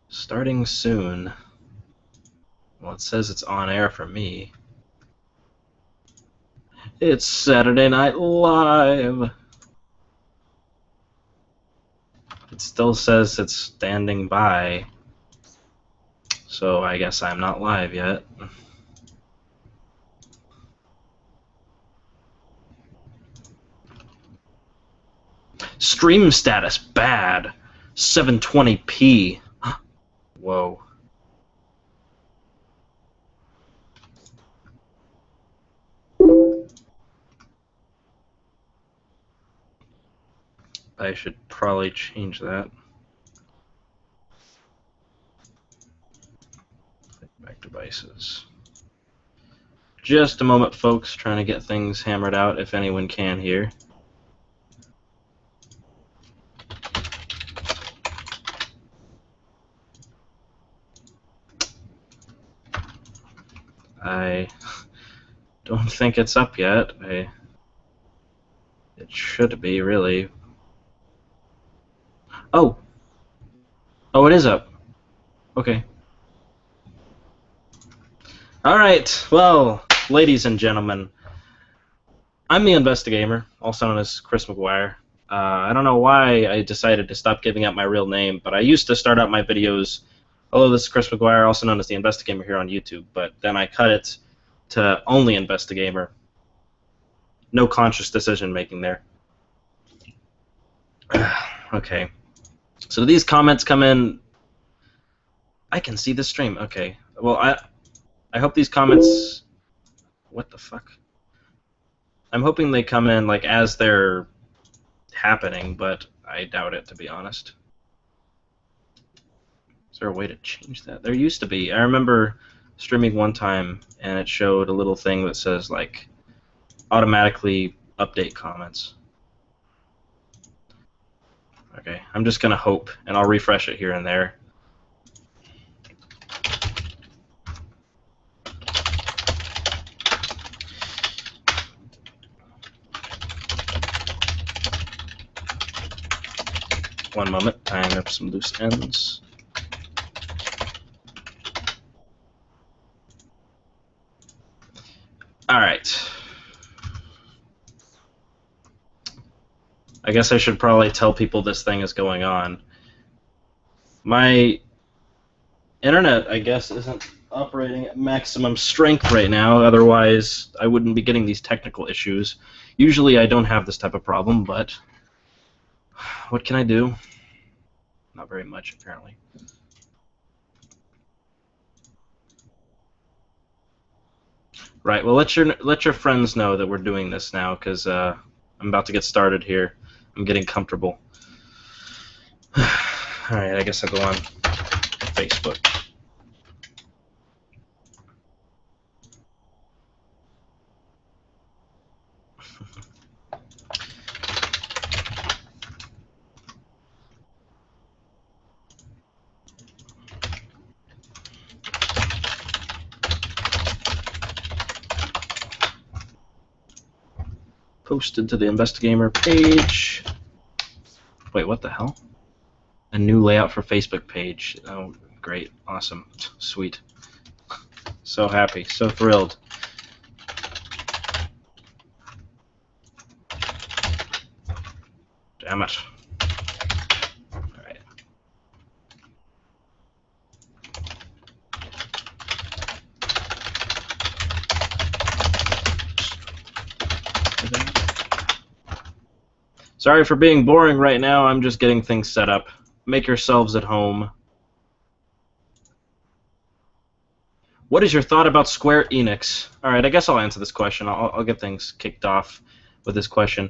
Starting soon. Well, it says it's on air for me. It's Saturday Night Live. It still says it's standing by. So I guess I'm not live yet. Stream status bad. 720p. Whoa. I should probably change that. Back devices. Just a moment, folks. Trying to get things hammered out, if anyone can hear. I don't think it's up yet. It should be, really. Oh! Oh, it is up. Okay. Alright, well, ladies and gentlemen, I'm the Investigamer, also known as Chris McGuire. I don't know why I decided to stop giving out my real name, but I used to start out my videos, hello, this is Chris McGuire, also known as the Investigamer here on YouTube, but then I cut it to only Investigamer. No conscious decision making there. Okay. So these comments come in. I can see the stream. Okay. Well, I hope these comments. What the fuck? I'm hoping they come in like as they're happening, but I doubt it, to be honest. Is there a way to change that? There used to be. I remember streaming one time and it showed a little thing that says like automatically update comments. Okay, I'm just gonna hope, and I'll refresh it here and there. One moment, tying up some loose ends. Alright. I guess I should probably tell people this thing is going on. My internet, I guess, isn't operating at maximum strength right now, otherwise I wouldn't be getting these technical issues. Usually I don't have this type of problem, but what can I do? Not very much, apparently. Right, well, let your friends know that we're doing this now, because I'm about to get started here. I'm getting comfortable. Alright, I guess I'll go on Facebook. Posted to the Investigamer page. Wait, what the hell? A new layout for Facebook page. Oh, great. Awesome. Sweet. So happy. So thrilled. Damn it. Alright. Sorry for being boring right now. I'm just getting things set up. Make yourselves at home. What is your thought about Square Enix? Alright, I guess I'll answer this question. I'll get things kicked off with this question.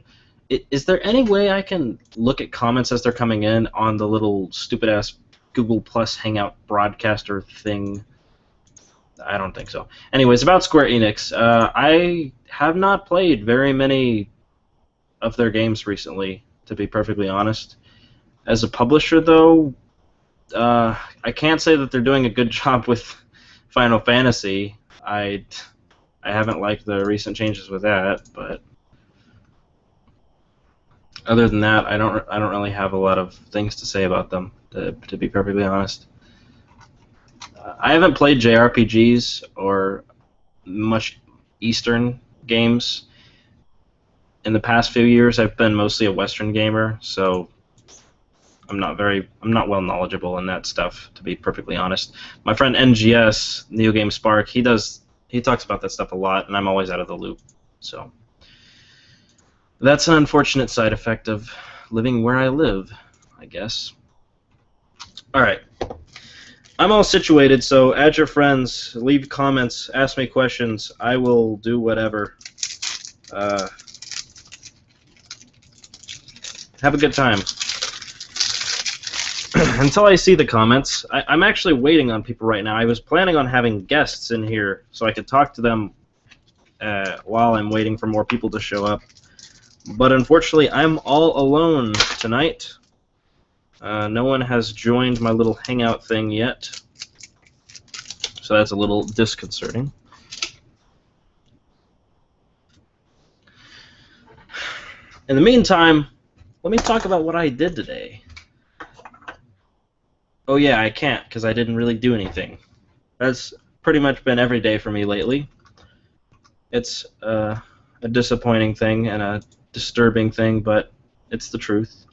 Is there any way I can look at comments as they're coming in on the little stupid-ass Google Plus Hangout broadcaster thing? I don't think so. Anyways, about Square Enix, I have not played very many of their games recently, to be perfectly honest. As a publisher, though, I can't say that they're doing a good job with Final Fantasy. I haven't liked the recent changes with that, but other than that, I don't really have a lot of things to say about them, to be perfectly honest. I haven't played JRPGs or much Eastern games in the past few years. I've been mostly a Western gamer, so I'm not well knowledgeable in that stuff, to be perfectly honest. My friend NGS, Neo Game Spark, he talks about that stuff a lot, and I'm always out of the loop. So that's an unfortunate side effect of living where I live, I guess. All right. I'm all situated, so add your friends, leave comments, ask me questions. I will do whatever. Have a good time. Until I see the comments, I'm actually waiting on people right now. I was planning on having guests in here so I could talk to them while I'm waiting for more people to show up. But unfortunately, I'm all alone tonight. No one has joined my little hangout thing yet, so that's a little disconcerting. In the meantime, let me talk about what I did today. Oh yeah, I can't because I didn't really do anything. That's pretty much been every day for me lately. It's a disappointing thing and a disturbing thing, but it's the truth.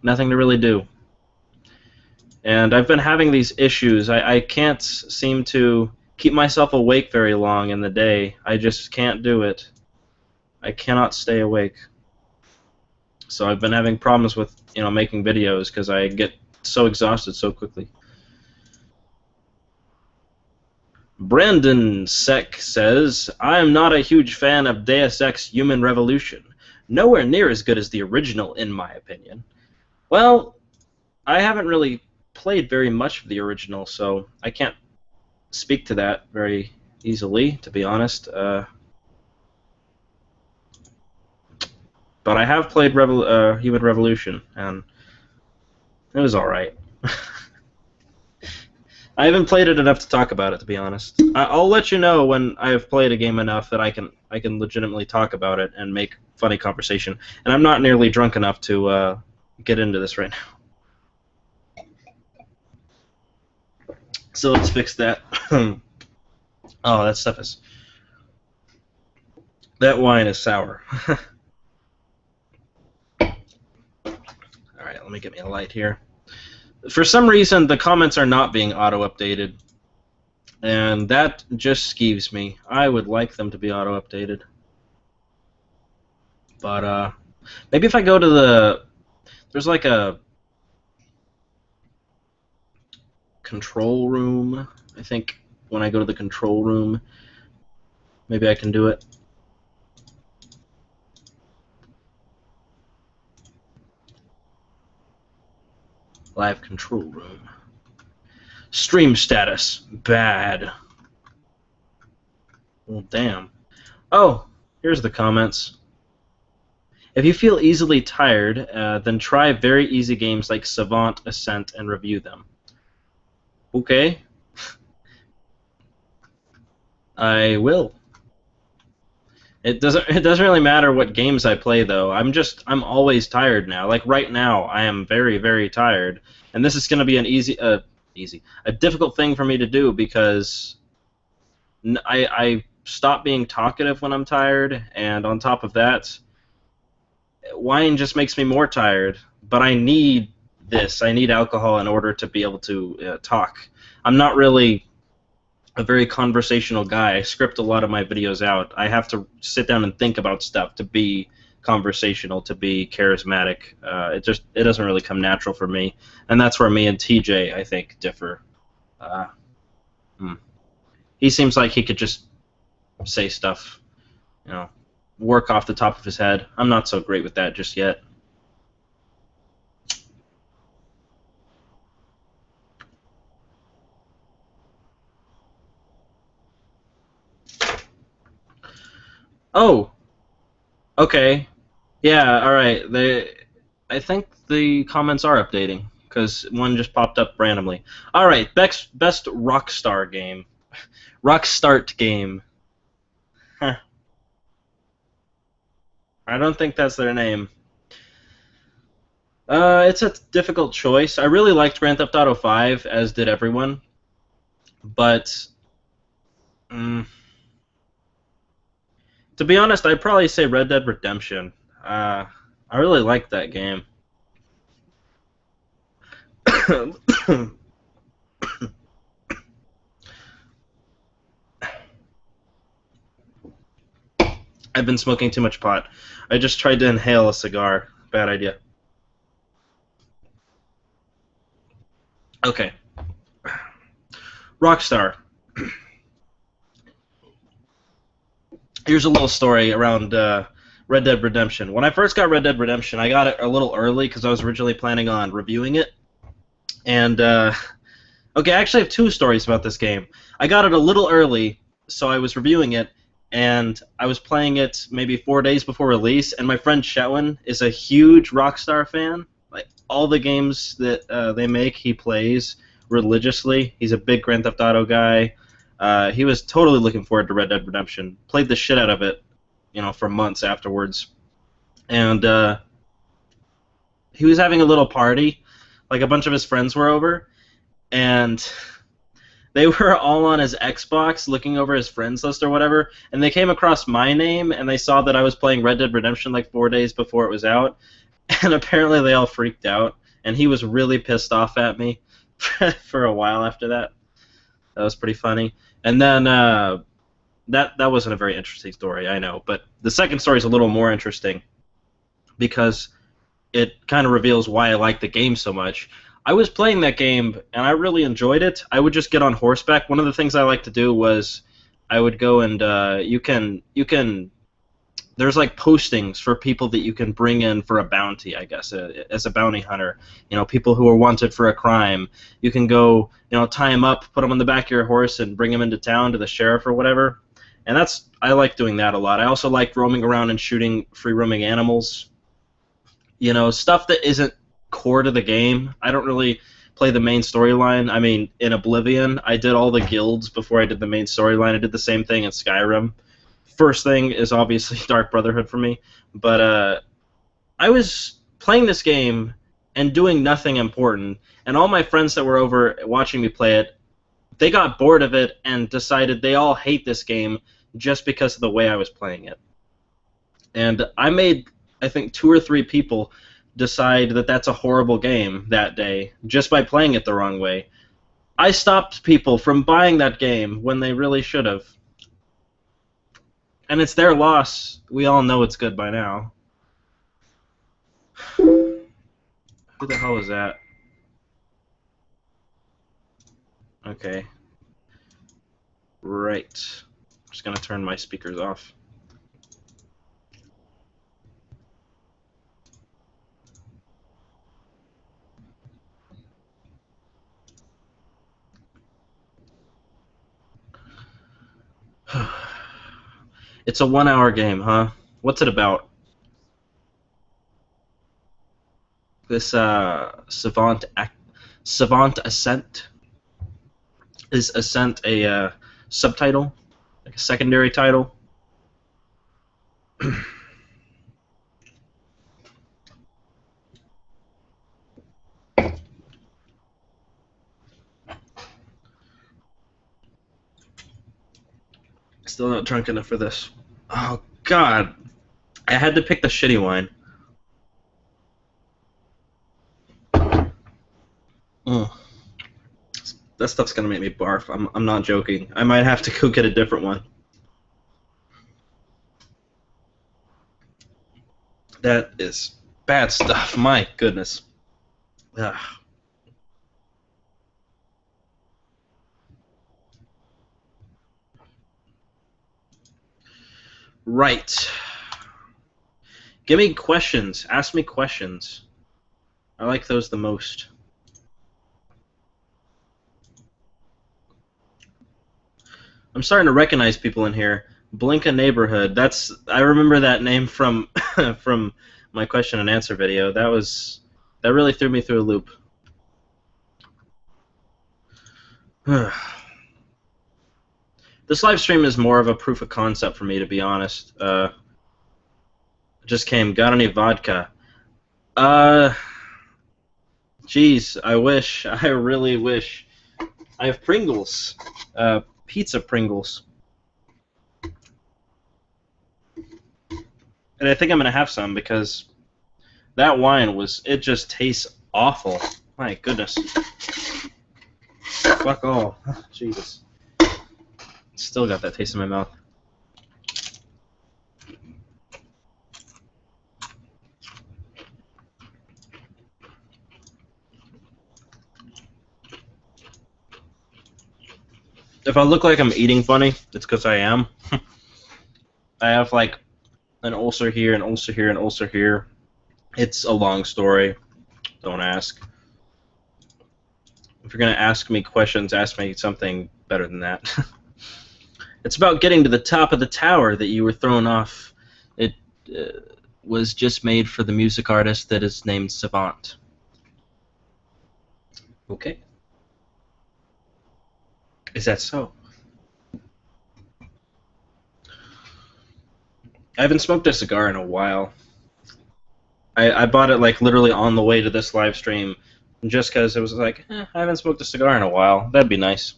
Nothing to really do. And I've been having these issues. I can't seem to keep myself awake very long in the day. I just can't do it. I cannot stay awake. So I've been having problems with, making videos because I get so exhausted so quickly. Brandon Sec says, I am not a huge fan of Deus Ex Human Revolution. Nowhere near as good as the original, in my opinion. Well, I haven't really played very much of the original, so I can't speak to that very easily, to be honest. But I have played Human Revolution, and it was alright. I haven't played it enough to talk about it, to be honest. I'll let you know when I've played a game enough that I can legitimately talk about it and make funny conversation. And I'm not nearly drunk enough to get into this right now. So let's fix that. Oh, that stuff is... That wine is sour. Alright, let me get me a light here. For some reason, the comments are not being auto-updated, and that just skeeves me. I would like them to be auto-updated. But, maybe if I go to the... There's like a control room, I think. When I go to the control room, maybe I can do it. Live control room. Stream status. Bad. Well, damn. Oh, here's the comments. If you feel easily tired, then try very easy games like Savant, Ascent, and review them. Okay. I will. It doesn't really matter what games I play though. I'm always tired now. Like right now, I am very, very tired, and this is going to be an a difficult thing for me to do because I stop being talkative when I'm tired, and on top of that, wine just makes me more tired. But I need this. I need alcohol in order to be able to talk. I'm not really a very conversational guy. I script a lot of my videos out. I have to sit down and think about stuff to be conversational, to be charismatic. It doesn't really come natural for me, and that's where me and TJ I think differ. He seems like he could just say stuff, work off the top of his head. I'm not so great with that just yet. Oh, okay. Yeah, alright. I think the comments are updating, because one just popped up randomly. Alright, best Rockstar game. Rockstart game. Huh. I don't think that's their name. It's a difficult choice. I really liked Grand Theft Auto 5, as did everyone, but mm, to be honest, I'd probably say Red Dead Redemption. I really liked that game. I've been smoking too much pot. I just tried to inhale a cigar. Bad idea. Okay. Rockstar. Here's a little story around Red Dead Redemption. When I first got Red Dead Redemption, I got it a little early because I was originally planning on reviewing it. And, okay, I actually have two stories about this game. I got it a little early, so I was reviewing it, and I was playing it maybe 4 days before release, and my friend Chetwin is a huge Rockstar fan. Like, all the games that they make, he plays religiously. He's a big Grand Theft Auto guy. He was totally looking forward to Red Dead Redemption. Played the shit out of it, for months afterwards. And he was having a little party. Like, a bunch of his friends were over, and they were all on his Xbox looking over his friends list or whatever, and they came across my name, and they saw that I was playing Red Dead Redemption like 4 days before it was out, and apparently they all freaked out, and he was really pissed off at me for a while after that. That was pretty funny. And then that wasn't a very interesting story, I know, but the second story is a little more interesting because it kind of reveals why I like the game so much. I was playing that game and I really enjoyed it. I would just get on horseback. One of the things I like to do was I would go and you can there's like postings for people that you can bring in for a bounty, I guess, as a bounty hunter. People who are wanted for a crime. You can go, tie them up, put them on the back of your horse, and bring them into town to the sheriff or whatever. And I like doing that a lot. I also like roaming around and shooting free roaming animals. Stuff that isn't core to the game. I don't really play the main storyline. I mean, in Oblivion, I did all the guilds before I did the main storyline. I did the same thing in Skyrim. First thing is obviously Dark Brotherhood for me, but I was playing this game and doing nothing important, and all my friends that were over watching me play it, they got bored of it and decided they all hate this game just because of the way I was playing it. And I made, I think, 2 or 3 people decide that that's a horrible game that day just by playing it the wrong way. I stopped people from buying that game when they really should have. And it's their loss. We all know it's good by now. Who the hell is that? Okay. Right. I'm just going to turn my speakers off. It's a 1-hour game, huh? What's it about? This Savant Ascent. Is Ascent a subtitle? Like a secondary title? Still not drunk enough for this. Oh, God. I had to pick the shitty wine. That stuff's gonna make me barf. I'm not joking. I might have to go get a different one. That is bad stuff. My goodness. Ugh. Right. Give me questions. Ask me questions. I like those the most. I'm starting to recognize people in here. Blinka Neighborhood. I remember that name from from my question and answer video. That really threw me through a loop. This live stream is more of a proof of concept for me, to be honest. Just came. Got any vodka? Jeez, I wish. I really wish. I have Pringles. Pizza Pringles. And I think I'm going to have some because that wine it just tastes awful. My goodness. Fuck all. Jesus. Still got that taste in my mouth. If I look like I'm eating funny, it's because I am. I have like an ulcer here, an ulcer here, an ulcer here. It's a long story. Don't ask. If you're going to ask me questions, ask me something better than that. It's about getting to the top of the tower that you were thrown off. It was just made for the music artist that is named Savant. Okay. Is that so? I haven't smoked a cigar in a while. I bought it like literally on the way to this live stream just because it was like, I haven't smoked a cigar in a while. That'd be nice.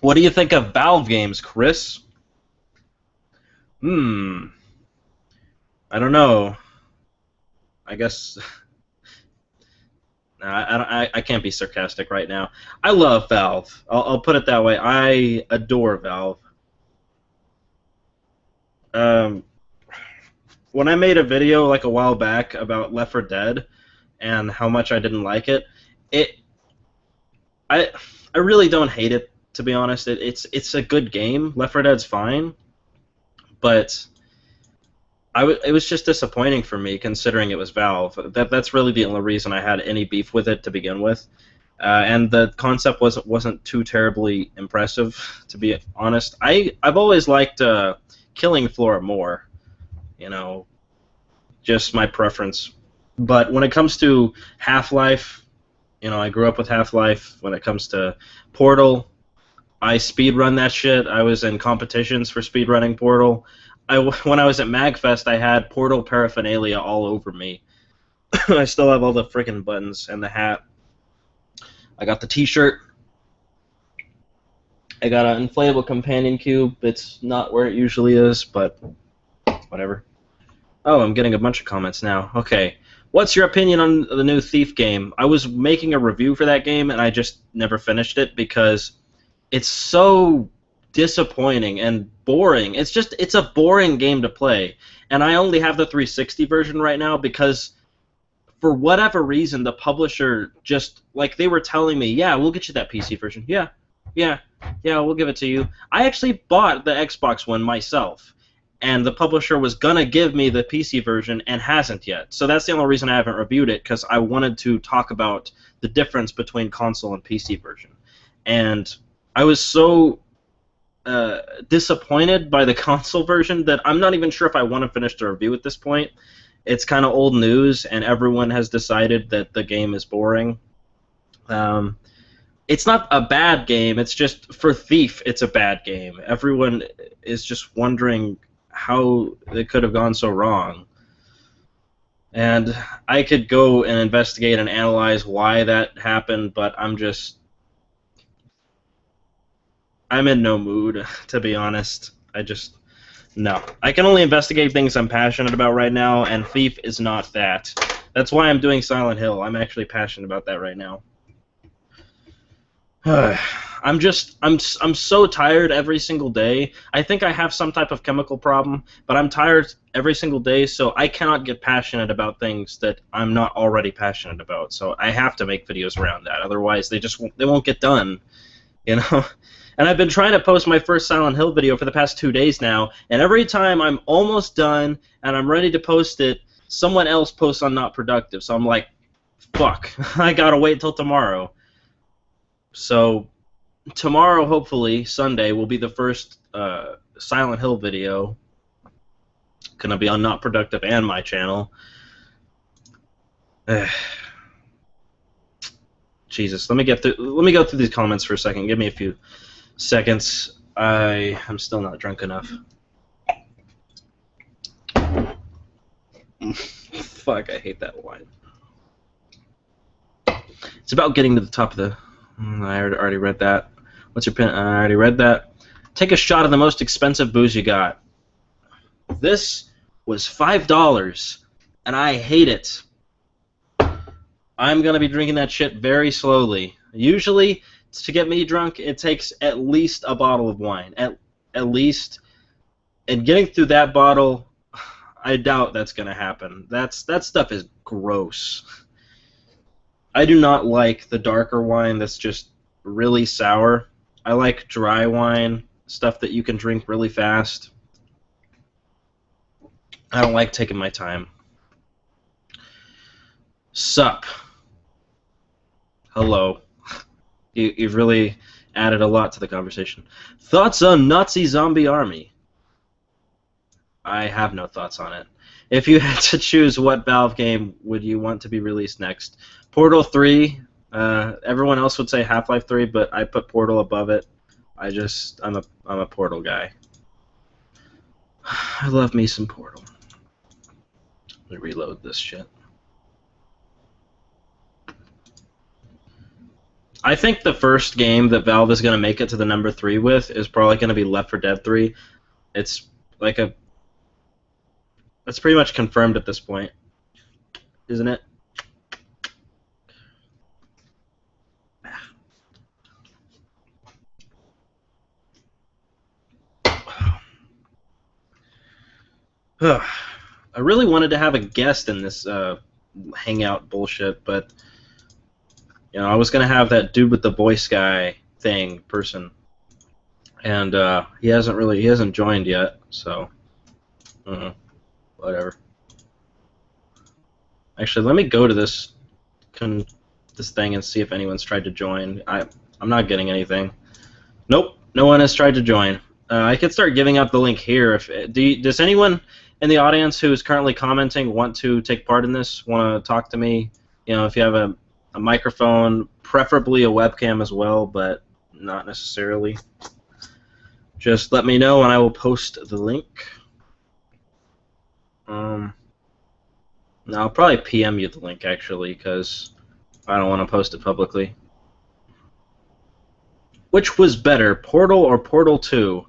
What do you think of Valve games, Chris? I don't know. I guess I can't be sarcastic right now. I love Valve. I'll put it that way. I adore Valve. When I made a video like a while back about Left 4 Dead and how much I didn't like it, I really don't hate it, to be honest. It's a good game. Left 4 Dead's fine, but it was just disappointing for me considering it was Valve. That's really the only reason I had any beef with it to begin with. And the concept wasn't too terribly impressive, to be honest. I've always liked Killing Floor more. You know, just my preference. But when it comes to Half-Life, you know, I grew up with Half-Life. When it comes to Portal, I speedrun that shit. I was in competitions for speedrunning Portal. When I was at MagFest, I had Portal paraphernalia all over me. I still have all the freaking buttons and the hat. I got the T-shirt. I got an inflatable companion cube. It's not where it usually is, but whatever. Oh, I'm getting a bunch of comments now. Okay. What's your opinion on the new Thief game? I was making a review for that game, and I just never finished it because it's so disappointing and boring. It's a boring game to play. And I only have the 360 version right now because for whatever reason, the publisher just, like, they were telling me, yeah, we'll get you that PC version. Yeah, we'll give it to you. I actually bought the Xbox one myself. And the publisher was going to give me the PC version and hasn't yet. So that's the only reason I haven't reviewed it, because I wanted to talk about the difference between console and PC version. And I was so disappointed by the console version that I'm not even sure if I want to finish the review at this point. It's kind of old news, and everyone has decided that the game is boring. It's not a bad game. It's just, for Thief, it's a bad game. Everyone is just wondering how it could have gone so wrong. And I could go and investigate and analyze why that happened, but I'm in no mood, to be honest. No. I can only investigate things I'm passionate about right now, and Thief is not that. That's why I'm doing Silent Hill. I'm actually passionate about that right now. I'm so tired every single day. I think I have some type of chemical problem, but I'm tired every single day, so I cannot get passionate about things that I'm not already passionate about. So I have to make videos around that. Otherwise, they won't get done, you know? And I've been trying to post my first Silent Hill video for the past 2 days now, and every time I'm almost done and I'm ready to post it, someone else posts on Not Productive. So I'm like, fuck, I gotta wait till tomorrow. So tomorrow, hopefully, Sunday, will be the first Silent Hill video. Gonna be on Not Productive and my channel. Jesus, let me go through these comments for a second. Give me a few seconds. I'm still not drunk enough. Fuck, I hate that wine. It's about getting to the top of the... I already read that. What's your pin? I already read that. Take a shot of the most expensive booze you got. This was $5, and I hate it. I'm going to be drinking that shit very slowly. Usually, to get me drunk, it takes at least a bottle of wine. At least. And getting through that bottle, I doubt that's going to happen. That stuff is gross. I do not like the darker wine that's just really sour. I like dry wine, stuff that you can drink really fast. I don't like taking my time. Sup. Hello. You've really added a lot to the conversation. Thoughts on Nazi zombie army? I have no thoughts on it. If you had to choose, what Valve game would you want to be released next? Portal 3. Everyone else would say Half-Life 3, but I put Portal above it. I'm a Portal guy. I love me some Portal. Let me reload this shit. I think the first game that Valve is going to make it to the number 3 with is probably going to be Left 4 Dead 3. It's like a... That's pretty much confirmed at this point, isn't it? I really wanted to have a guest in this hangout bullshit, but I was gonna have that dude with the Boy Sky person, and he hasn't joined yet, so whatever. Actually, let me go to this thing and see if anyone's tried to join. I'm not getting anything. Nope, no one has tried to join. I could start giving up the link here. Does anyone in the audience who is currently commenting want to take part in this? Want to talk to me? If you have a microphone, preferably a webcam as well, but not necessarily. Just let me know and I will post the link. No, I'll probably PM you the link, actually, because I don't want to post it publicly. Which was better, Portal or Portal 2?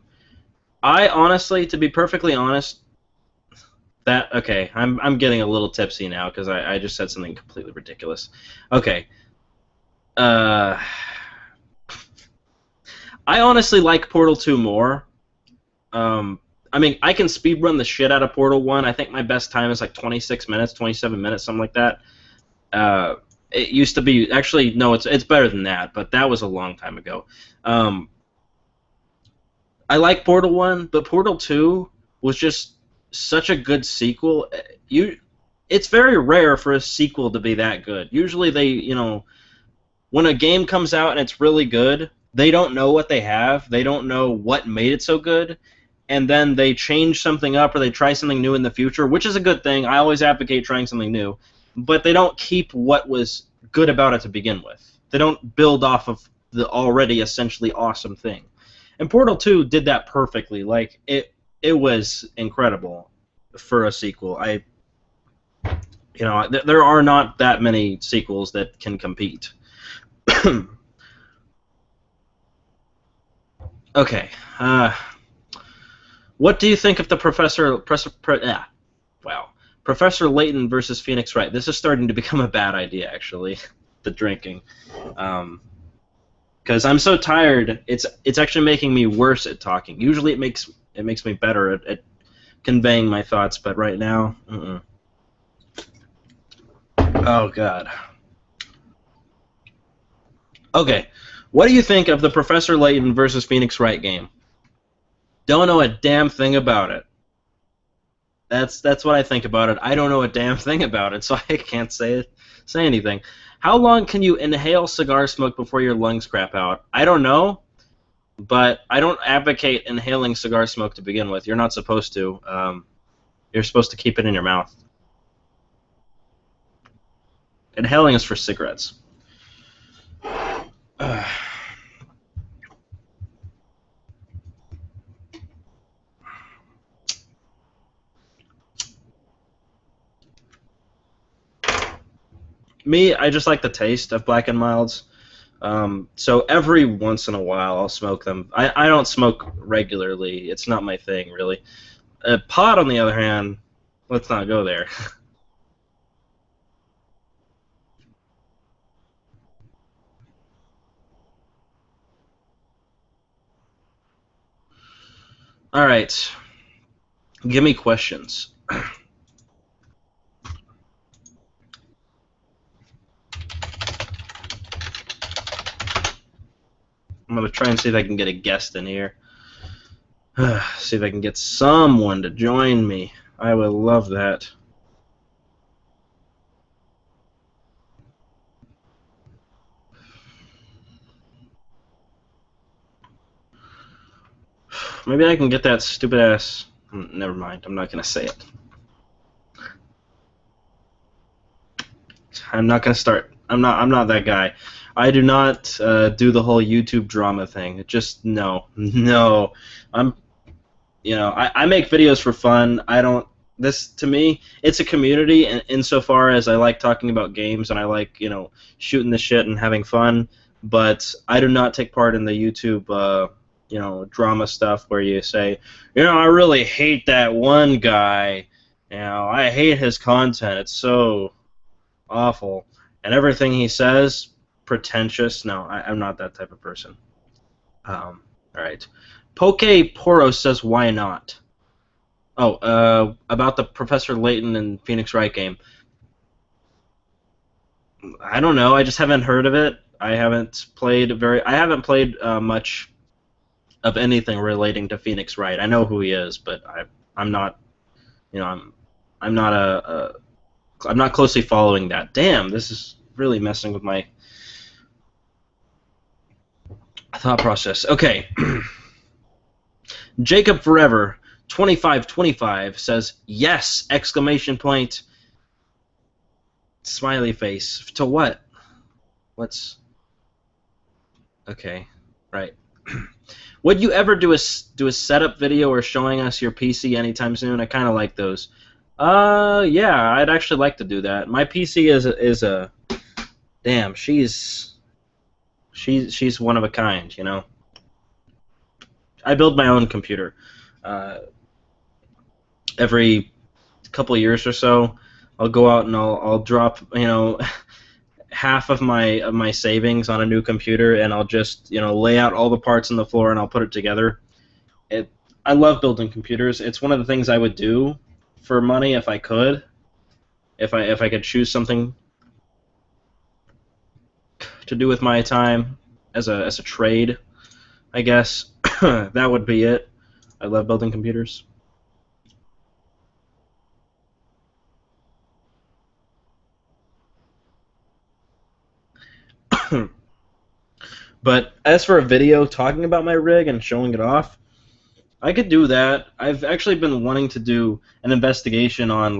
I honestly, to be perfectly honest, okay, I'm getting a little tipsy now because I just said something completely ridiculous. Okay. I honestly like Portal 2 more. I mean, I can speedrun the shit out of Portal 1. I think my best time is like 26 minutes, 27 minutes, something like that. It used to be... Actually, no, it's better than that, but that was a long time ago. I like Portal 1, but Portal 2 was just such a good sequel. It's very rare for a sequel to be that good. Usually when a game comes out and it's really good, they don't know what they have. They don't know what made it so good. And then they change something up or they try something new in the future, which is a good thing. I always advocate trying something new. But they don't keep what was good about it to begin with. They don't build off of the already essentially awesome thing. And Portal 2 did that perfectly. Like, it was incredible for a sequel. There are not that many sequels that can compete. Okay. What do you think of the Professor Layton versus Phoenix Wright? This is starting to become a bad idea, actually. The drinking. Because I'm so tired, it's actually making me worse at talking. Usually it makes me better at conveying my thoughts, but right now, Oh, God. Okay, what do you think of the Professor Layton versus Phoenix Wright game? Don't know a damn thing about it. That's what I think about it. I don't know a damn thing about it, so I can't say anything. How long can you inhale cigar smoke before your lungs crap out? I don't know, but I don't advocate inhaling cigar smoke to begin with. You're not supposed to. You're supposed to keep it in your mouth. Inhaling is for cigarettes. Me, I just like the taste of Black and Milds. So every once in a while, I'll smoke them. I don't smoke regularly. It's not my thing, really. Pot, on the other hand, let's not go there. All right, give me questions. I'm gonna try and see if I can get a guest in here. See if I can get someone to join me. I would love that. Maybe I can get that stupid ass. Never mind. I'm not gonna say it. I'm not gonna start. I'm not that guy. I do not do the whole YouTube drama thing. Just no, no. I'm I make videos for fun. I don't. This to me, it's a community, and insofar as I like talking about games and I like shooting the shit and having fun. But I do not take part in the YouTube drama stuff where you say, I really hate that one guy. I hate his content. It's so awful, and everything he says pretentious. No, I'm not that type of person. All right. Poke Poro says, "Why not?" Oh, about the Professor Layton and Phoenix Wright game. I don't know. I just haven't heard of it. I haven't played much of anything relating to Phoenix Wright. I know who he is, but I'm not. I'm not I'm not closely following that. Damn, this is really messing with my thought process. Okay. Jacob Forever 2525 says yes! Exclamation point. Smiley face. To what? What's okay? Right. Would you ever do a setup video or showing us your PC anytime soon? I kind of like those. Yeah, I'd actually like to do that. My PC is a damn. She's one of a kind, I build my own computer. Every couple of years or so, I'll go out and I'll drop half of my savings on a new computer, and I'll just lay out all the parts on the floor and I'll put it together. I love building computers. It's one of the things I would do for money if I could. If I could choose something to do with my time as a trade, I guess that would be it. I love building computers. But as for a video talking about my rig and showing it off, I could do that. I've actually been wanting to do an investigation on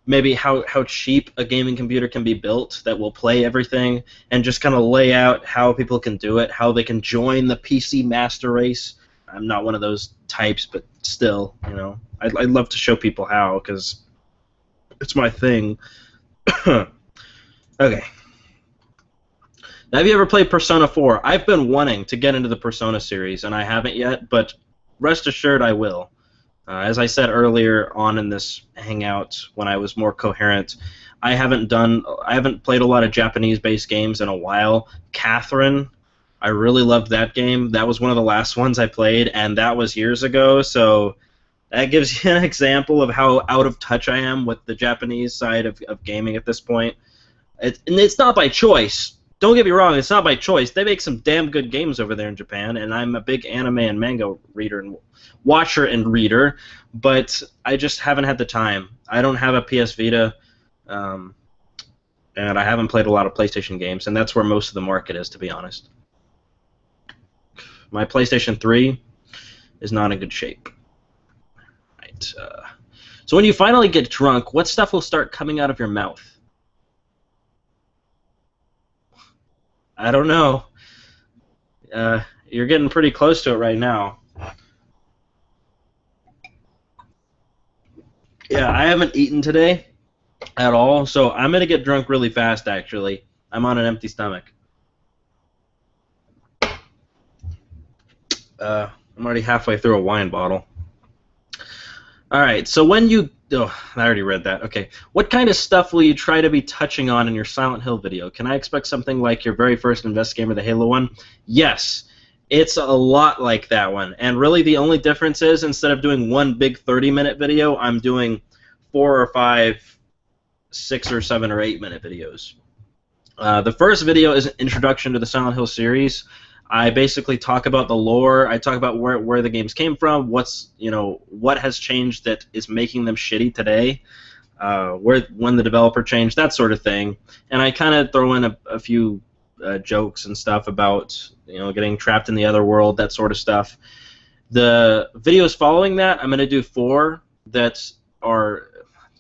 maybe how cheap a gaming computer can be built that will play everything, and just kind of lay out how people can do it, how they can join the PC master race. I'm not one of those types, but still, I'd love to show people how, because it's my thing. Okay. Now, have you ever played Persona 4? I've been wanting to get into the Persona series, and I haven't yet, but rest assured I will. As I said earlier on in this hangout, when I was more coherent, I haven't played a lot of Japanese-based games in a while. Catherine, I really loved that game. That was one of the last ones I played, and that was years ago, so that gives you an example of how out of touch I am with the Japanese side of gaming at this point. And it's not by choice. Don't get me wrong, it's not by choice. They make some damn good games over there in Japan, and I'm a big anime and manga reader and watcher and reader, but I just haven't had the time. I don't have a PS Vita, and I haven't played a lot of PlayStation games, and that's where most of the market is, to be honest. My PlayStation 3 is not in good shape. Right. So when you finally get drunk, what stuff will start coming out of your mouth? I don't know. You're getting pretty close to it right now. Yeah, I haven't eaten today, at all, so I'm gonna get drunk really fast. Actually, I'm on an empty stomach. I'm already halfway through a wine bottle. All right, so when you... Oh, I already read that. Okay. What kind of stuff will you try to be touching on in your Silent Hill video? Can I expect something like your very first Investigamer, the Halo one? Yes. It's a lot like that one. And really the only difference is instead of doing one big 30-minute video, I'm doing 4 or 5, 6 or 7 or 8-minute videos. The first video is an introduction to the Silent Hill series. I basically talk about the lore. I talk about where the games came from, what has changed that is making them shitty today, when the developer changed, that sort of thing. And I kind of throw in a few jokes and stuff about getting trapped in the other world, that sort of stuff. The videos following that, I'm going to do 4 that are...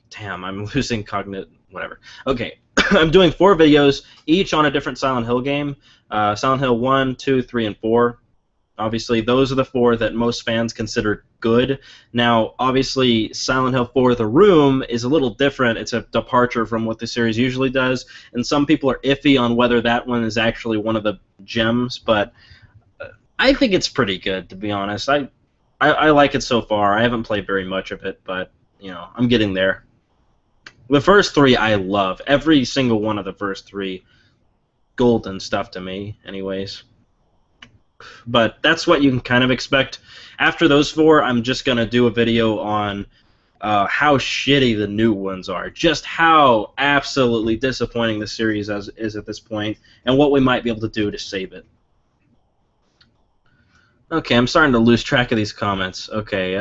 Damn, I'm losing cognitive... Whatever. Okay. I'm doing 4 videos, each on a different Silent Hill game. Silent Hill 1, 2, 3, and 4. Obviously, those are the 4 that most fans consider good. Now, obviously, Silent Hill 4 The Room is a little different. It's a departure from what the series usually does, and some people are iffy on whether that one is actually one of the gems, but I think it's pretty good, to be honest. I like it so far. I haven't played very much of it, but, I'm getting there. The first 3 I love. Every single one of the first 3. Golden stuff to me, anyways. But that's what you can kind of expect. After those 4, I'm just going to do a video on how shitty the new ones are. Just how absolutely disappointing the series is at this point, and what we might be able to do to save it. Okay, I'm starting to lose track of these comments. Okay,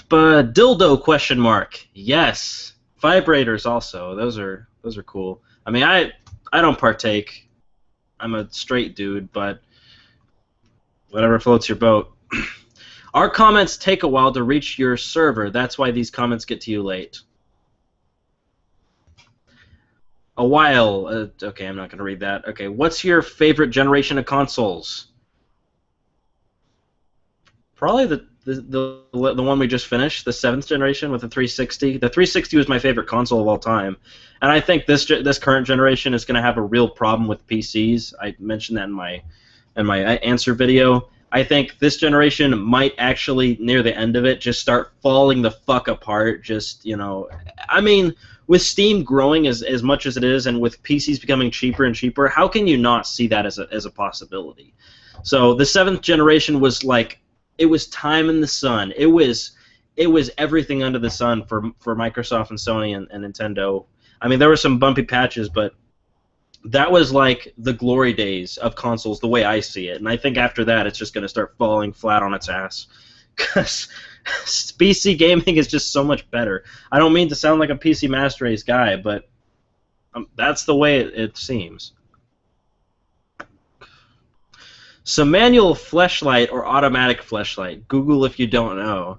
dildo question mark. Yes. Vibrators also. Those are cool. I mean, I don't partake. I'm a straight dude, but whatever floats your boat. Our comments take a while to reach your server. That's why these comments get to you late. A while. Okay, I'm not going to read that. Okay, what's your favorite generation of consoles? Probably the one we just finished, the 7th generation with the 360. The 360 was my favorite console of all time, and I think this current generation is going to have a real problem with PCs. I mentioned that in my answer video. I think this generation might actually, near the end of it, just start falling the fuck apart. Just, I mean, with Steam growing as much as it is, and with PCs becoming cheaper and cheaper, how can you not see that as a possibility? So the 7th generation was like... It was time in the sun. It was everything under the sun for Microsoft and Sony and Nintendo. I mean, there were some bumpy patches, but that was like the glory days of consoles, the way I see it. And I think after that, it's just going to start falling flat on its ass. Because PC gaming is just so much better. I don't mean to sound like a PC Master Race guy, but that's the way it seems. So manual fleshlight or automatic fleshlight? Google if you don't know.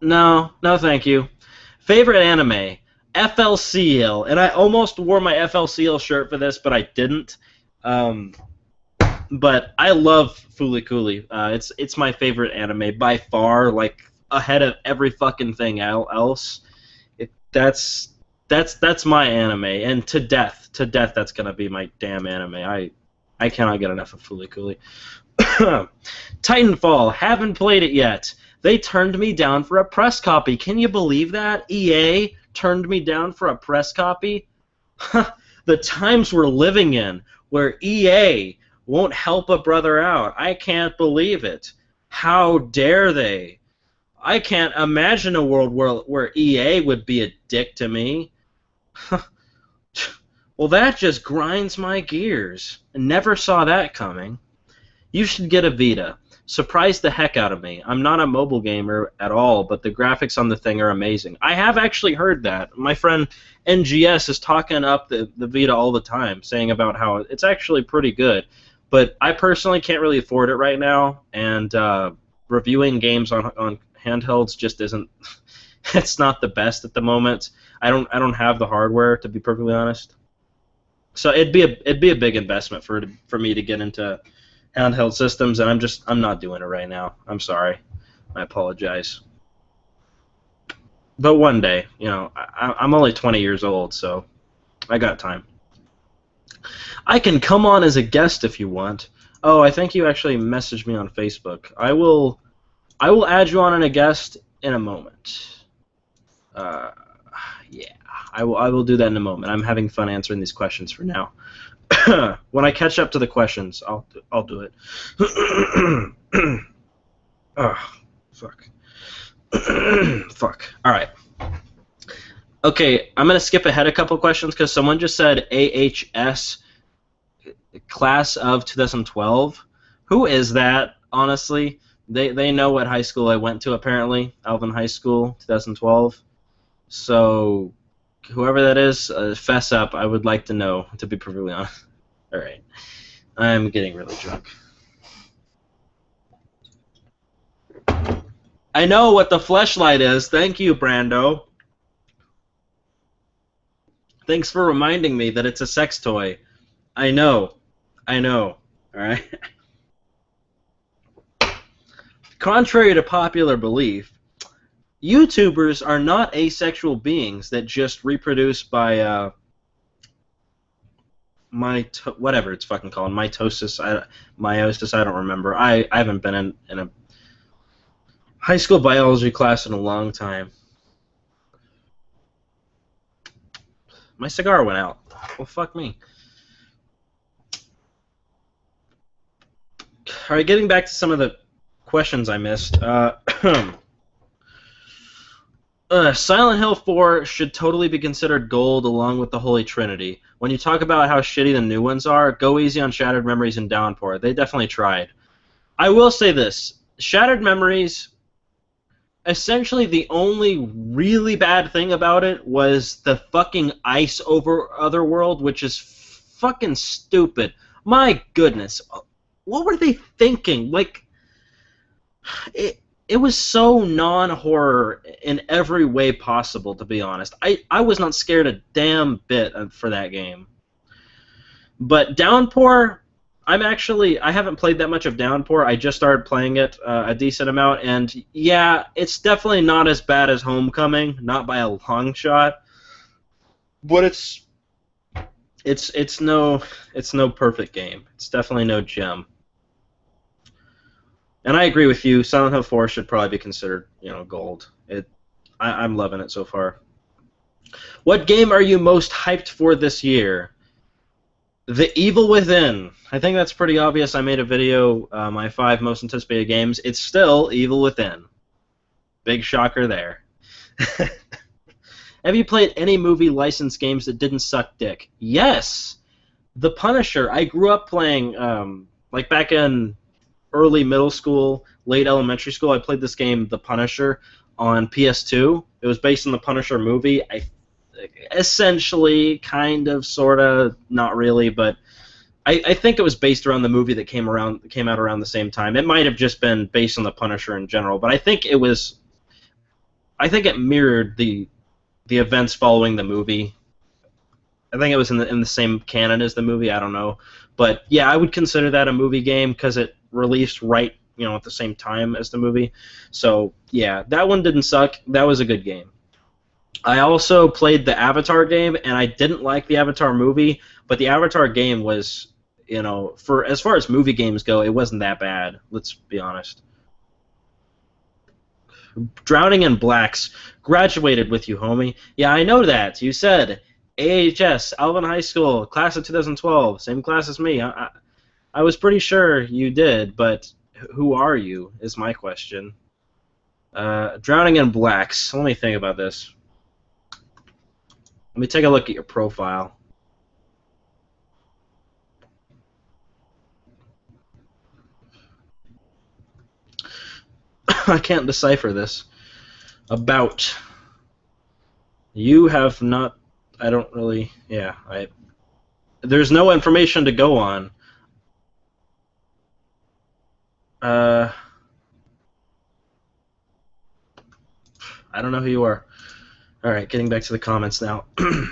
No, thank you. Favorite anime? FLCL, and I almost wore my FLCL shirt for this, but I didn't. But I love Fooly Cooly. It's my favorite anime by far, like ahead of every fucking thing else. That's my anime, and to death, that's gonna be my damn anime. I cannot get enough of Fooly Cooly. Titanfall, haven't played it yet. They turned me down for a press copy. Can you believe that? EA turned me down for a press copy? The times we're living in, where EA won't help a brother out. I can't believe it. How dare they? I can't imagine a world where EA would be a dick to me. Well, that just grinds my gears. I never saw that coming. You should get a Vita. Surprised the heck out of me. I'm not a mobile gamer at all, but the graphics on the thing are amazing. I have actually heard that. My friend NGS is talking up the Vita all the time, saying about how it's actually pretty good. But I personally can't really afford it right now, and reviewing games on handhelds just isn't... It's not the best at the moment. I don't have the hardware, to be perfectly honest. So it'd be a big investment for me to get into handheld systems, and I'm not doing it right now. I'm sorry. I apologize. But one day, I'm only 20 years old, so I got time. I can come on as a guest if you want. Oh, I think you actually messaged me on Facebook. I will add you on as a guest in a moment. Uh, yeah, I will do that in a moment. I'm having fun answering these questions for now. When I catch up to the questions, I'll do it. Oh, fuck. Fuck. All right. Okay, I'm gonna skip ahead a couple questions because someone just said AHS class of 2012. Who is that? Honestly, they know what high school I went to. Apparently, Alvin High School, 2012. So, whoever that is, fess up. I would like to know. To be perfectly honest. All right, I'm getting really drunk. I know what the fleshlight is. Thank you, Brando. Thanks for reminding me that it's a sex toy. I know. All right. Contrary to popular belief, YouTubers are not asexual beings that just reproduce by whatever it's fucking called, meiosis. I don't remember. I haven't been in a high school biology class in a long time. My cigar went out. Well, fuck me. All right, getting back to some of the questions I missed. Silent Hill 4 should totally be considered gold along with the Holy Trinity. When you talk about how shitty the new ones are, go easy on Shattered Memories and Downpour. They definitely tried. I will say this. Shattered Memories, essentially the only really bad thing about it was the fucking ice over Otherworld, which is fucking stupid. My goodness. What were they thinking? Like, it was so non-horror in every way possible, to be honest. I was not scared a damn bit for that game. But Downpour, I haven't played that much of Downpour. I just started playing it a decent amount, and yeah, it's definitely not as bad as Homecoming, not by a long shot. But it's no perfect game. It's definitely no gem. And I agree with you. Silent Hill 4 should probably be considered, gold. I'm loving it so far. What game are you most hyped for this year? The Evil Within. I think that's pretty obvious. I made a video, my 5 most anticipated games. It's still Evil Within. Big shocker there. Have you played any movie licensed games that didn't suck dick? Yes. The Punisher. I grew up playing, like back in early middle school, late elementary school, I played this game, The Punisher, on PS2. It was based on the Punisher movie. Essentially, kind of, sort of, not really, but I think it was based around the movie that came out around the same time. It might have just been based on the Punisher in general, but I think it mirrored the events following the movie. I think it was in the same canon as the movie. I don't know, but yeah, I would consider that a movie game because it released right, at the same time as the movie. So yeah, that one didn't suck. That was a good game. I also played the Avatar game, and I didn't like the Avatar movie, but the Avatar game was, for as far as movie games go, it wasn't that bad. Let's be honest. Drowning in Blacks. Graduated with you, homie. Yeah, I know that. You said AHS, Alvin High School, class of 2012, same class as me. I was pretty sure you did, but who are you, is my question. Drowning in Blacks. Let me think about this. Let me take a look at your profile. I can't decipher this. About. You have not... I don't really... Yeah, there's no information to go on. I don't know who you are. Alright, getting back to the comments now. Do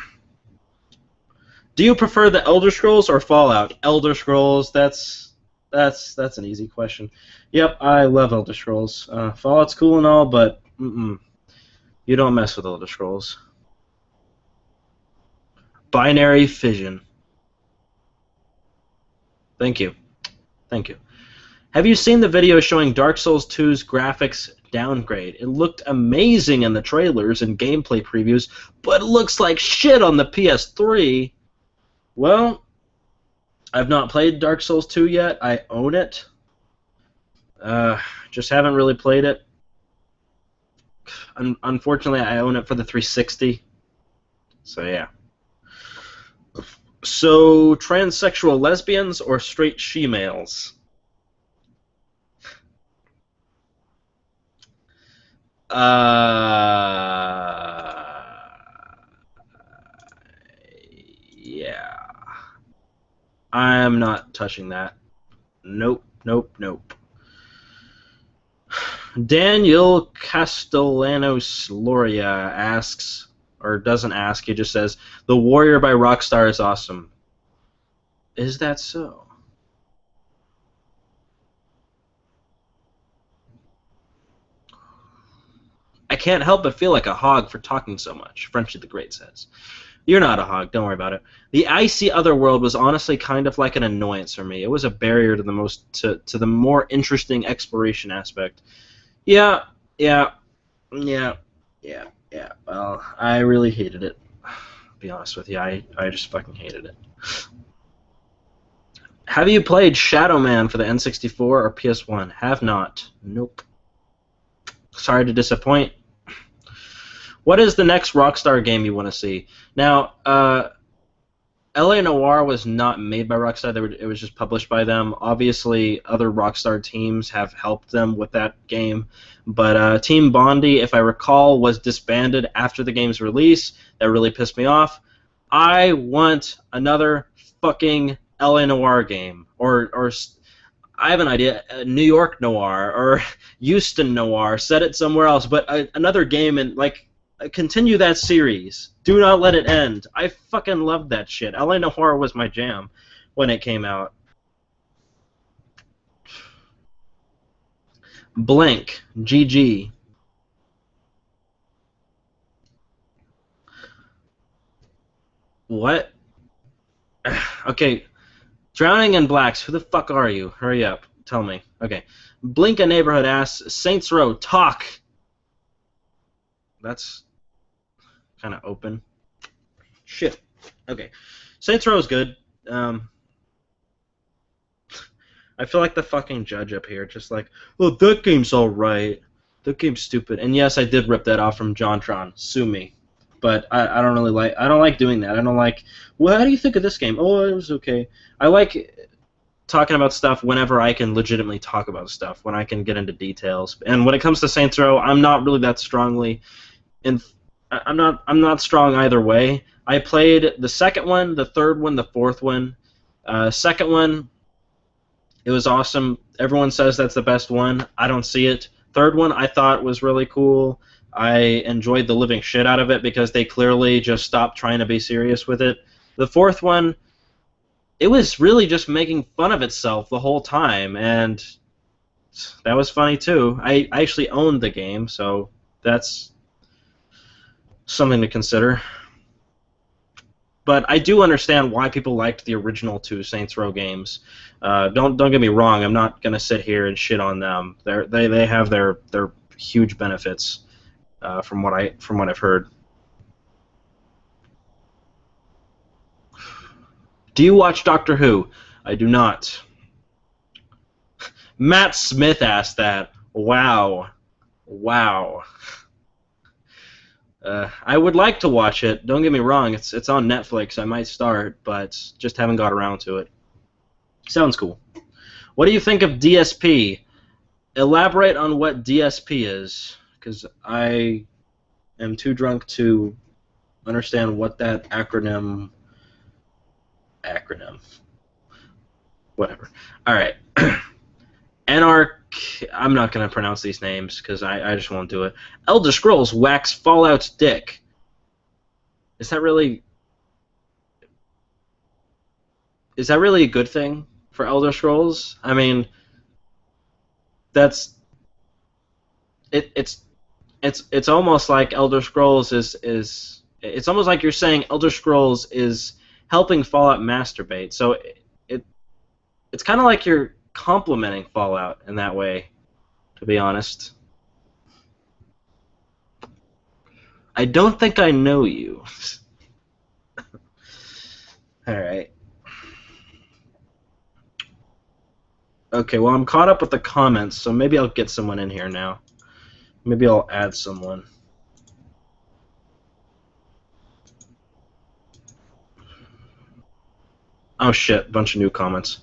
you prefer the Elder Scrolls or Fallout? Elder Scrolls, that's an easy question. Yep, I love Elder Scrolls. Fallout's cool and all, but you You don't mess with Elder Scrolls. Binary Fission. Thank you. Thank you. Have you seen the video showing Dark Souls 2's graphics downgrade? It looked amazing in the trailers and gameplay previews, but it looks like shit on the PS3. Well, I've not played Dark Souls 2 yet. I own it. Just haven't really played it. Unfortunately, I own it for the 360. So, yeah. So, transsexual lesbians or straight she-males? Yeah. I'm not touching that. Nope, nope, nope. Daniel Castellanos Loria asks, or doesn't ask, he just says, The Warrior by Rockstar is awesome. Is that so? I can't help but feel like a hog for talking so much, Frenchie the Great says. You're not a hog, don't worry about it. The icy otherworld was honestly kind of like an annoyance for me. It was a barrier to the more interesting exploration aspect. Yeah. Well, I really hated it. To be honest with you, I just fucking hated it. Have you played Shadow Man for the N64 or PS1? Have not. Nope. Sorry to disappoint. What is the next Rockstar game you want to see? Now, LA Noire was not made by Rockstar. It was just published by them. Obviously, other Rockstar teams have helped them with that game. But Team Bondi, if I recall, was disbanded after the game's release. That really pissed me off. I want another fucking LA Noire game. Or I have an idea, New York Noir or Houston Noir. Set it somewhere else. But another game and, like, continue that series. Do not let it end. I fucking loved that shit. LA Noire was my jam when it came out. Blank. GG. What? Okay. Drowning in Blacks. Who the fuck are you? Hurry up. Tell me. Okay. Blink a Neighborhood asks, Saints Row, talk! That's kind of open. Shit. Okay. Saints Row is good. I feel like the fucking judge up here, just like, oh, that game's alright. That game's stupid. And yes, I did rip that off from JonTron. Sue me. But I don't really like. I don't like doing that. I don't like. Well, how do you think of this game? Oh, it was okay. I like talking about stuff whenever I can legitimately talk about stuff. When I can get into details. And when it comes to Saints Row, I'm not really that strongly. I'm not strong either way. I played the second one, the third one, the fourth one. Second one, it was awesome. Everyone says that's the best one. I don't see it. Third one, I thought was really cool. I enjoyed the living shit out of it because they clearly just stopped trying to be serious with it. The fourth one, it was really just making fun of itself the whole time, and that was funny too. I actually owned the game, so that's something to consider. But I do understand why people liked the original two Saints Row games. Don't get me wrong. I'm not gonna sit here and shit on them. They have their huge benefits from what I've heard. Do you watch Doctor Who? I do not. Matt Smith asked that. Wow. I would like to watch it. Don't get me wrong. It's on Netflix. I might start, but just haven't got around to it. Sounds cool. What do you think of DSP? Elaborate on what DSP is, because I am too drunk to understand what that acronym. Whatever. All right. I'm not going to pronounce these names because I just won't do it. Elder Scrolls wax Fallout's dick. Is that really a good thing for Elder Scrolls? I mean, it's it's almost like Elder Scrolls is it's almost like you're saying Elder Scrolls is helping Fallout masturbate. So it it's kind of like you're complimenting Fallout in that way, to be honest. I don't think I know you. All right. Okay, well, I'm caught up with the comments, so maybe I'll get someone in here now. Maybe I'll add someone. Oh shit, bunch of new comments.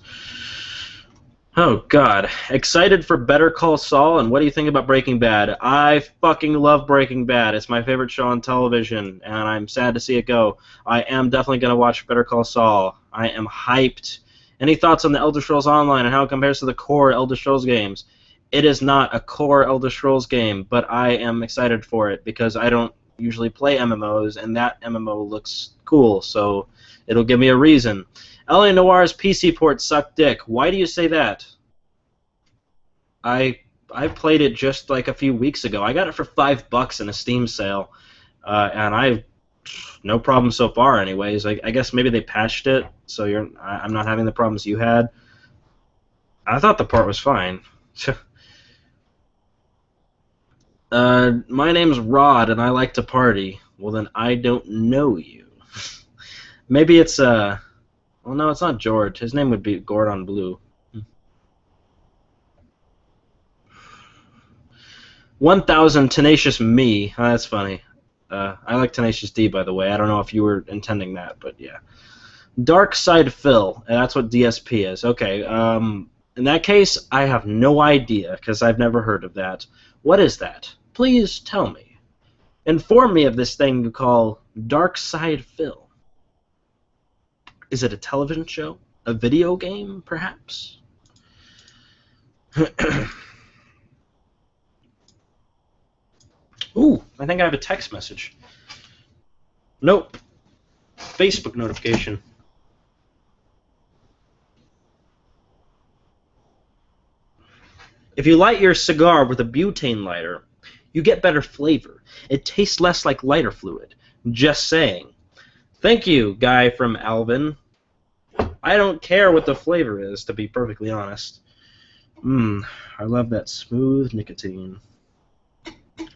Oh god. Excited for Better Call Saul, and what do you think about Breaking Bad? I fucking love Breaking Bad. It's my favorite show on television, and I'm sad to see it go. I am definitely going to watch Better Call Saul. I am hyped. Any thoughts on the Elder Scrolls Online and how it compares to the core Elder Scrolls games? It is not a core Elder Scrolls game, but I am excited for it because I don't usually play MMOs, and that MMO looks cool, so it'll give me a reason. LA Noir's PC port sucked dick. Why do you say that? I played it just like a few weeks ago. I got it for $5 in a Steam sale, and I no problem so far. Anyways, I guess maybe they patched it, so I'm not having the problems you had. I thought the port was fine. My name's Rod, and I like to party. Well, then I don't know you. Maybe it's well, no, it's not George. His name would be Gordon Blue. 1,000 Tenacious Me. Oh, that's funny. I like Tenacious D, by the way. I don't know if you were intending that, but yeah. Dark Side Phil. That's what DSP is. Okay. In that case, I have no idea because I've never heard of that. What is that? Please tell me. Inform me of this thing you call Dark Side Phil. Is it a television show? A video game, perhaps? Ooh, I think I have a text message. Nope. Facebook notification. If you light your cigar with a butane lighter, you get better flavor. It tastes less like lighter fluid. Just saying. Thank you, guy from Alvin. I don't care what the flavor is, to be perfectly honest. I love that smooth nicotine.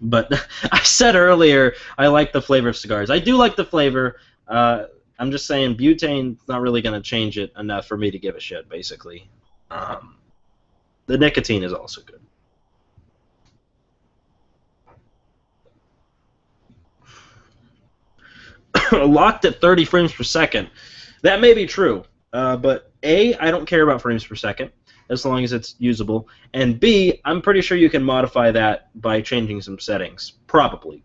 But I said earlier I like the flavor of cigars. I do like the flavor. I'm just saying butane's not really going to change it enough for me to give a shit, basically. The nicotine is also good. Locked at 30 frames per second. That may be true, but A, I don't care about frames per second, as long as it's usable, and B, I'm pretty sure you can modify that by changing some settings. Probably.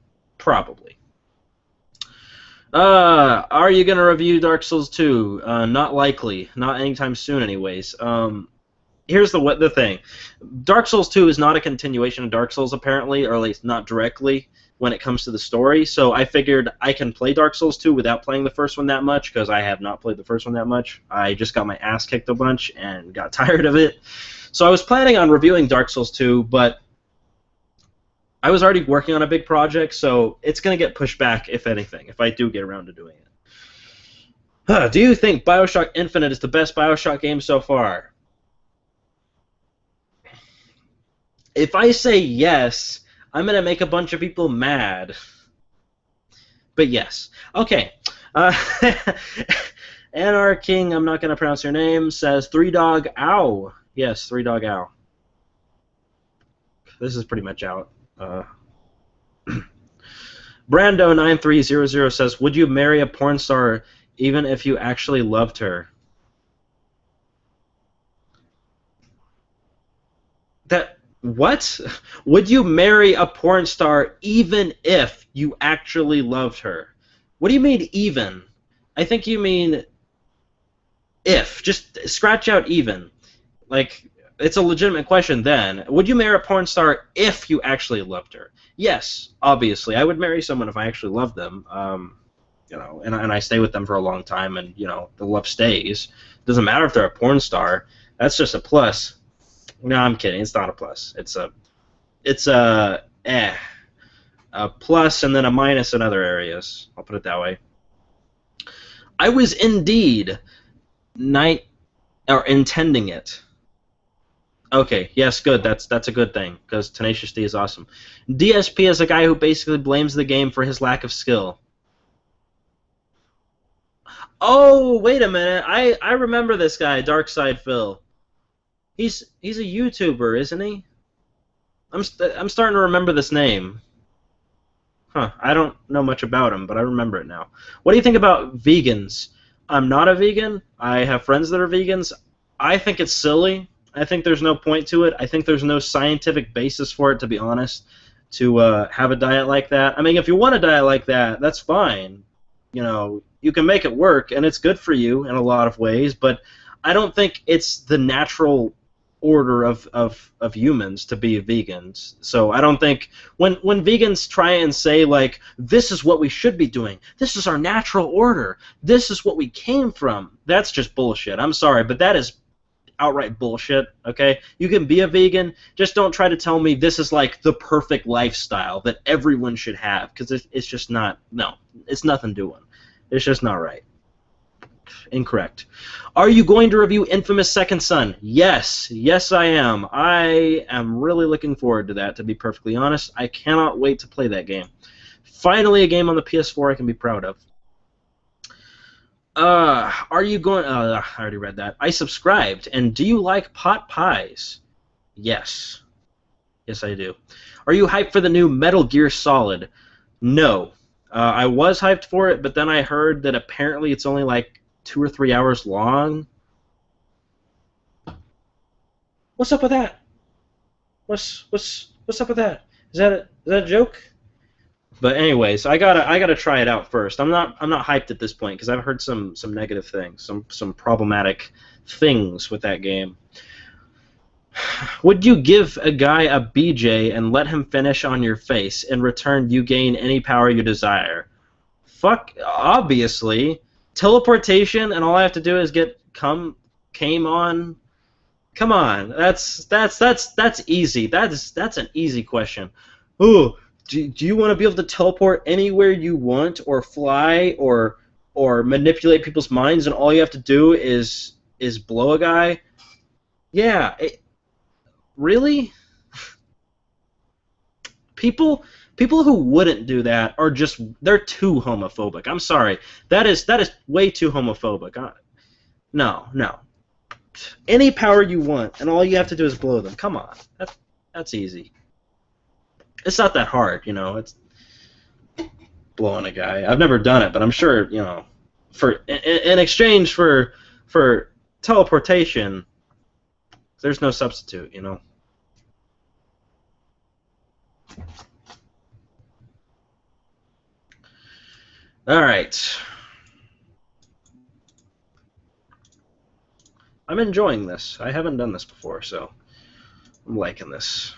Are you going to review Dark Souls 2? Not likely. Not anytime soon, anyways. Here's the thing. Dark Souls 2 is not a continuation of Dark Souls, apparently, or at least not directly when it comes to the story, so I figured I can play Dark Souls 2 without playing the first one that much, because I have not played the first one that much. I just got my ass kicked a bunch and got tired of it. So I was planning on reviewing Dark Souls 2, but I was already working on a big project, so it's going to get pushed back, if anything, if I do get around to doing it. Do you think Bioshock Infinite is the best Bioshock game so far? If I say yes, I'm going to make a bunch of people mad. But yes. Okay. King, I'm not going to pronounce your name, says 3Dog Ow. Yes, 3Dog Ow. This is pretty much out. Brando9300 says, would you marry a porn star even if you actually loved her? What? Would you marry a porn star even if you actually loved her? What do you mean even? I think you mean if. Just scratch out even. Like, it's a legitimate question then. Would you marry a porn star if you actually loved her? Yes, obviously. I would marry someone if I actually loved them. You know, and I stay with them for a long time, and, you know, the love stays. Doesn't matter if they're a porn star. That's just a plus. No, I'm kidding. It's not a plus. It's a eh. A plus and then a minus in other areas. I'll put it that way. I was indeed night or intending it. Okay, yes, good. That's a good thing because Tenacious D is awesome. DSP is a guy who basically blames the game for his lack of skill. Oh, wait a minute. I remember this guy, Darkside Phil. He's a YouTuber, isn't he? I'm starting to remember this name. Huh, I don't know much about him, but I remember it now. What do you think about vegans? I'm not a vegan. I have friends that are vegans. I think it's silly. I think there's no point to it. I think there's no scientific basis for it, to be honest, to have a diet like that. I mean, if you want a diet like that, that's fine. You know, you can make it work, and it's good for you in a lot of ways, but I don't think it's the natural order of humans to be vegans. So I don't think when vegans try and say like this is what we should be doing, this is our natural order, this is what we came from, that's just bullshit. I'm sorry, but that is outright bullshit. Okay, you can be a vegan, just don't try to tell me this is like the perfect lifestyle that everyone should have, because it's just not. No, it's nothing doing. It's just not right. Incorrect. Are you going to review Infamous Second Son? Yes. Yes, I am. I am really looking forward to that, to be perfectly honest. I cannot wait to play that game. Finally, a game on the PS4 I can be proud of. Are you going... I already read that. I subscribed. And do you like pot pies? Yes. Yes, I do. Are you hyped for the new Metal Gear Solid? No. I was hyped for it, but then I heard that apparently it's only like 2 or 3 hours long. What's up with that? What's up with that? Is that a joke? But anyways, I gotta try it out first. I'm not hyped at this point because I've heard some negative things, some problematic things with that game. Would you give a guy a BJ and let him finish on your face? In return, you gain any power you desire. Fuck, obviously. Teleportation, and all I have to do is get came on. Come on, that's easy. That's an easy question. Ooh, do you want to be able to teleport anywhere you want, or fly, or manipulate people's minds, and all you have to do is blow a guy? Yeah. Really? People who wouldn't do that are they're too homophobic. I'm sorry. That is way too homophobic. No. Any power you want, and all you have to do is blow them. Come on. That's easy. It's not that hard, you know. It's blowing a guy. I've never done it, but I'm sure, you know, in exchange for teleportation, there's no substitute, you know. All right. I'm enjoying this. I haven't done this before, so I'm liking this.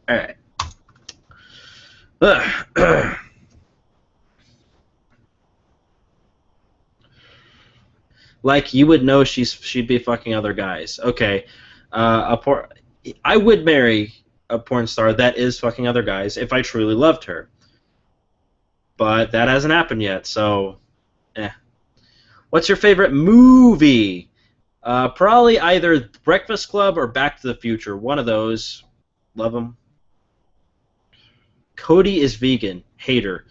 All right. Like you would know she'd be fucking other guys. Okay, I would marry a porn star that is fucking other guys if I truly loved her. But that hasn't happened yet, so What's your favorite movie? Probably either Breakfast Club or Back to the Future. One of those. Love them. Cody is vegan. Hater.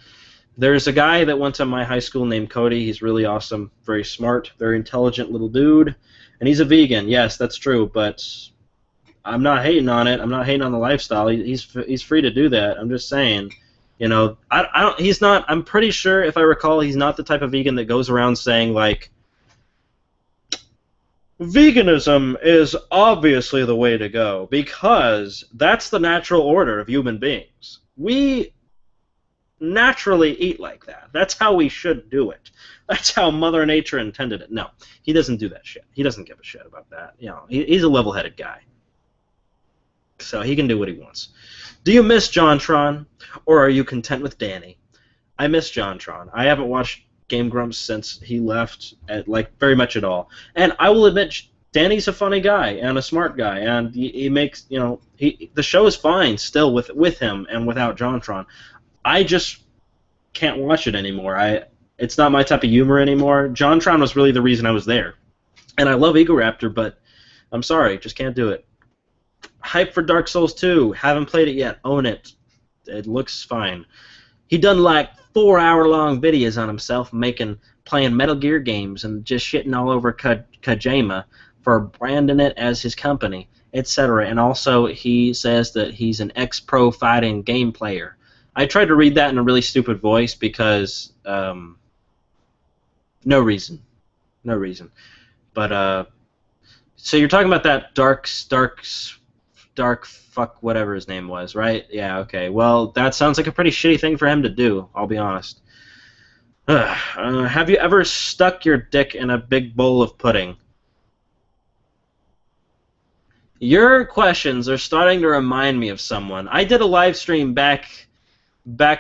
There's a guy that went to my high school named Cody. He's really awesome, very smart, very intelligent little dude, and he's a vegan. Yes, that's true, but I'm not hating on it. I'm not hating on the lifestyle. He's free to do that. I'm just saying, you know, I don't. He's not. I'm pretty sure, if I recall, he's not the type of vegan that goes around saying like, veganism is obviously the way to go because that's the natural order of human beings. We naturally eat like that. That's how we should do it. That's how Mother Nature intended it. No, he doesn't do that shit. He doesn't give a shit about that. You know, he's a level-headed guy. So he can do what he wants. Do you miss JonTron, or are you content with Danny? I miss JonTron. I haven't watched Game Grumps since he left, like very much at all. And I will admit, Danny's a funny guy and a smart guy, and he makes the show is fine still with him and without JonTron. I just can't watch it anymore. It's not my type of humor anymore. JonTron was really the reason I was there, and I love Egoraptor, but I'm sorry, just can't do it. Hype for Dark Souls 2. Haven't played it yet. Own it. It looks fine. He done like 4-hour-long videos on himself playing Metal Gear games and just shitting all over Kojima for branding it as his company, etc. And also he says that he's an ex-pro fighting game player. I tried to read that in a really stupid voice because no reason. No reason. But so you're talking about that dark fuck whatever his name was, right? Yeah, okay. Well, that sounds like a pretty shitty thing for him to do, I'll be honest. Have you ever stuck your dick in a big bowl of pudding? Your questions are starting to remind me of someone. I did a live stream back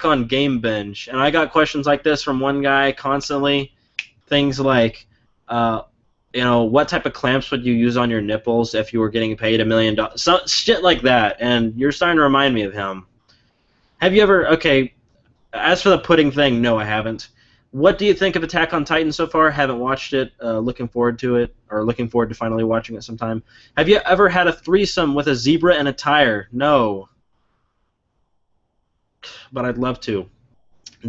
on Game Binge, and I got questions like this from one guy constantly. Things like, what type of clamps would you use on your nipples if you were getting paid $1 million? So, shit like that, and you're starting to remind me of him. Have you ever... Okay, as for the pudding thing, no, I haven't. What do you think of Attack on Titan so far? Haven't watched it. Looking forward to it, or looking forward to finally watching it sometime. Have you ever had a threesome with a zebra and a tire? No. But I'd love to.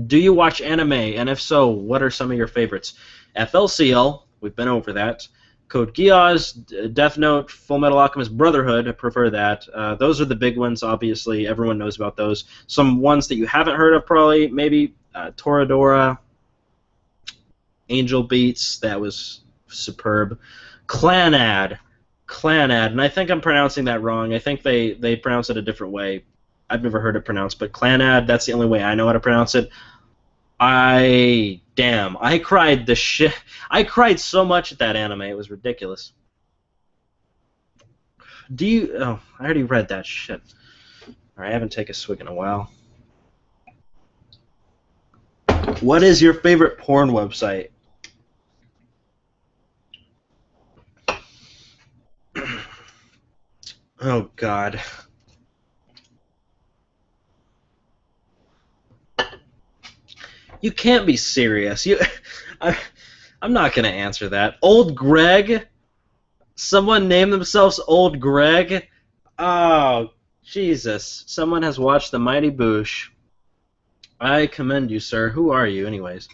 Do you watch anime? And if so, what are some of your favorites? FLCL, we've been over that. Code Geass, Death Note, Full Metal Alchemist Brotherhood, I prefer that. Those are the big ones, obviously. Everyone knows about those. Some ones that you haven't heard of, probably, maybe Toradora, Angel Beats, that was superb. Clanad, and I think I'm pronouncing that wrong. I think they pronounce it a different way. I've never heard it pronounced, but Clanad, that's the only way I know how to pronounce it. I cried the shit. I cried so much at that anime, it was ridiculous. Oh, I already read that shit. Alright, I haven't taken a swig in a while. What is your favorite porn website? Oh, God. You can't be serious. I'm not going to answer that. Old Greg? Someone named themselves Old Greg? Oh, Jesus. Someone has watched The Mighty Boosh. I commend you, sir. Who are you, anyways?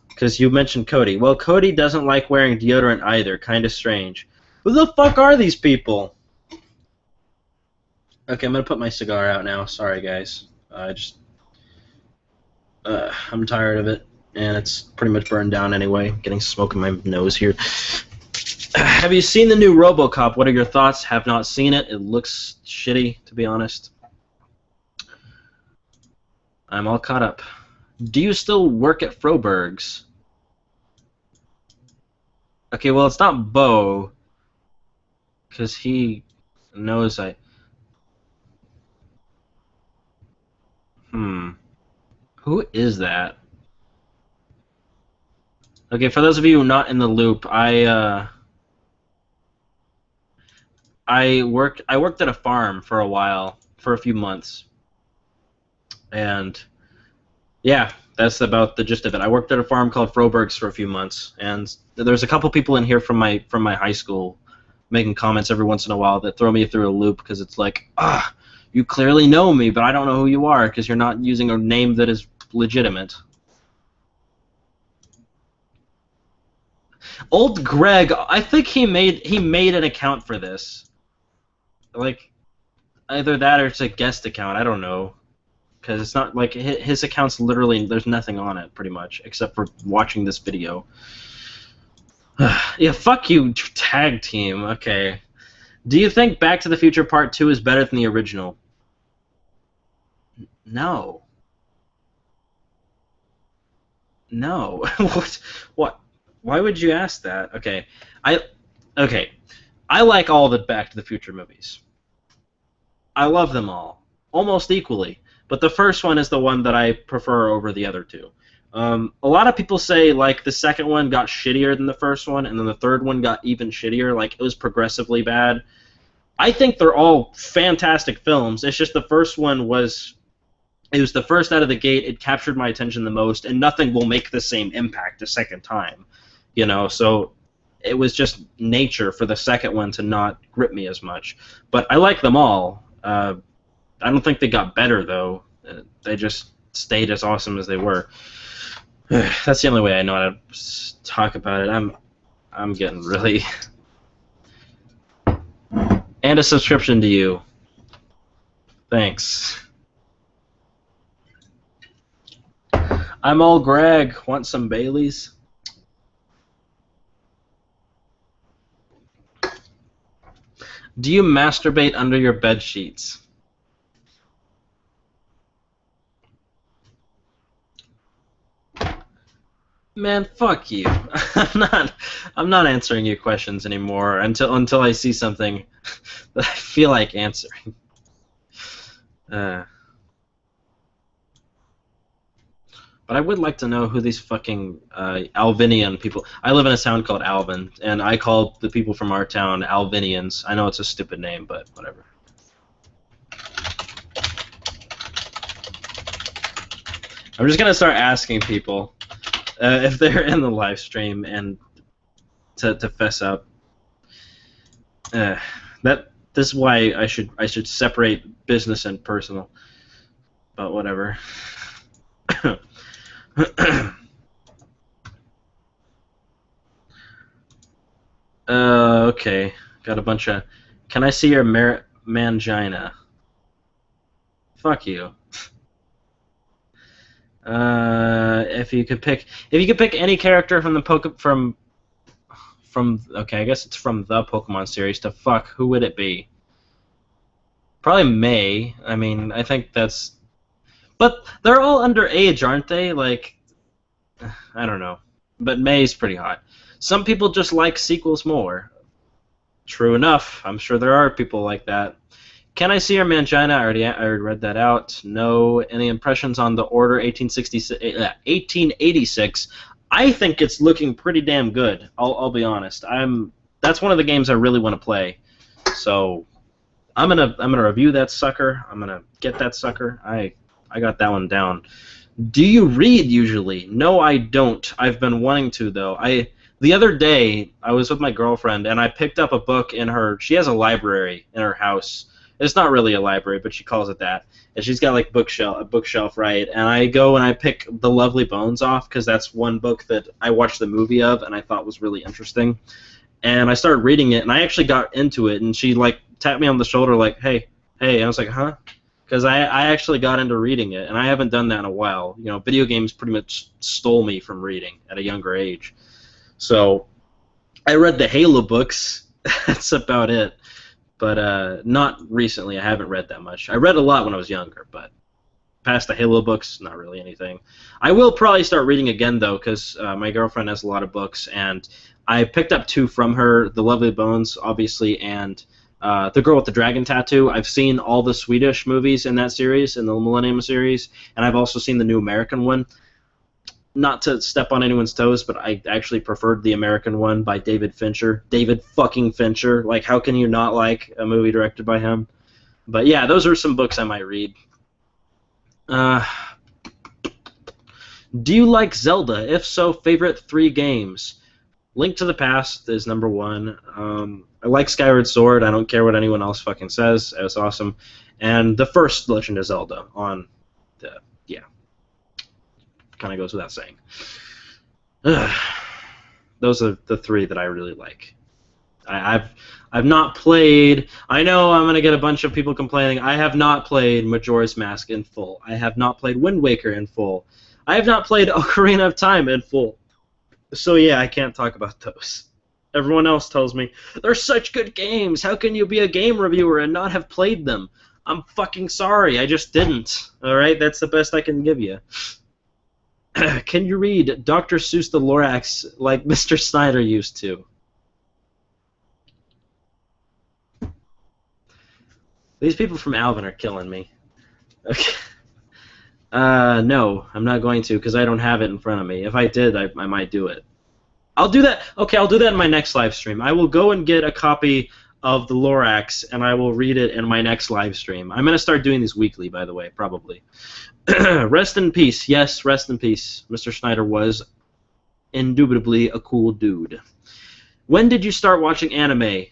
Because you mentioned Cody. Well, Cody doesn't like wearing deodorant either. Kind of strange. Who the fuck are these people? Okay, I'm going to put my cigar out now. Sorry, guys. I'm tired of it, and it's pretty much burned down anyway. Getting smoke in my nose here. Have you seen the new RoboCop? What are your thoughts? Have not seen it. It looks shitty, to be honest. I'm all caught up. Do you still work at Froberg's? Okay, well, it's not Bo, because he knows I... Who is that? Okay, for those of you not in the loop, I worked at a farm for a while, for a few months, and yeah, that's about the gist of it. I worked at a farm called Froberg's for a few months, and there's a couple people in here from my high school making comments every once in a while that throw me through a loop because it's like, you clearly know me, but I don't know who you are because you're not using a name that is legitimate. Old Greg, I think he made an account for this. Like, either that or it's a guest account. I don't know, because it's not like his account's literally there's nothing on it pretty much except for watching this video. Yeah, fuck you, tag team. Okay. Do you think Back to the Future Part 2 is better than the original? No. No. What? Why would you ask that? Okay. I like all the Back to the Future movies. I love them all, almost equally. But the first one is the one that I prefer over the other two. A lot of people say like the second one got shittier than the first one, and then the third one got even shittier. Like it was progressively bad. I think they're all fantastic films. It's just the first one was it was the first out of the gate. It captured my attention the most, and nothing will make the same impact a second time. You know, so it was just nature for the second one to not grip me as much. But I like them all. I don't think they got better though. They just stayed as awesome as they were. That's the only way I know how to talk about it. I'm getting really. And a subscription to you. Thanks. I'm all Greg. Want some Baileys? Do you masturbate under your bed sheets? Man, fuck you. I'm not answering your questions anymore until I see something that I feel like answering. But I would like to know who these fucking Alvinian people... I live in a town called Alvin, and I call the people from our town Alvinians. I know it's a stupid name, but whatever. I'm just going to start asking people if they're in the live stream and to fess up. This is why I should separate business and personal. But whatever. Okay. Got a bunch of. Can I see your mangina? Fuck you. If you could pick any character from the okay, I guess it's from the Pokemon series to fuck, who would it be? Probably May. I mean, I think that's. But they're all underage, aren't they? Like, I don't know. But May's pretty hot. Some people just like sequels more. True enough. I'm sure there are people like that. Can I see your mangina? I already read that out. No. Any impressions on the Order 1886? I think it's looking pretty damn good. I'll be honest. That's one of the games I really want to play. So I'm gonna review that sucker. I'm gonna get that sucker. I got that one down. Do you read usually? No, I don't. I've been wanting to though. The other day I was with my girlfriend and I picked up a book in her. She has a library in her house. It's not really a library, but she calls it that. And she's got like a bookshelf, right? And I go and I pick The Lovely Bones off because that's one book that I watched the movie of and I thought was really interesting. And I started reading it and I actually got into it. And she like tapped me on the shoulder like, hey. And I was like, huh? Because I actually got into reading it, and I haven't done that in a while. You know, video games pretty much stole me from reading at a younger age. So I read the Halo books. That's about it. But not recently. I haven't read that much. I read a lot when I was younger, but past the Halo books, not really anything. I will probably start reading again, though, because my girlfriend has a lot of books, and I picked up 2 from her, The Lovely Bones, obviously, and The Girl with the Dragon Tattoo. I've seen all the Swedish movies in that series, in the Millennium series, and I've also seen the new American one. Not to step on anyone's toes, but I actually preferred the American one by David Fincher. David fucking Fincher. Like, how can you not like a movie directed by him? But yeah, those are some books I might read. Do you like Zelda? If so, favorite 3 games. Link to the Past is number 1. I like Skyward Sword. I don't care what anyone else fucking says. It was awesome. And the first Legend of Zelda on the, yeah. Kind of goes without saying. Those are the 3 that I really like. I've not played. I know I'm gonna get a bunch of people complaining. I have not played Majora's Mask in full. I have not played Wind Waker in full. I have not played Ocarina of Time in full. So yeah, I can't talk about those. Everyone else tells me they're such good games. How can you be a game reviewer and not have played them? I'm fucking sorry. I just didn't. All right, that's the best I can give you. Can you read Dr. Seuss the Lorax like Mr. Snyder used to? These people from Alvin are killing me. Okay. No, I'm not going to because I don't have it in front of me. If I did, I might do it. I'll do that. Okay, I'll do that in my next live stream. I will go and get a copy of the Lorax, and I will read it in my next live stream. I'm going to start doing these weekly, by the way, probably. Rest in peace. Yes, rest in peace. Mr. Schneider was indubitably a cool dude. When did you start watching anime?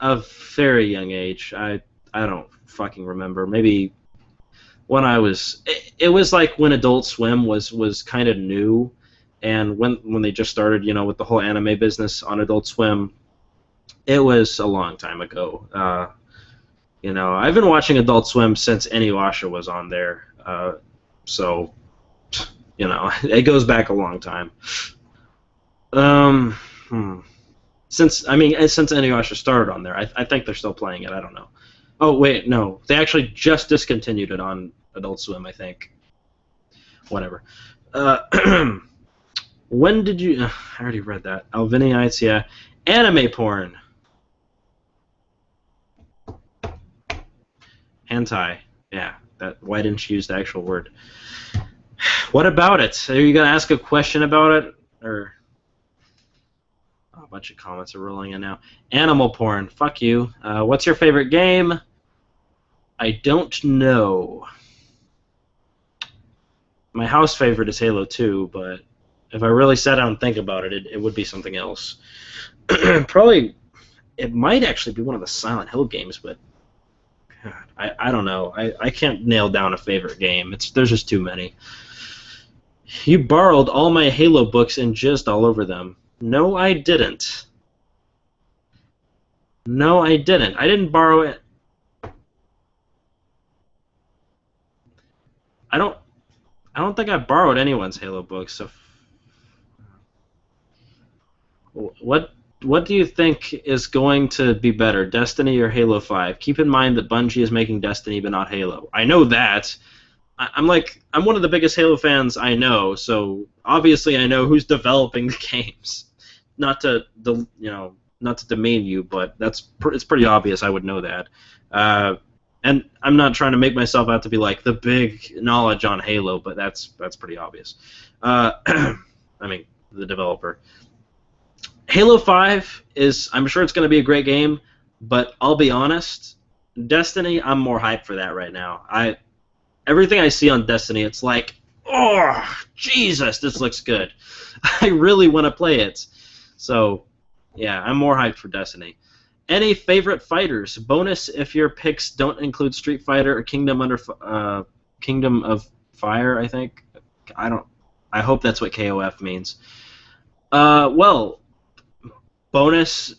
A very young age. I don't fucking remember. Maybe when I was... It was like when Adult Swim was kind of new, and when they just started, you know, with the whole anime business on Adult Swim, it was a long time ago. You know, I've been watching Adult Swim since Inuyasha was on there, so, you know, it goes back a long time. Since Inuyasha started on there, I think they're still playing it. I don't know. Oh wait, no, they actually just discontinued it on Adult Swim, I think. Whatever. When did you? I already read that. Alviniites, yeah. Anime porn. Hentai. Yeah. That. Why didn't you use the actual word? What about it? Are you gonna ask a question about it, or? Oh, a bunch of comments are rolling in now. Animal porn. Fuck you. What's your favorite game? I don't know. My house favorite is Halo 2, but if I really sat down and think about it, it would be something else. Probably, it might actually be one of the Silent Hill games, but God, I don't know. I can't nail down a favorite game. There's just too many. You borrowed all my Halo books and jizzed all over them. No, I didn't. No, I didn't. I didn't borrow it. I don't think I borrowed anyone's Halo books. So, what do you think is going to be better, Destiny or Halo 5? Keep in mind that Bungie is making Destiny, but not Halo. I know that. I'm one of the biggest Halo fans I know, so obviously I know who's developing the games. Not to demean you, but it's pretty obvious I would know that. And I'm not trying to make myself out to be like the big knowledge on Halo, but that's pretty obvious. I mean, the developer. Halo 5 I'm sure it's going to be a great game, but I'll be honest, Destiny, I'm more hyped for that right now. Everything I see on Destiny, it's like, oh, Jesus, this looks good. I really want to play it. So, yeah, I'm more hyped for Destiny. Any favorite fighters? Bonus if your picks don't include Street Fighter or Kingdom of Fire, I think. I hope that's what KOF means. Well, bonus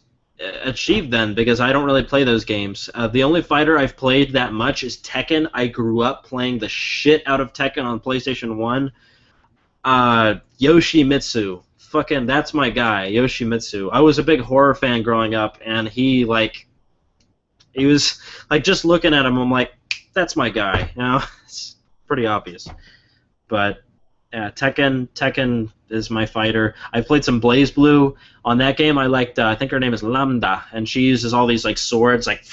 achieved then, because I don't really play those games. The only fighter I've played that much is Tekken. I grew up playing the shit out of Tekken on PlayStation 1. Yoshimitsu. Fucking, that's my guy, Yoshimitsu. I was a big horror fan growing up, and he was, like, just looking at him, I'm like, that's my guy, you know? It's pretty obvious. But, yeah, Tekken is my fighter. I've played some BlazBlue. On that game, I liked, I think her name is Lambda, and she uses all these, like, swords, like,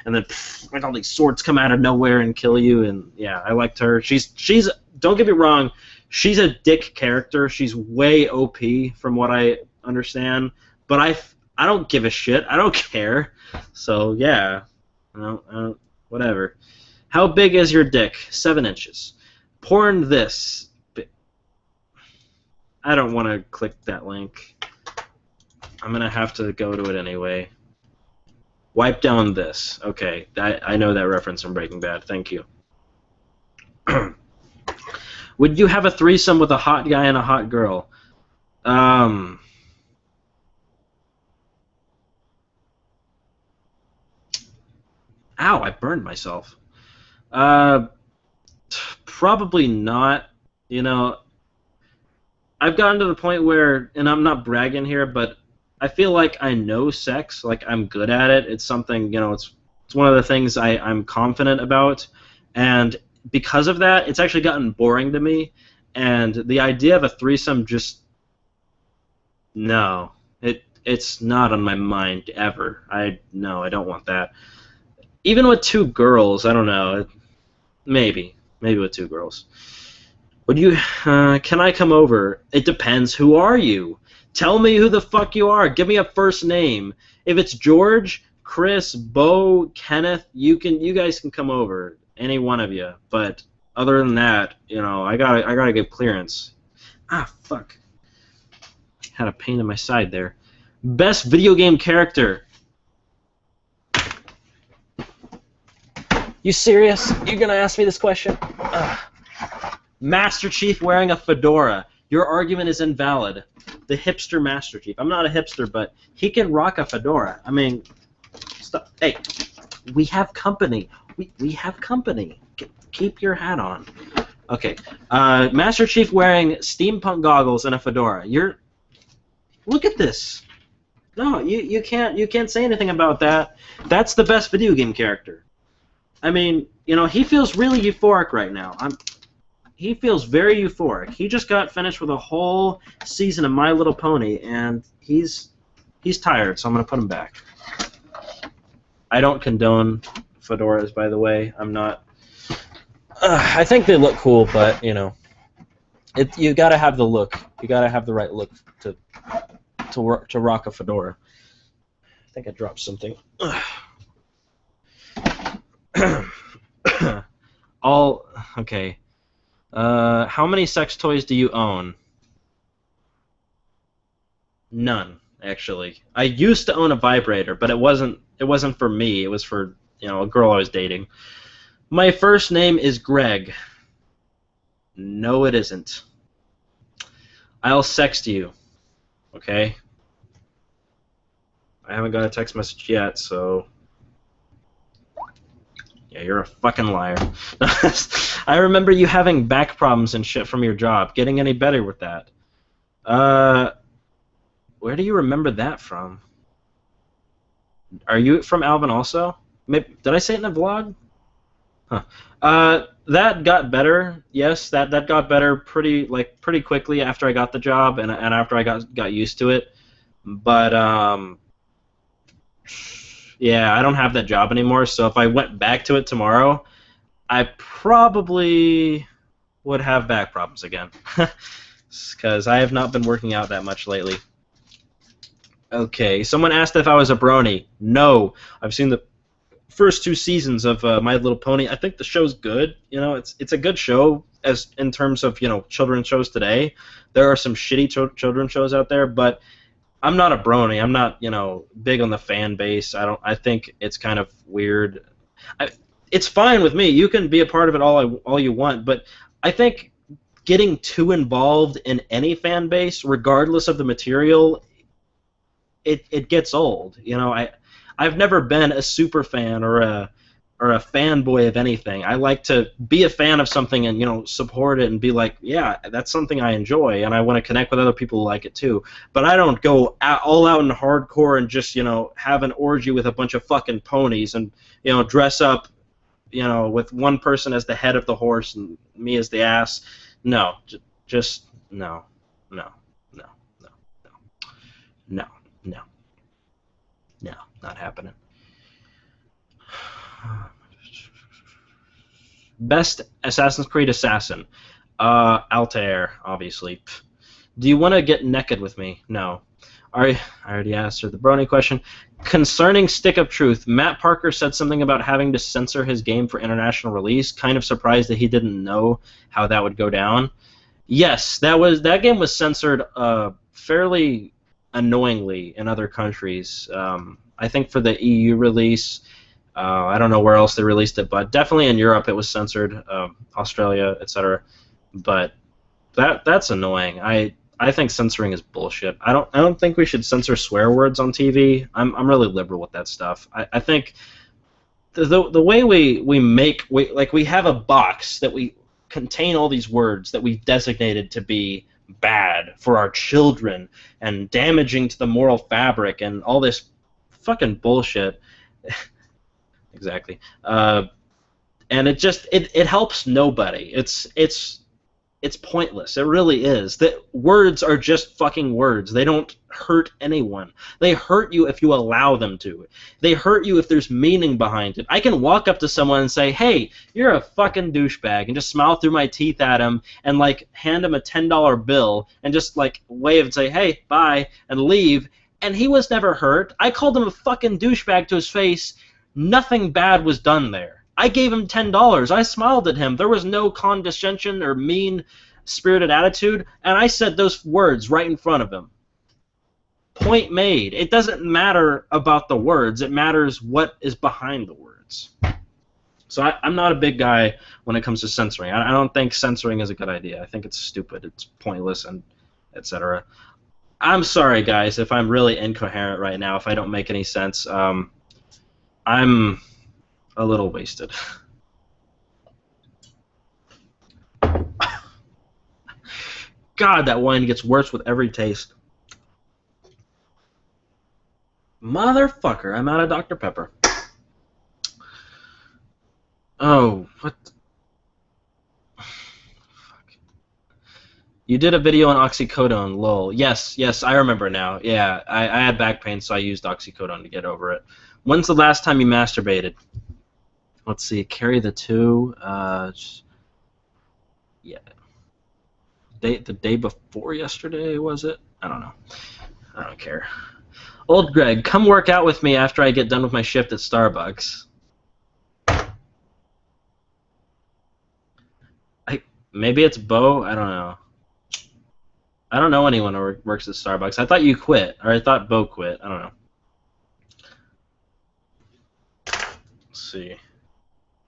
and then, like, all these swords come out of nowhere and kill you, and, yeah, I liked her. She's don't get me wrong, she's a dick character. She's way OP from what I understand, but I don't give a shit. I don't care. So yeah, whatever. How big is your dick? 7 inches. Porn this. I don't want to click that link. I'm gonna have to go to it anyway. Wipe down this. Okay, I know that reference from Breaking Bad. Thank you. Would you have a threesome with a hot guy and a hot girl? Ow, I burned myself. Probably not. You know, I've gotten to the point where, and I'm not bragging here, but I feel like I know sex. Like, I'm good at it. It's something, you know, it's one of the things I'm confident about. And because of that, it's actually gotten boring to me, and the idea of a threesome just no, it's not on my mind ever. I don't want that. Even with two girls, I don't know. Maybe with two girls. Would you? Can I come over? It depends. Who are you? Tell me who the fuck you are. Give me a first name. If it's George, Chris, Bo, Kenneth, you guys can come over. Any one of you. But other than that, I gotta get clearance. Ah, fuck. Had a pain in my side there. Best video game character. You serious? You're gonna ask me this question? Ugh. Master Chief wearing a fedora. Your argument is invalid. The hipster Master Chief. I'm not a hipster, but he can rock a fedora. I mean, stop. Hey, we have company. We have company. Keep your hat on. Okay. Master Chief wearing steampunk goggles and a fedora. Look at this. No, you can't say anything about that. That's the best video game character. I mean, he feels really euphoric right now. He feels very euphoric. He just got finished with a whole season of My Little Pony, and he's tired, so I'm gonna put him back. I don't condone fedoras, by the way. I'm not. I think they look cool, but you gotta have the look. You gotta have the right look to rock a fedora. I think I dropped something. Okay. How many sex toys do you own? None, actually. I used to own a vibrator, but it wasn't for me. It was for a girl I was dating. My first name is Greg. No, it isn't. I'll sext you. Okay. I haven't got a text message yet, so. Yeah, you're a fucking liar. I remember you having back problems and shit from your job. Getting any better with that? Where do you remember that from? Are you from Alvin also? Maybe, did I say it in a vlog? Huh. That got better. Yes, that got better pretty quickly after I got the job and after I got used to it. But yeah, I don't have that job anymore, so if I went back to it tomorrow, I probably would have back problems again. Because I have not been working out that much lately. Okay, someone asked if I was a brony. No, I've seen the first 2 seasons of My Little Pony. I think the show's good. It's a good show as in terms of children's shows today. There are some shitty children's shows out there, but I'm not a brony. I'm not, big on the fan base. I think it's kind of weird. It's fine with me. You can be a part of it all you want, but I think getting too involved in any fan base, regardless of the material, it gets old. I've never been a super fan or a fanboy of anything. I like to be a fan of something and support it and be like, yeah, that's something I enjoy and I want to connect with other people who like it too. But I don't go all out in hardcore and just have an orgy with a bunch of fucking ponies and dress up with one person as the head of the horse and me as the ass. No, just no, not happening. Best Assassin's Creed assassin. Altair, obviously. Do you want to get naked with me? No. I already answered the brony question. Concerning Stick of Truth, Matt Parker said something about having to censor his game for international release. Kind of surprised that he didn't know how that would go down. Yes, that game was censored fairly annoyingly in other countries. I think for the EU release, I don't know where else they released it, but definitely in Europe it was censored, Australia, etc. But that's annoying. I think censoring is bullshit. I don't think we should censor swear words on TV. I'm really liberal with that stuff. I think the way we have a box that we contain all these words that we've designated to be bad for our children and damaging to the moral fabric and all this fucking bullshit. Exactly. And it helps nobody. It's it's pointless. It really is. That words are just fucking words. They don't hurt anyone. They hurt you if you allow them to. They hurt you if there's meaning behind it. I can walk up to someone and say, "Hey, you're a fucking douchebag," and just smile through my teeth at him and like hand him a $10 bill and just like wave and say, "Hey, bye," and leave. And he was never hurt. I called him a fucking douchebag to his face. Nothing bad was done there. I gave him $10. I smiled at him. There was no condescension or mean-spirited attitude, and I said those words right in front of him. Point made. It doesn't matter about the words. It matters what is behind the words. So I'm not a big guy when it comes to censoring. I don't think censoring is a good idea. I think it's stupid. It's pointless, and etc. I'm sorry, guys, if I'm really incoherent right now, if I don't make any sense. I'm a little wasted. God, that wine gets worse with every taste. Motherfucker, I'm out of Dr. Pepper. Oh, what? Fuck. You did a video on oxycodone, lol. Yes, I remember now. Yeah, I had back pain, so I used oxycodone to get over it. When's the last time you masturbated? Let's see, carry the two. Yeah. The day before yesterday, was it? I don't know. I don't care. Old Greg, come work out with me after I get done with my shift at Starbucks. Maybe it's Bo? I don't know. I don't know anyone who works at Starbucks. I thought you quit, or I thought Bo quit. I don't know. Let's see.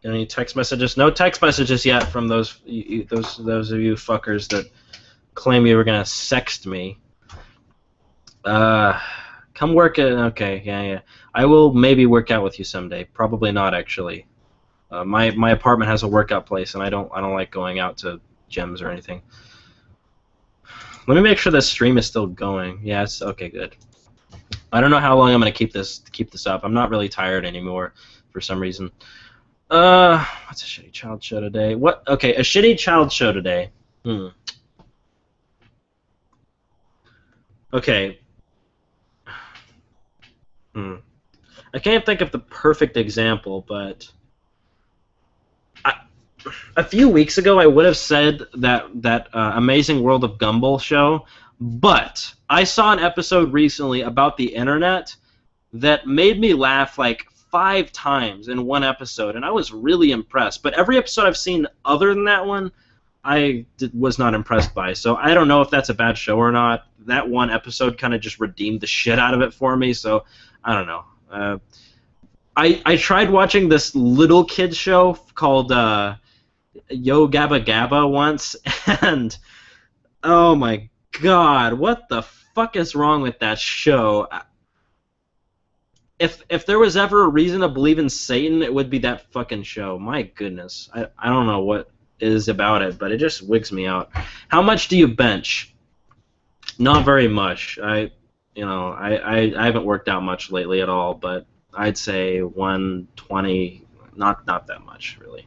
Any text messages? No text messages yet from those of you fuckers that claim you were gonna sext me. Come work at. Okay, yeah. I will maybe work out with you someday. Probably not, actually. My apartment has a workout place, and I don't like going out to gyms or anything. Let me make sure this stream is still going. Yeah, it's okay. Good. I don't know how long I'm gonna keep this up. I'm not really tired anymore for some reason. What's a shitty child show today? What? Okay, a shitty child show today. Okay. I can't think of the perfect example, but a few weeks ago I would have said that Amazing World of Gumball show, but I saw an episode recently about the internet that made me laugh like 5 times in one episode, and I was really impressed. But every episode I've seen other than that one, I was not impressed by. So I don't know if that's a bad show or not. That one episode kind of just redeemed the shit out of it for me, so I don't know. I tried watching this little kid show called Yo Gabba Gabba once, and oh my god, what the fuck is wrong with that show? If there was ever a reason to believe in Satan, it would be that fucking show. My goodness. I don't know what is about it, but it just wigs me out. How much do you bench? Not very much. I haven't worked out much lately at all, but I'd say 120, not that much, really.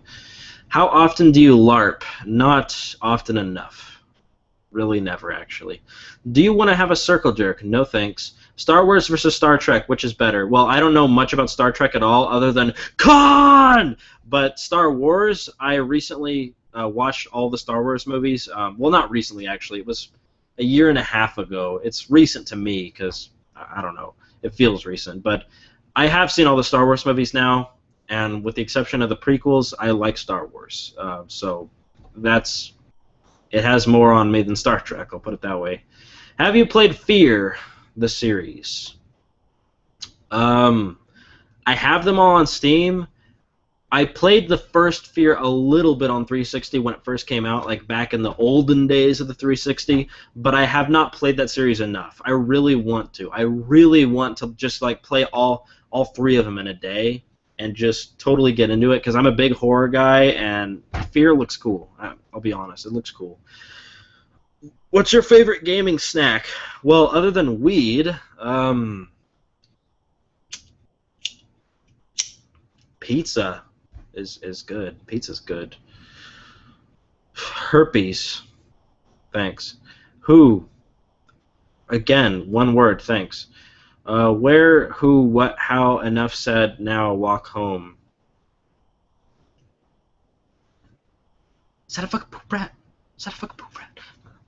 How often do you LARP? Not often enough. Really never, actually. Do you want to have a circle jerk? No thanks. Star Wars versus Star Trek, which is better? Well, I don't know much about Star Trek at all, other than Khan! But Star Wars, I recently watched all the Star Wars movies. Well, not recently, actually. It was a year and a half ago. It's recent to me, because, I don't know, it feels recent. But I have seen all the Star Wars movies now, and with the exception of the prequels, I like Star Wars. So that's... It has more on me than Star Trek, I'll put it that way. Have you played Fear, the series? I have them all on Steam. I played the first Fear a little bit on 360 when it first came out, like back in the olden days of the 360, but I have not played that series enough. I really want to. I really want to just like play all 3 of them in a day and just totally get into it, because I'm a big horror guy, and Fear looks cool. I'll be honest, it looks cool. What's your favorite gaming snack? Well, other than weed, pizza is good. Pizza's good. Herpes. Thanks. Who? Again, one word. Thanks. Where? Who? What? How? Enough said. Now walk home. Is that a fucking poop rat? Is that a fucking poop rat?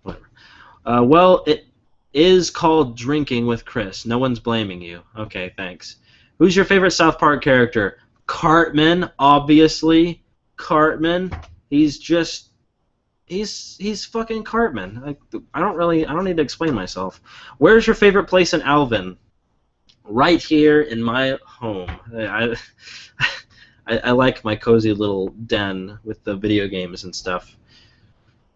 Whatever. Well, it is called Drinking with Chris. No one's blaming you. Okay, thanks. Who's your favorite South Park character? Cartman, obviously. Cartman. He's fucking Cartman. I don't need to explain myself. Where's your favorite place in Alvin? Right here in my home. I like my cozy little den with the video games and stuff.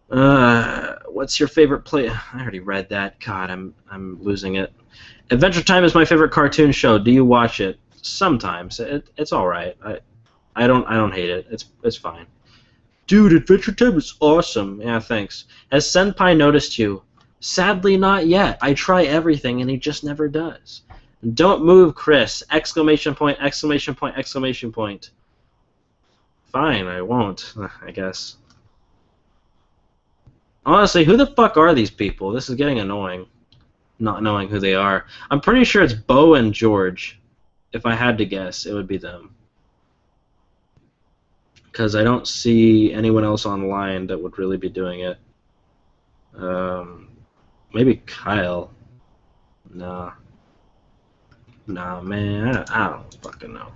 What's your favorite play? I already read that. God, I'm losing it. Adventure Time is my favorite cartoon show. Do you watch it? Sometimes. It's all right. I don't hate it. It's fine. Dude, Adventure Time is awesome. Yeah, thanks. Has Senpai noticed you? Sadly, not yet. I try everything, and he just never does. Don't move, Chris! Exclamation point! Exclamation point! Exclamation point! Fine, I won't. I guess. Honestly, who the fuck are these people? This is getting annoying. Not knowing who they are. I'm pretty sure it's Bo and George. If I had to guess, it would be them. Because I don't see anyone else online that would really be doing it. Maybe Kyle. Nah. Nah, man. I don't fucking know.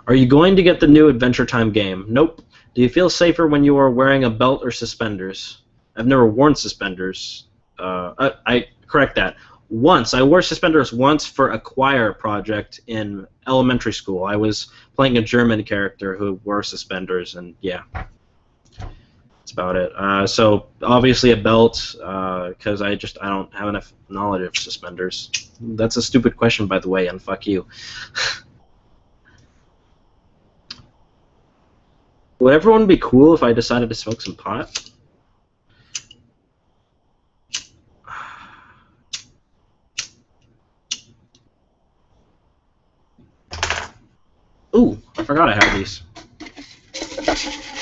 Are you going to get the new Adventure Time game? Nope. Do you feel safer when you are wearing a belt or suspenders? I've never worn suspenders. I correct that. Once. I wore suspenders once for a choir project in elementary school. I was playing a German character who wore suspenders, and yeah. That's about it. So, obviously a belt, because I don't have enough knowledge of suspenders. That's a stupid question, by the way, and fuck you. Would everyone be cool if I decided to smoke some pot? Ooh, I forgot I had these.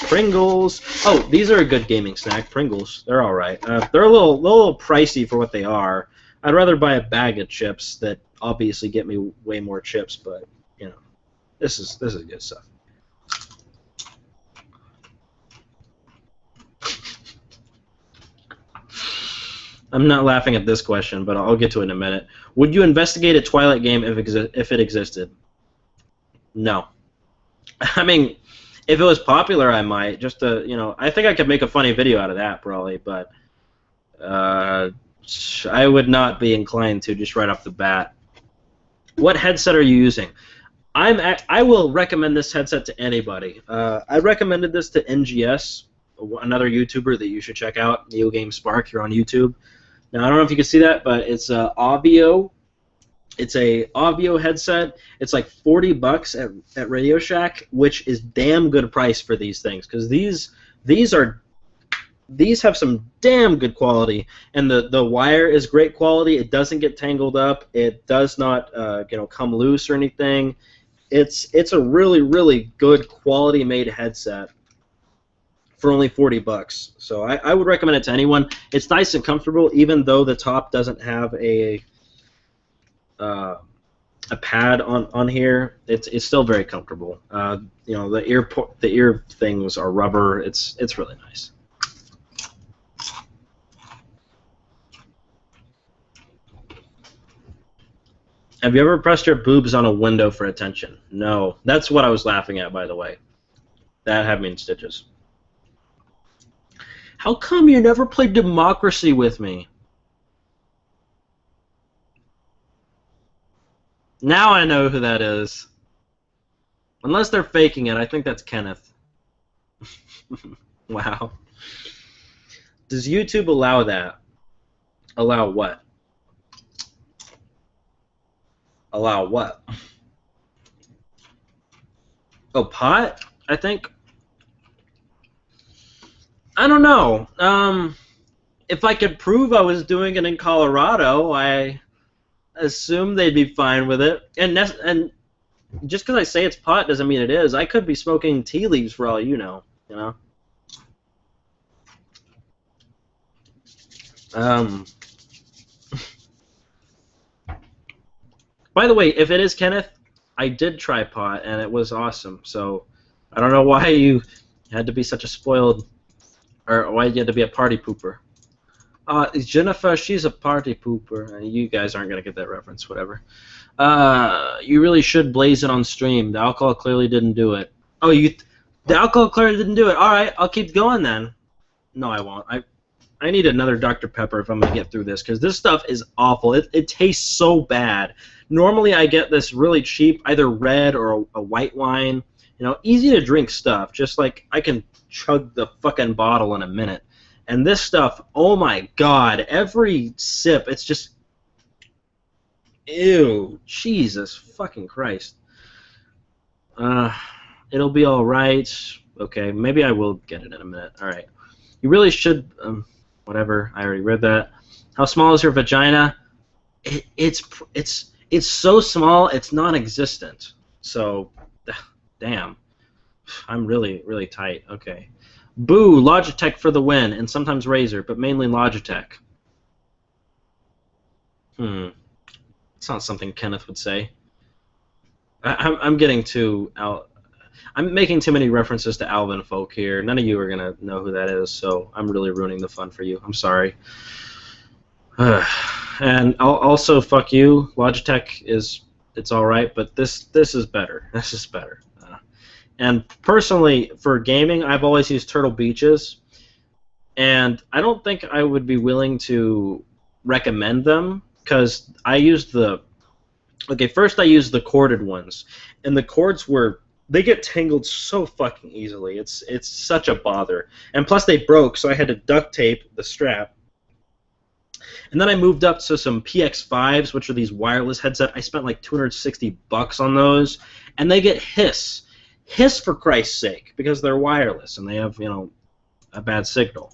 Pringles. Oh, these are a good gaming snack. Pringles. They're all right. They're a little pricey for what they are. I'd rather buy a bag of chips that obviously get me way more chips, but you know, this is good stuff. I'm not laughing at this question, but I'll get to it in a minute. Would you investigate a Twilight game if it existed? No. I mean, if it was popular, I might. Just to, you know, I think I could make a funny video out of that probably, but I would not be inclined to just right off the bat. What headset are you using? I will recommend this headset to anybody. I recommended this to NGS, another YouTuber that you should check out, Neo Game Spark. You're on YouTube. Now I don't know if you can see that, but it's Avio. It's a Avio headset. It's like $40 at Radio Shack, which is damn good price for these things, because these have some damn good quality, and the wire is great quality. It doesn't get tangled up. It does not come loose or anything. It's a really good quality made headset for only $40. So I would recommend it to anyone. It's nice and comfortable, even though the top doesn't have a pad on here. It's still very comfortable. The ear things are rubber. It's really nice. Have you ever pressed your boobs on a window for attention? No. That's what I was laughing at, by the way. That had me in stitches. How come you never played Democracy with me? Now I know who that is. Unless they're faking it, I think that's Kenneth. Wow. Does YouTube allow that? Allow what? Allow what? Oh, pot? I think. I don't know. If I could prove I was doing it in Colorado, I assume they'd be fine with it. And just because I say it's pot doesn't mean it is. I could be smoking tea leaves for all you know. You know. Um, by the way, if it is Kenneth, I did try pot and it was awesome. So I don't know why you had to be such a spoiled, or why you had to be a party pooper. Jennifer, she's a party pooper. You guys aren't gonna get that reference, whatever. You really should blaze it on stream. The alcohol clearly didn't do it. Oh, the alcohol clearly didn't do it. All right, I'll keep going then. No, I won't. I need another Dr. Pepper if I'm gonna get through this because this stuff is awful. It tastes so bad. Normally, I get this really cheap, either red or a white wine. You know, easy to drink stuff. Just like I can chug the fucking bottle in a minute. And this stuff, oh my god! Every sip, it's just ew. Jesus fucking Christ. It'll be all right. Okay, maybe I will get it in a minute. All right. You really should. Whatever. I already read that. How small is your vagina? It's so small. It's non-existent. So, damn. I'm really tight. Okay. Boo! Logitech for the win, and sometimes Razer, but mainly Logitech. It's not something Kenneth would say. I'm getting too out. I'm making too many references to Alvin folk here. None of you are gonna know who that is, so I'm really ruining the fun for you. I'm sorry. And I'll also fuck you. Logitech it's all right, but this is better. This is better. And personally, for gaming, I've always used Turtle Beaches, and I don't think I would be willing to recommend them because I used the. Okay, first I used the corded ones, and the cords they get tangled so fucking easily. It's such a bother. And plus they broke, so I had to duct tape the strap. And then I moved up to some PX5s, which are these wireless headsets. I spent like $260 on those, and they get hiss. Hiss for Christ's sake, because they're wireless and they have, you know, a bad signal.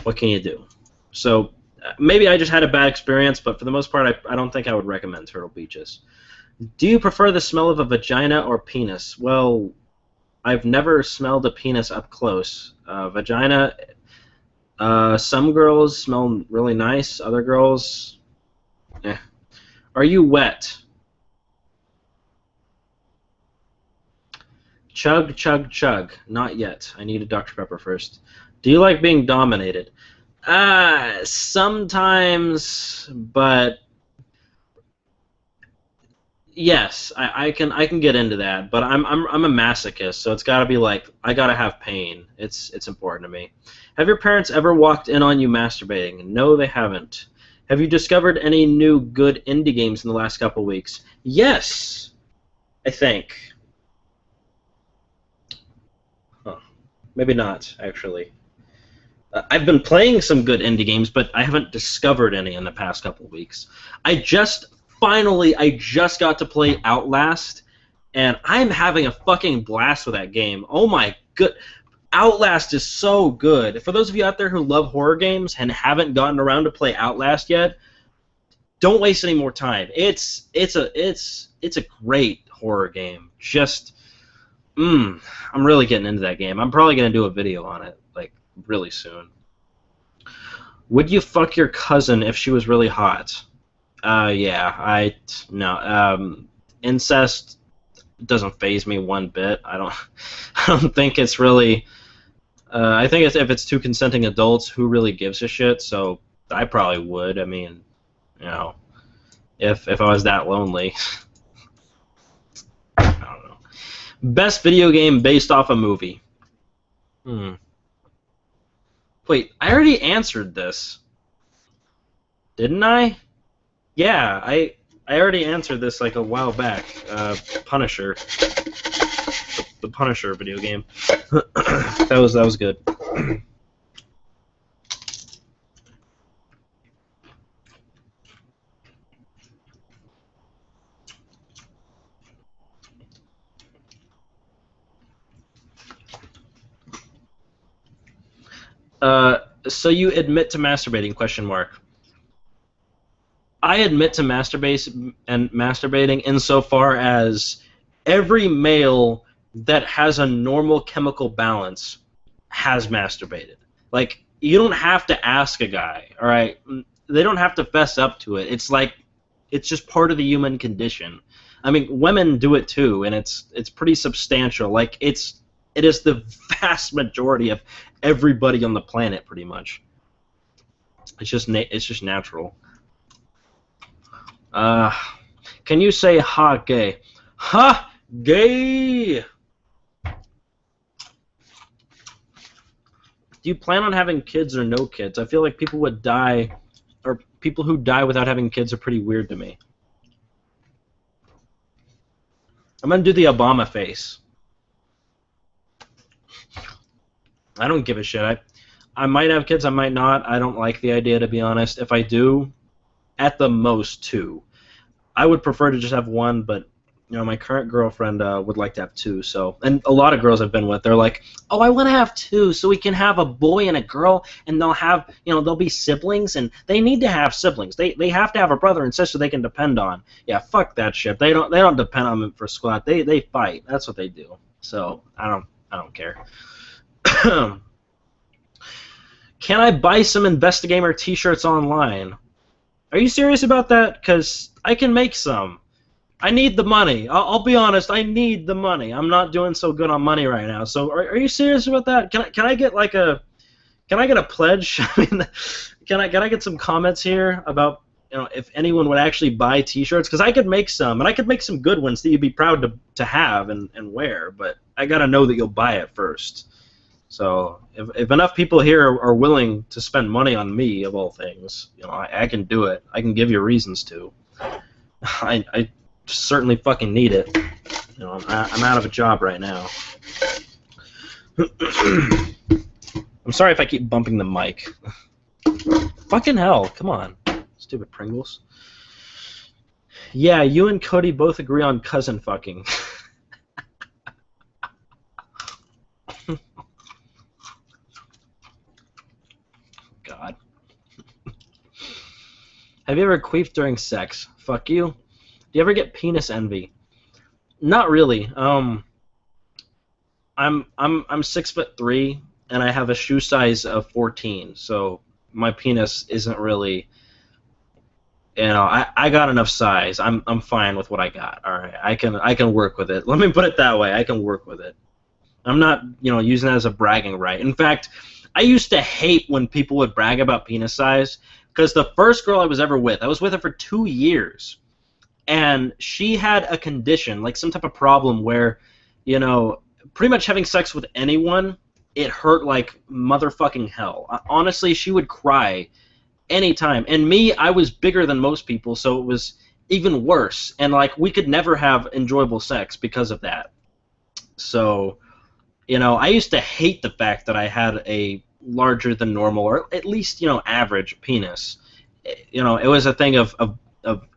What can you do? So maybe I just had a bad experience, but for the most part, I don't think I would recommend Turtle Beaches. Do you prefer the smell of a vagina or penis? Well, I've never smelled a penis up close. Vagina, some girls smell really nice. Other girls, eh. Are you wet? Chug, chug, chug. Not yet. I need a Dr. Pepper first. Do you like being dominated? Sometimes, but yes, I can get into that. But I'm a masochist, so it's got to be like I gotta have pain. It's important to me. Have your parents ever walked in on you masturbating? No, they haven't. Have you discovered any new good indie games in the last couple weeks? Yes, I think. Maybe not, actually. I've been playing some good indie games, but I haven't discovered any in the past couple of weeks. I just got to play Outlast, and I'm having a fucking blast with that game. Oh my good. Outlast is so good. For those of you out there who love horror games and haven't gotten around to play Outlast yet, don't waste any more time. It's a great horror game. Just I'm really getting into that game. I'm probably going to do a video on it, like, really soon. Would you fuck your cousin if she was really hot? Yeah, no. Incest doesn't faze me one bit. I don't think it's really. I think if it's two consenting adults, who really gives a shit? So I probably would. I mean, you know, if I was that lonely. I don't know. Best video game based off a movie. Wait, I already answered this. Didn't I? Yeah, I already answered this like a while back. Punisher. The Punisher video game. that was good. So you admit to masturbating? Question mark. I admit to masturbating insofar as every male that has a normal chemical balance has masturbated. Like, you don't have to ask a guy, all right? They don't have to fess up to it. It's like it's just part of the human condition. I mean, women do it too, and it's pretty substantial. Like it is the vast majority of everybody on the planet, pretty much. It's just natural. Uh, can you say ha gay? Ha gay. Do you plan on having kids or no kids? I feel like people would die, or people who die without having kids are pretty weird to me. I'm gonna do the Obama face. I don't give a shit. I might have kids, I might not. I don't like the idea, to be honest. If I do, at the most two. I would prefer to just have one, but you know, my current girlfriend would like to have two. So, and a lot of girls I've been with, they're like, "Oh, I want to have two, so we can have a boy and a girl, and they'll have, you know, they'll be siblings, and they need to have siblings. They have to have a brother and sister they can depend on." Yeah, fuck that shit. They don't depend on them for squat. They fight. That's what they do. So I don't care. Can I buy some Investigamer t-shirts online? Are you serious about that? Because I can make some. I need the money. I'll be honest. I need the money. I'm not doing so good on money right now. So are you serious about that? Can I get like a pledge? I mean, can I get some comments here about, you know, if anyone would actually buy T-shirts? Because I could make some, and I could make some good ones that you'd be proud to have and wear. But I gotta know that you'll buy it first. So if enough people here are willing to spend money on me, of all things, you know, I can do it. I can give you reasons to. I certainly fucking need it. You know, I'm out of a job right now. I'm sorry if I keep bumping the mic. Fucking hell, come on. Stupid Pringles. Yeah, you and Cody both agree on cousin fucking. God. Have you ever queefed during sex? Fuck you. Do you ever get penis envy? Not really. I'm 6'3", and I have a shoe size of 14, so my penis isn't really, you know, I got enough size. I'm fine with what I got. All right, I can work with it. Let me put it that way. I can work with it. I'm not, you know, using that as a bragging right. In fact, I used to hate when people would brag about penis size, because the first girl I was ever with, I was with her for 2 years, and she had a condition, like some type of problem where, you know, pretty much having sex with anyone, it hurt like motherfucking hell. Honestly, she would cry anytime. And me, I was bigger than most people, so it was even worse. And, like, we could never have enjoyable sex because of that. So, you know, I used to hate the fact that I had a larger than normal, or at least, you know, average penis. You know, it was a thing of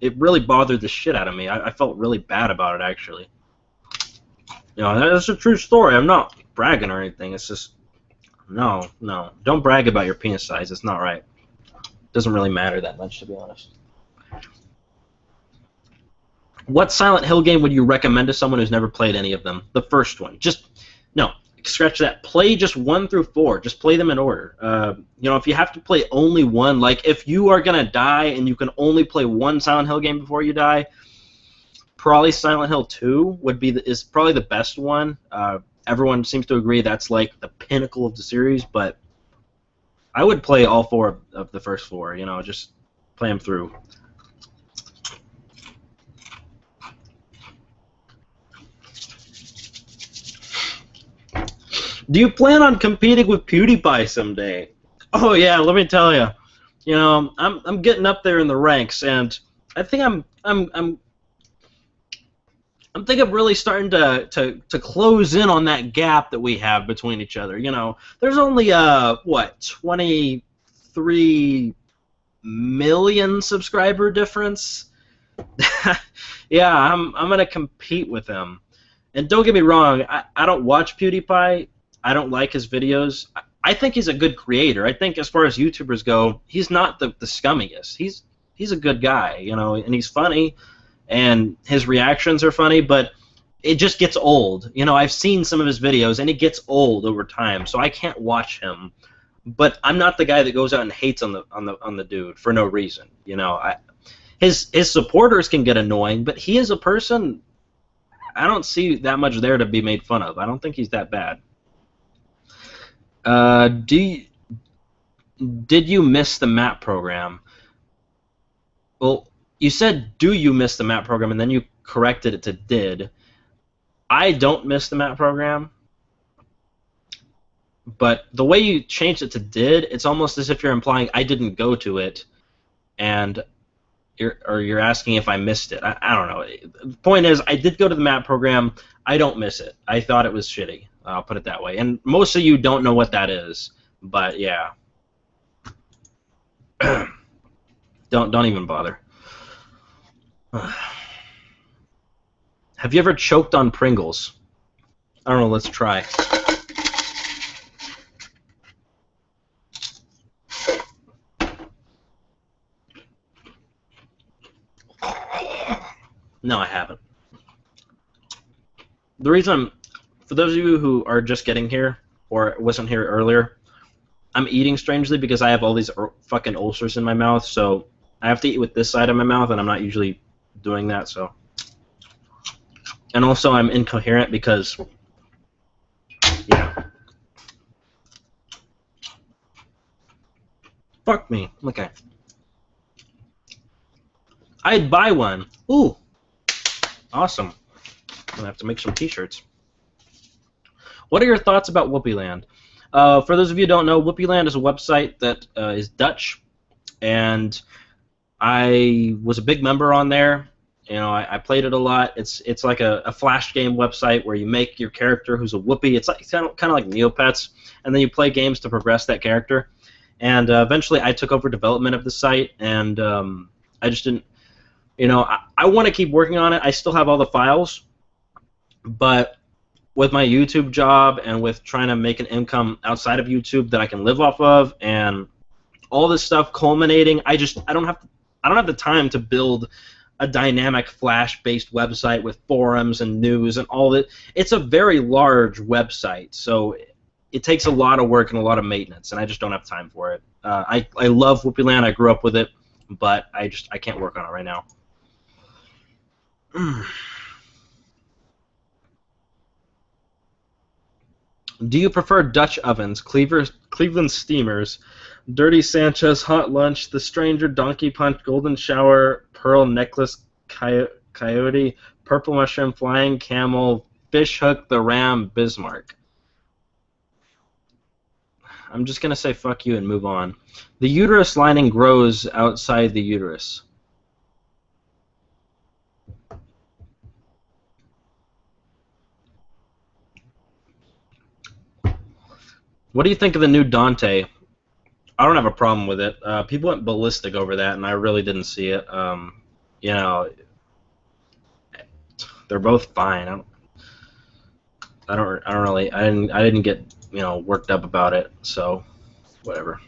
it really bothered the shit out of me. I felt really bad about it, actually. You know, that's a true story. I'm not bragging or anything. It's just, no. Don't brag about your penis size. It's not right. It doesn't really matter that much, to be honest. What Silent Hill game would you recommend to someone who's never played any of them? The first one. No, scratch that. Play just 1 through 4. Just play them in order. You know, if you have to play only one, like if you are going to die and you can only play one Silent Hill game before you die, probably Silent Hill 2 is probably the best one. Everyone seems to agree that's like the pinnacle of the series, but I would play all 4 of the first 4, you know, just play them through. Do you plan on competing with PewDiePie someday? Oh yeah, let me tell you. You know, I'm getting up there in the ranks, and I think I'm thinking of really starting to close in on that gap that we have between each other. You know, there's only what, 23 million subscriber difference. Yeah, I'm gonna compete with him. And don't get me wrong, I don't watch PewDiePie. I don't like his videos. I think he's a good creator. I think as far as YouTubers go, he's not the scummiest. He's a good guy, you know, and he's funny, and his reactions are funny, but it just gets old. You know, I've seen some of his videos, and it gets old over time, so I can't watch him but I'm not the guy that goes out and hates on the dude for no reason. You know, his supporters can get annoying, but he is a person. I don't see that much there to be made fun of. I don't think he's that bad. Uh, do you, did you miss the map program? Well, you said do you miss the map program, and then you corrected it to did. I don't miss the map program, but the way you changed it to did, it's almost as if you're implying I didn't go to it, and you're asking if I missed it. I don't know. The point is, I did go to the map program. I don't miss it. I thought it was shitty. I'll put it that way. And most of you don't know what that is, but yeah. Don't even bother. Have you ever choked on Pringles? I don't know. Let's try. No, I haven't. The reason for those of you who are just getting here or wasn't here earlier, I'm eating strangely because I have all these fucking ulcers in my mouth, so I have to eat with this side of my mouth, and I'm not usually doing that, so. And also I'm incoherent because, yeah. Fuck me. Okay. I'd buy one. Ooh. Awesome. I'm gonna have to make some t-shirts. What are your thoughts about Whoopiland? For those of you who don't know, Whoopiland is a website that is Dutch, and I was a big member on there. You know, I played it a lot. It's like a flash game website where you make your character who's a Whoopi. It's like kind of like Neopets, and then you play games to progress that character. And eventually, I took over development of the site, and I just didn't. You know, I want to keep working on it. I still have all the files, but with my YouTube job and with trying to make an income outside of YouTube that I can live off of, and all this stuff culminating, I don't have the time to build a dynamic Flash-based website with forums and news and all that. It's a very large website, so it takes a lot of work and a lot of maintenance, and I just don't have time for it. I love Whoopiland. I grew up with it, but I can't work on it right now. Do you prefer Dutch ovens, Cleveland steamers, Dirty Sanchez, Hot Lunch, The Stranger, Donkey Punch, Golden Shower, Pearl Necklace, Coyote, Purple Mushroom, Flying Camel, Fish Hook, The Ram, Bismarck? I'm just going to say fuck you and move on. The uterus lining grows outside the uterus. What do you think of the new Dante? I don't have a problem with it. People went ballistic over that, and I really didn't see it. You know, they're both fine. I didn't get worked up about it. So, whatever.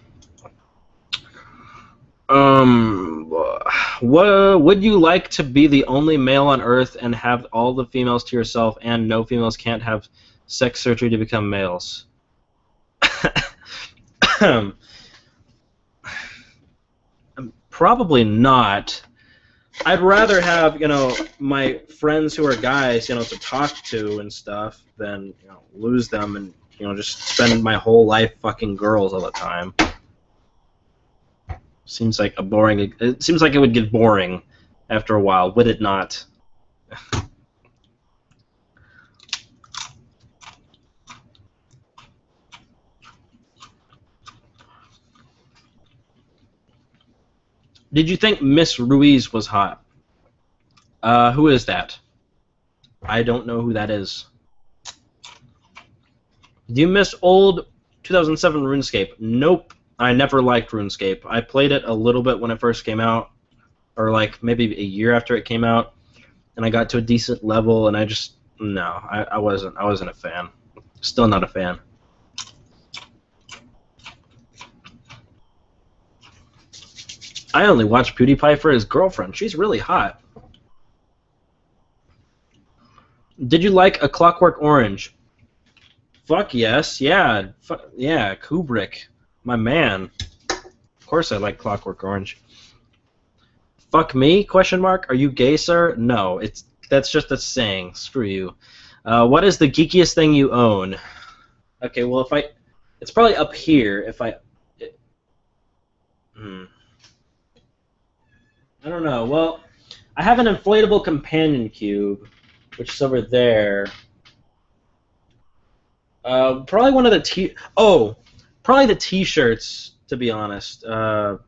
Would you like to be the only male on Earth and have all the females to yourself, and no females can't have sex surgery to become males? Probably not. I'd rather have, my friends who are guys, to talk to and stuff than, lose them and, just spend my whole life fucking girls all the time. Seems like it seems like it would get boring after a while, would it not? Did you think Miss Ruiz was hot? Who is that? I don't know who that is. Do you miss old 2007 RuneScape? Nope. I never liked RuneScape. I played it a little bit when it first came out, or like maybe a year after it came out, and I got to a decent level, and I wasn't a fan. Still not a fan. I only watch PewDiePie for his girlfriend. She's really hot. Did you like A Clockwork Orange? Fuck yes. Yeah. Yeah, Kubrick. My man. Of course I like Clockwork Orange. Fuck me? Question mark. Are you gay, sir? No. That's just a saying. Screw you. What is the geekiest thing you own? Okay, well it's probably up here. If I, it, hmm, I don't know. Well, I have an inflatable companion cube, which is over there. Probably one of the probably the T-shirts. To be honest, I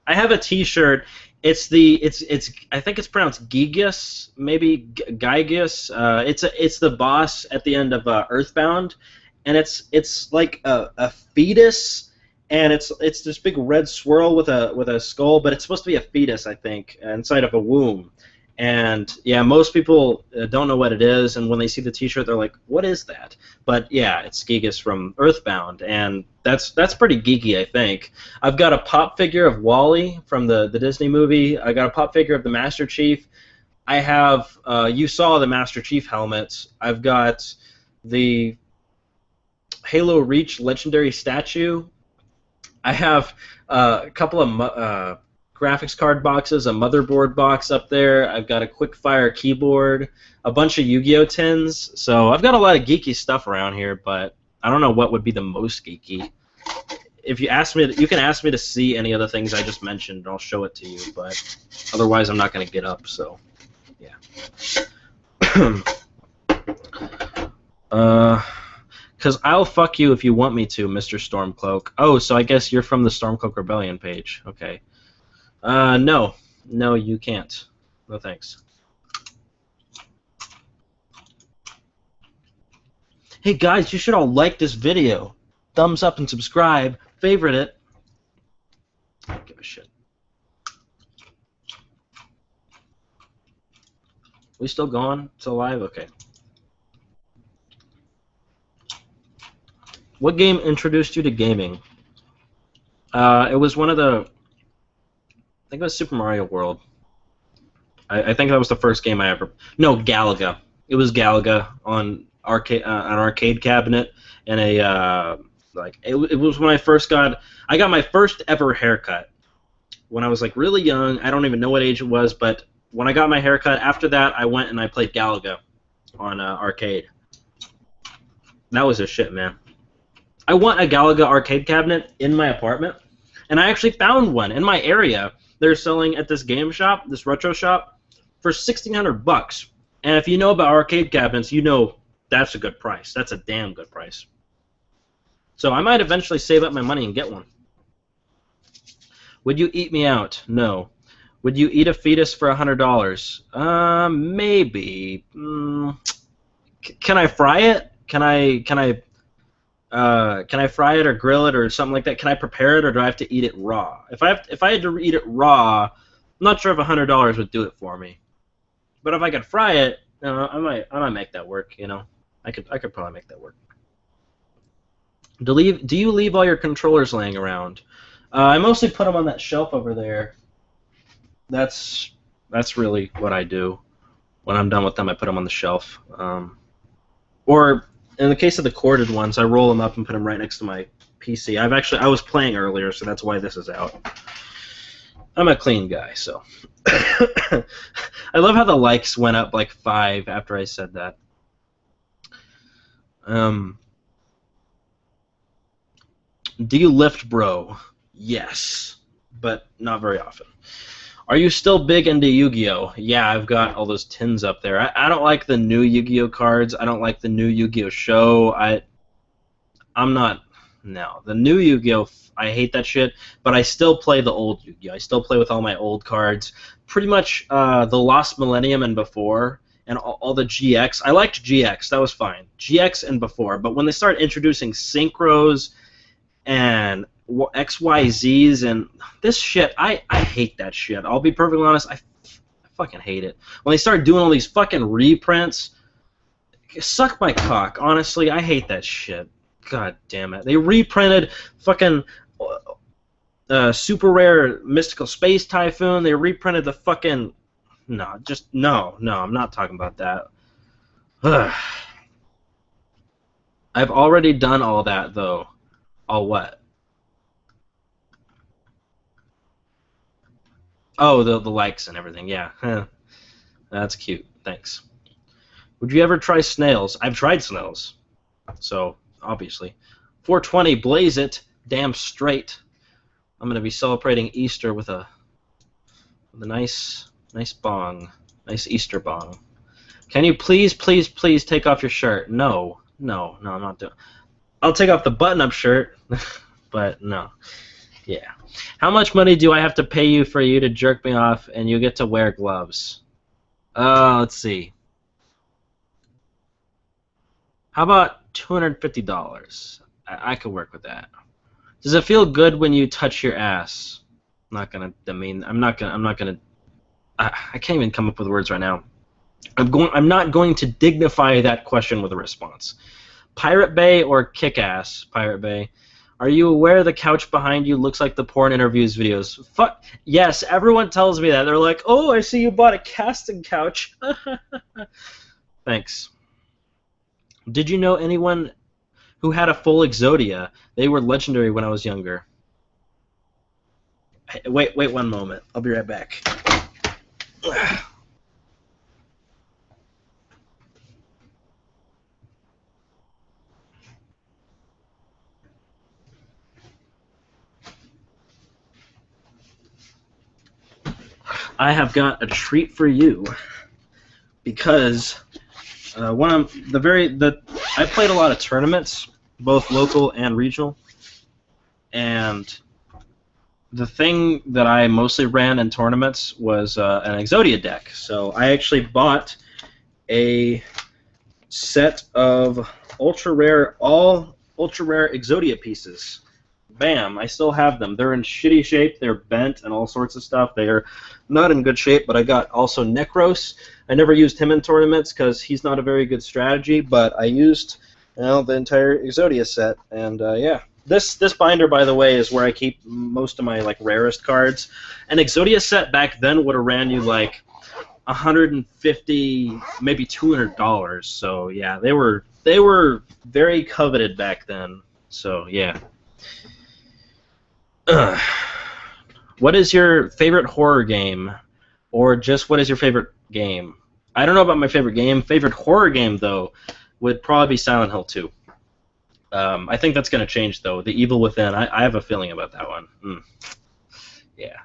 have a T-shirt. It's I think it's pronounced Gigas, maybe Gygus. It's the boss at the end of Earthbound, and it's like a fetus, and it's this big red swirl with a skull, but it's supposed to be a fetus, I think, inside of a womb. And yeah, most people don't know what it is, and when they see the T-shirt, they're like, "What is that?" But yeah, it's Gigas from Earthbound, and that's pretty geeky, I think. I've got a pop figure of Wally from the Disney movie. I got a pop figure of the Master Chief. I have you saw the Master Chief helmets. I've got the Halo Reach legendary statue. I have a couple of graphics card boxes, a motherboard box up there. I've got a quick-fire keyboard, a bunch of Yu-Gi-Oh tins. So I've got a lot of geeky stuff around here, but I don't know what would be the most geeky. If you ask me, you can ask me to see any of the things I just mentioned, and I'll show it to you. But otherwise, I'm not going to get up. So, yeah. Because I'll fuck you if you want me to, Mr. Stormcloak. Oh, so I guess you're from the Stormcloak Rebellion page. Okay. No. No, you can't. No thanks. Hey guys, you should all like this video. Thumbs up and subscribe. Favorite it. I don't give a shit. We still going? Still live? Okay. What game introduced you to gaming? It was one of the... I think it was Super Mario World. I think that was the first game I ever... No, Galaga. It was Galaga on an arcade cabinet, and it was when I first got... I got my first ever haircut when I was like really young. I don't even know what age it was, but when I got my haircut, after that I went and I played Galaga on arcade. That was a shit, man. I want a Galaga arcade cabinet in my apartment, and I actually found one in my area. They're selling at this game shop, this retro shop, for $1,600. And if you know about arcade cabinets, you know that's a good price. That's a damn good price. So I might eventually save up my money and get one. Would you eat me out? No. Would you eat a fetus for $100? Maybe. Can I fry it? Can I fry it or grill it or something like that? Can I prepare it, or do I have to eat it raw? If I had to eat it raw, I'm not sure if $100 would do it for me. But if I could fry it, I might make that work. You know, I could probably make that work. Do you leave all your controllers laying around? I mostly put them on that shelf over there. That's really what I do. When I'm done with them, I put them on the shelf. Or in the case of the corded ones, I roll them up and put them right next to my PC. I was playing earlier, so that's why this is out. I'm a clean guy, so. I love how the likes went up like 5 after I said that. Do you lift, bro? Yes, but not very often. Are you still big into Yu-Gi-Oh? Yeah, I've got all those tins up there. I don't like the new Yu-Gi-Oh cards. I don't like the new Yu-Gi-Oh show. I'm not... No. The new Yu-Gi-Oh, I hate that shit, but I still play the old Yu-Gi-Oh. I still play with all my old cards. Pretty much the Lost Millennium and before, and all the GX. I liked GX. That was fine. GX and before. But when they started introducing synchros and XYZs and this shit, I hate that shit. I'll be perfectly honest, I fucking hate it. When they start doing all these fucking reprints, suck my cock. Honestly, I hate that shit. God damn it. They reprinted fucking Super Rare Mystical Space Typhoon. They reprinted the fucking... No, I'm not talking about that. Ugh. I've already done all that, though. All what? Oh, the likes and everything. Yeah, that's cute. Thanks. Would you ever try snails? I've tried snails, so obviously. 420, blaze it, damn straight. I'm gonna be celebrating Easter with a nice bong, nice Easter bong. Can you please take off your shirt? No, I'm not doing. I'll take off the button-up shirt, but no. Yeah. How much money do I have to pay you for you to jerk me off and you get to wear gloves? Let's see. How about $250? I could work with that. Does it feel good when you touch your ass? I'm not gonna. I mean, I'm not gonna. I can't even come up with words right now. I'm not going to dignify that question with a response. Pirate Bay or Kick-Ass? Pirate Bay. Are you aware the couch behind you looks like the porn interviews videos? Fuck yes, everyone tells me that. They're like, "Oh, I see you bought a casting couch." Thanks. Did you know anyone who had a full Exodia? They were legendary when I was younger. Wait one moment. I'll be right back. I have got a treat for you because I played a lot of tournaments, both local and regional, and the thing that I mostly ran in tournaments was an Exodia deck. So I actually bought a set of all ultra rare Exodia pieces. Bam! I still have them. They're in shitty shape. They're bent and all sorts of stuff. They are not in good shape. But I got also Necros. I never used him in tournaments because he's not a very good strategy. But I used the entire Exodia set, and yeah. This binder, by the way, is where I keep most of my rarest cards. An Exodia set back then would have ran you like $150, maybe $200. So yeah, they were very coveted back then. So yeah. What is your favorite horror game, or just what is your favorite game? I don't know about my favorite game. Favorite horror game though would probably be Silent Hill 2. I think that's going to change, though. The Evil Within, I have a feeling about that one. Yeah.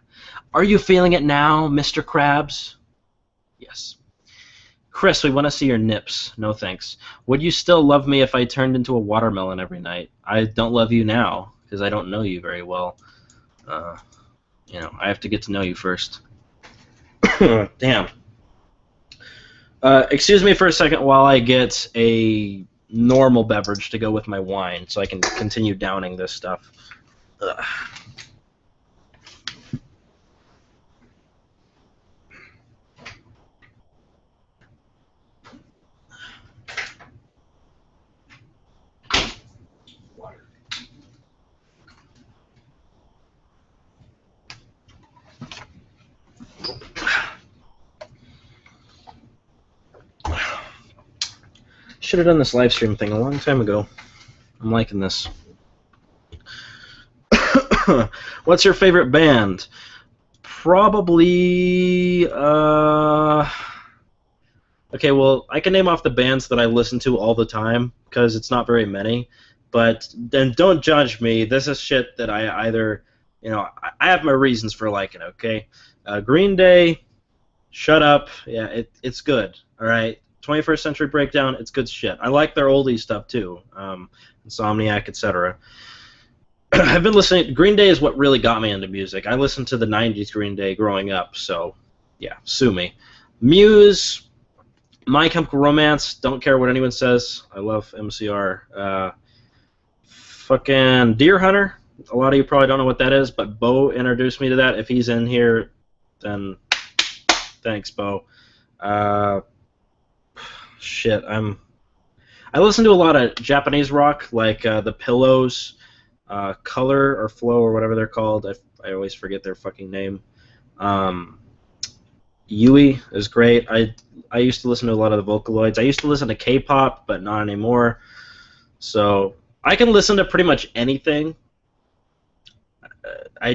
Are you feeling it now, Mr. Krabs? Yes. Chris, we want to see your nips. No thanks. Would you still love me if I turned into a watermelon every night? I don't love you now, because I don't know you very well. I have to get to know you first. Damn. Excuse me for a second while I get a normal beverage to go with my wine so I can continue downing this stuff. Ugh. Should have done this live stream thing a long time ago. I'm liking this. What's your favorite band? Probably. Okay, well, I can name off the bands that I listen to all the time because it's not very many. But then don't judge me. This is shit that I either, I have my reasons for liking it. Okay, Green Day. Shut up. Yeah, it's good. All right. 21st Century Breakdown, it's good shit. I like their oldie stuff too, Insomniac, etc. I've been listening. Green Day is what really got me into music. I listened to the '90s Green Day growing up, so yeah, sue me. Muse, My Chemical Romance. Don't care what anyone says. I love MCR. Fucking Deer Hunter. A lot of you probably don't know what that is, but Bo introduced me to that. If he's in here, then thanks, Bo. Shit, I listen to a lot of Japanese rock, like the Pillows, Color or Flow or whatever they're called. I always forget their fucking name. Yui is great. I used to listen to a lot of the Vocaloids. I used to listen to K-pop, but not anymore. So I can listen to pretty much anything. it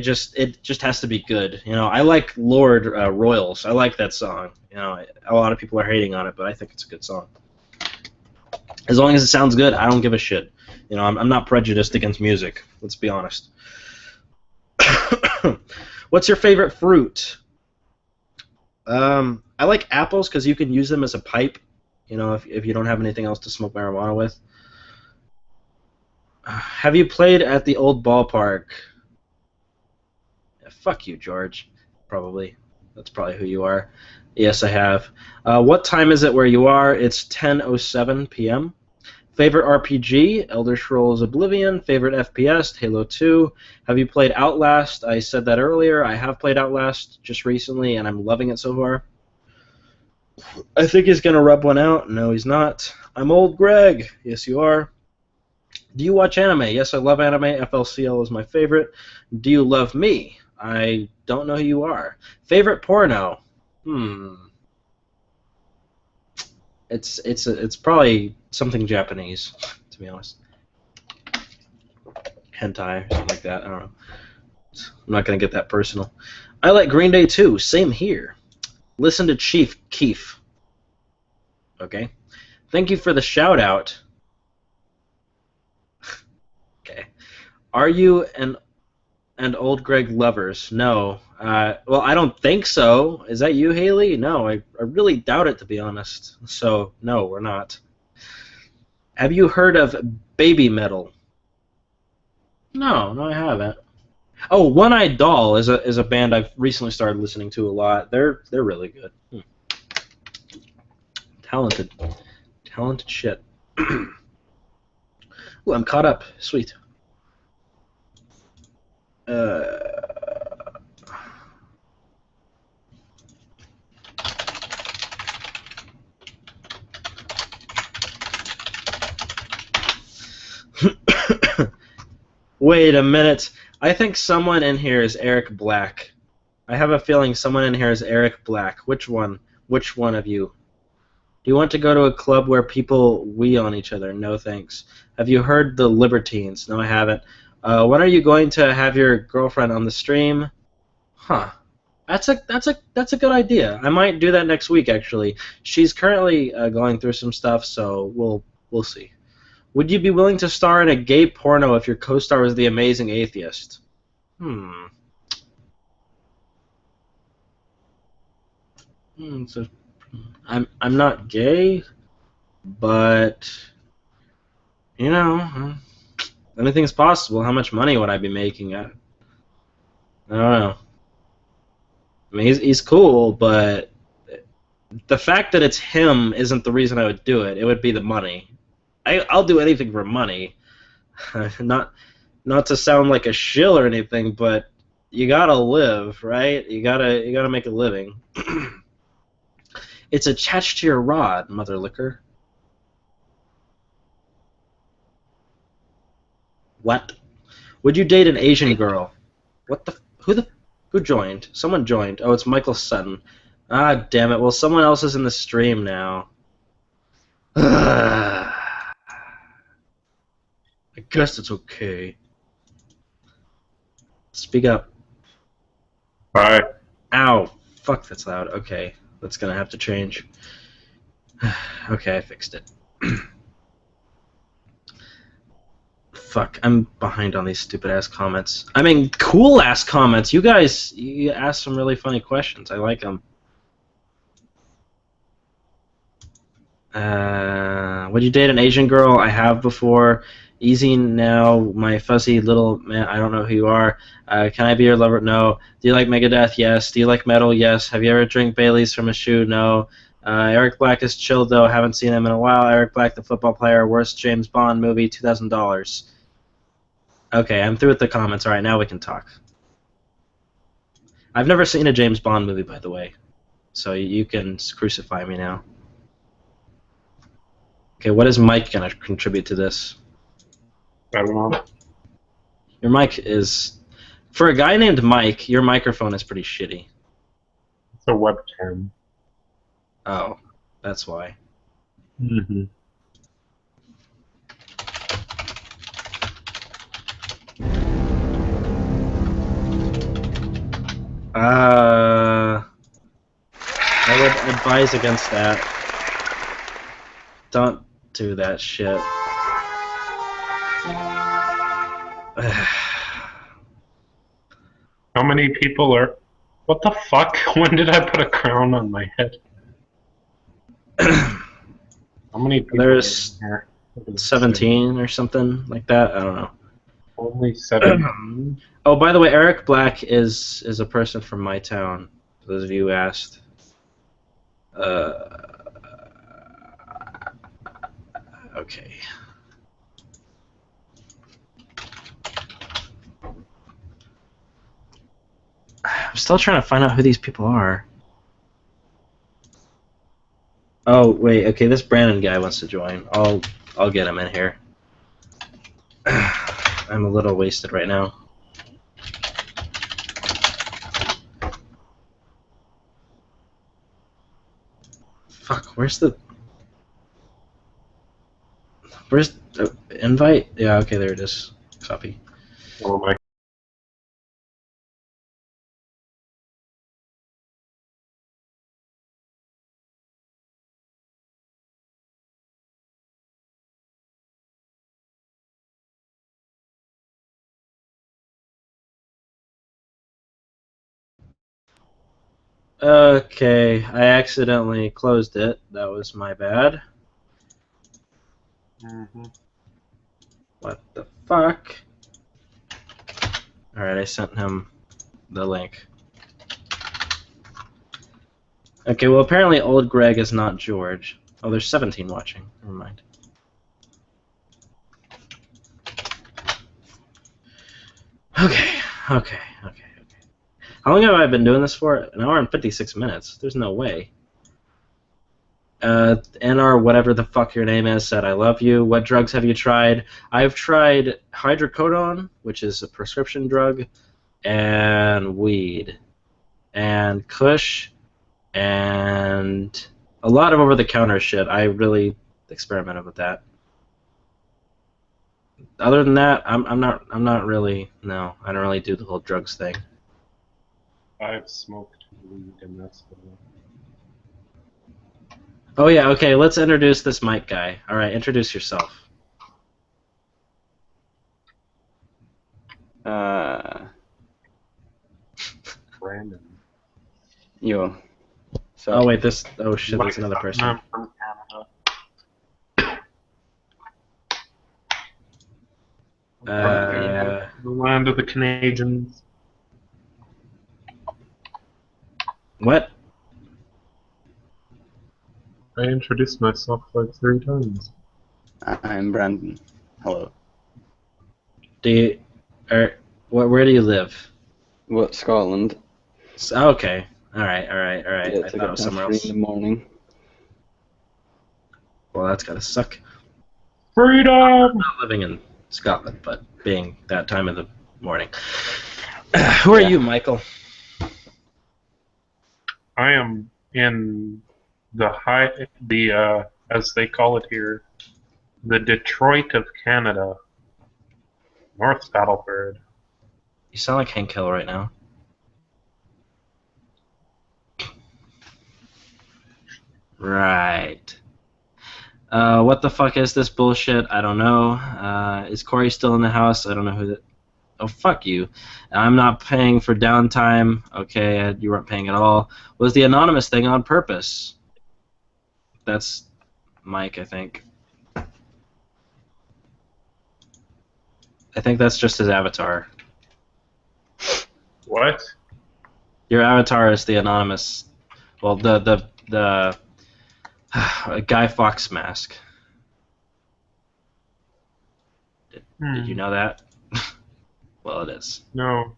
just has to be good. You know, I like Lord Royals. I like that song. You know, a lot of people are hating on it, but I think it's a good song. As long as it sounds good, I don't give a shit. You know, I'm not prejudiced against music. Let's be honest. What's your favorite fruit? I like apples because you can use them as a pipe. You know, if you don't have anything else to smoke marijuana with. Have you played at the old ballpark? Yeah, fuck you, George. Probably. That's probably who you are. Yes, I have. What time is it where you are? It's 10:07 p.m. Favorite RPG? Elder Scrolls Oblivion. Favorite FPS? Halo 2. Have you played Outlast? I said that earlier. I have played Outlast just recently, and I'm loving it so far. I think he's going to rub one out. No, he's not. I'm old Greg. Yes, you are. Do you watch anime? Yes, I love anime. FLCL is my favorite. Do you love me? I don't know who you are. Favorite porno? It's probably something Japanese, to be honest. Hentai or something like that. I don't know. I'm not gonna get that personal. I like Green Day too. Same here. Listen to Chief Keef. Okay. Thank you for the shout out. Okay. Are you and old Greg lovers? No. Well, I don't think so. Is that you, Haley? No, I really doubt it, to be honest. So, no, we're not. Have you heard of Baby Metal? No, I haven't. Oh, One Eyed Doll is a band I've recently started listening to a lot. They're really good. Talented shit. Ooh, I'm caught up. Sweet. Wait a minute. I think someone in here is Eric Black. I have a feeling someone in here is Eric Black. Which one? Which one of you? Do you want to go to a club where people wee on each other? No thanks. Have you heard the Libertines? No, I haven't. When are you going to have your girlfriend on the stream? Huh. That's a good idea. I might do that next week, actually. She's currently going through some stuff, so we'll see. Would you be willing to star in a gay porno if your co-star was the amazing atheist? So I'm not gay, but you know, anything's possible. How much money would I be making? I don't know. I mean, he's cool, but the fact that it's him isn't the reason I would do it. It would be the money. I'll do anything for money. Not to sound like a shill or anything, but you gotta live, right? You gotta make a living. It's attached to your rod, mother liquor. What? Would you date an Asian girl? What the? Who joined? Someone joined. Oh, it's Michael Sutton. Ah, damn it. Well, someone else is in the stream now. I guess it's okay. Speak up. Hi. Ow. Fuck, that's loud. Okay. That's gonna have to change. Okay, I fixed it. Fuck, I'm behind on these stupid-ass comments. I mean, cool-ass comments. You guys, you asked some really funny questions. I like them. Would you date an Asian girl? I have before. Easy now, my fuzzy little man. I don't know who you are. Can I be your lover? No. Do you like Megadeth? Yes. Do you like metal? Yes. Have you ever drank Bailey's from a shoe? No. Eric Black is chill though. Haven't seen him in a while. Eric Black, the football player. Worst James Bond movie. $2,000. Okay, I'm through with the comments. All right, now we can talk. I've never seen a James Bond movie, by the way, so you can crucify me now. Okay, what is Mike gonna contribute to this? I don't know. Your mic is... For a guy named Mike, your microphone is pretty shitty. It's a webcam. Oh, that's why. Mm-hmm. I would advise against that. Don't do that shit. How many people are... What the fuck? When did I put a crown on my head? How many people There's are in here? 17 or something like that. I don't know. Only 17? Oh, by the way, Eric Black is a person from my town. For those of you who asked. Okay. I'm still trying to find out who these people are. Oh wait, okay, this Brandon guy wants to join. I'll get him in here. I'm a little wasted right now. Fuck, where's the invite? Yeah, okay, there it is. Copy. Oh my... Okay, I accidentally closed it. That was my bad. What the fuck? Alright, I sent him the link. Okay, well apparently old Greg is not George. Oh, there's 17 watching. Never mind. Okay. How long have I been doing this for? An hour and 56 minutes. There's no way. NR, whatever the fuck your name is, said, I love you. What drugs have you tried? I've tried hydrocodone, which is a prescription drug, and weed, and Kush, and a lot of over-the-counter shit. I really experimented with that. Other than that, I'm not really, no, I don't really do the whole drugs thing. I've smoked weed and that's the... Oh yeah, okay, let's introduce this Mike guy. Alright, introduce yourself. Brandon. Yo. So, Oh wait, oh shit, there's another person. I'm from Canada. The land of the Canadians. What? I introduced myself like 3 times. I'm Brandon. Hello. Where do you live? What, Scotland? Okay. Alright. Yeah, I it's thought like it was somewhere 3 else. in the morning. Well, that's gotta suck. Freedom! I'm not living in Scotland, but being that time of the morning. Who are you, Michael? I am in as they call it here, the Detroit of Canada. North Battleford. You sound like Hank Hill right now. Right. What the fuck is this bullshit? I don't know. Is Corey still in the house? I don't know who that... Oh, fuck you. I'm not paying for downtime. Okay, you weren't paying at all. Was the anonymous thing on purpose? That's Mike, I think. I think that's just his avatar. What? Your avatar is the anonymous... Well, the Guy Fawkes mask. Did you know that? Well, it is. No.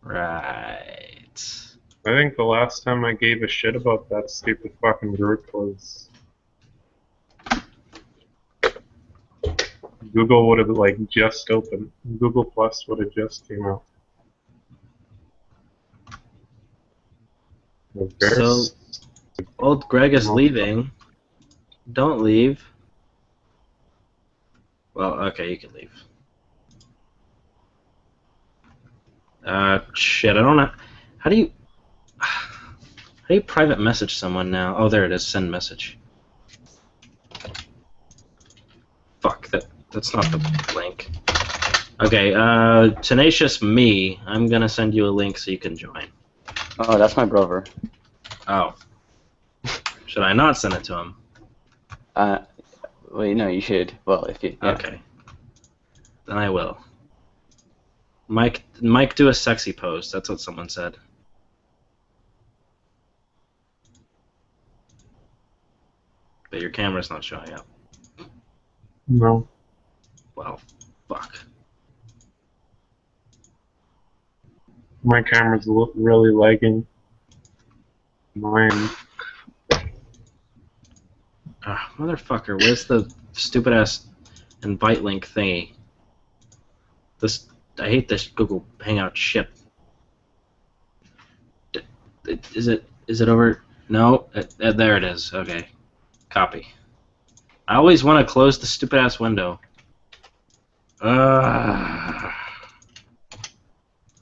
Right. I think the last time I gave a shit about that stupid fucking group was... Google would have like just opened. Google Plus would have just came out. So, old Greg is leaving. Don't leave. Well, okay, you can leave. Shit, I don't know. How do you... How do you private message someone now? Oh, there it is. Send message. Fuck, that's not the link. Okay, Tenacious Me, I'm gonna send you a link so you can join. Oh, that's my brother. Oh. Should I not send it to him? Well, no, you should. Well, if you. Yeah. Okay. Then I will. Mike, do a sexy pose. That's what someone said. But your camera's not showing up. No. Well, fuck. My camera's really lagging. Mine. Motherfucker, where's the stupid ass invite link thingy? I hate this Google Hangout shit. Is it over? No, there it is. Okay, copy. I always want to close the stupid ass window.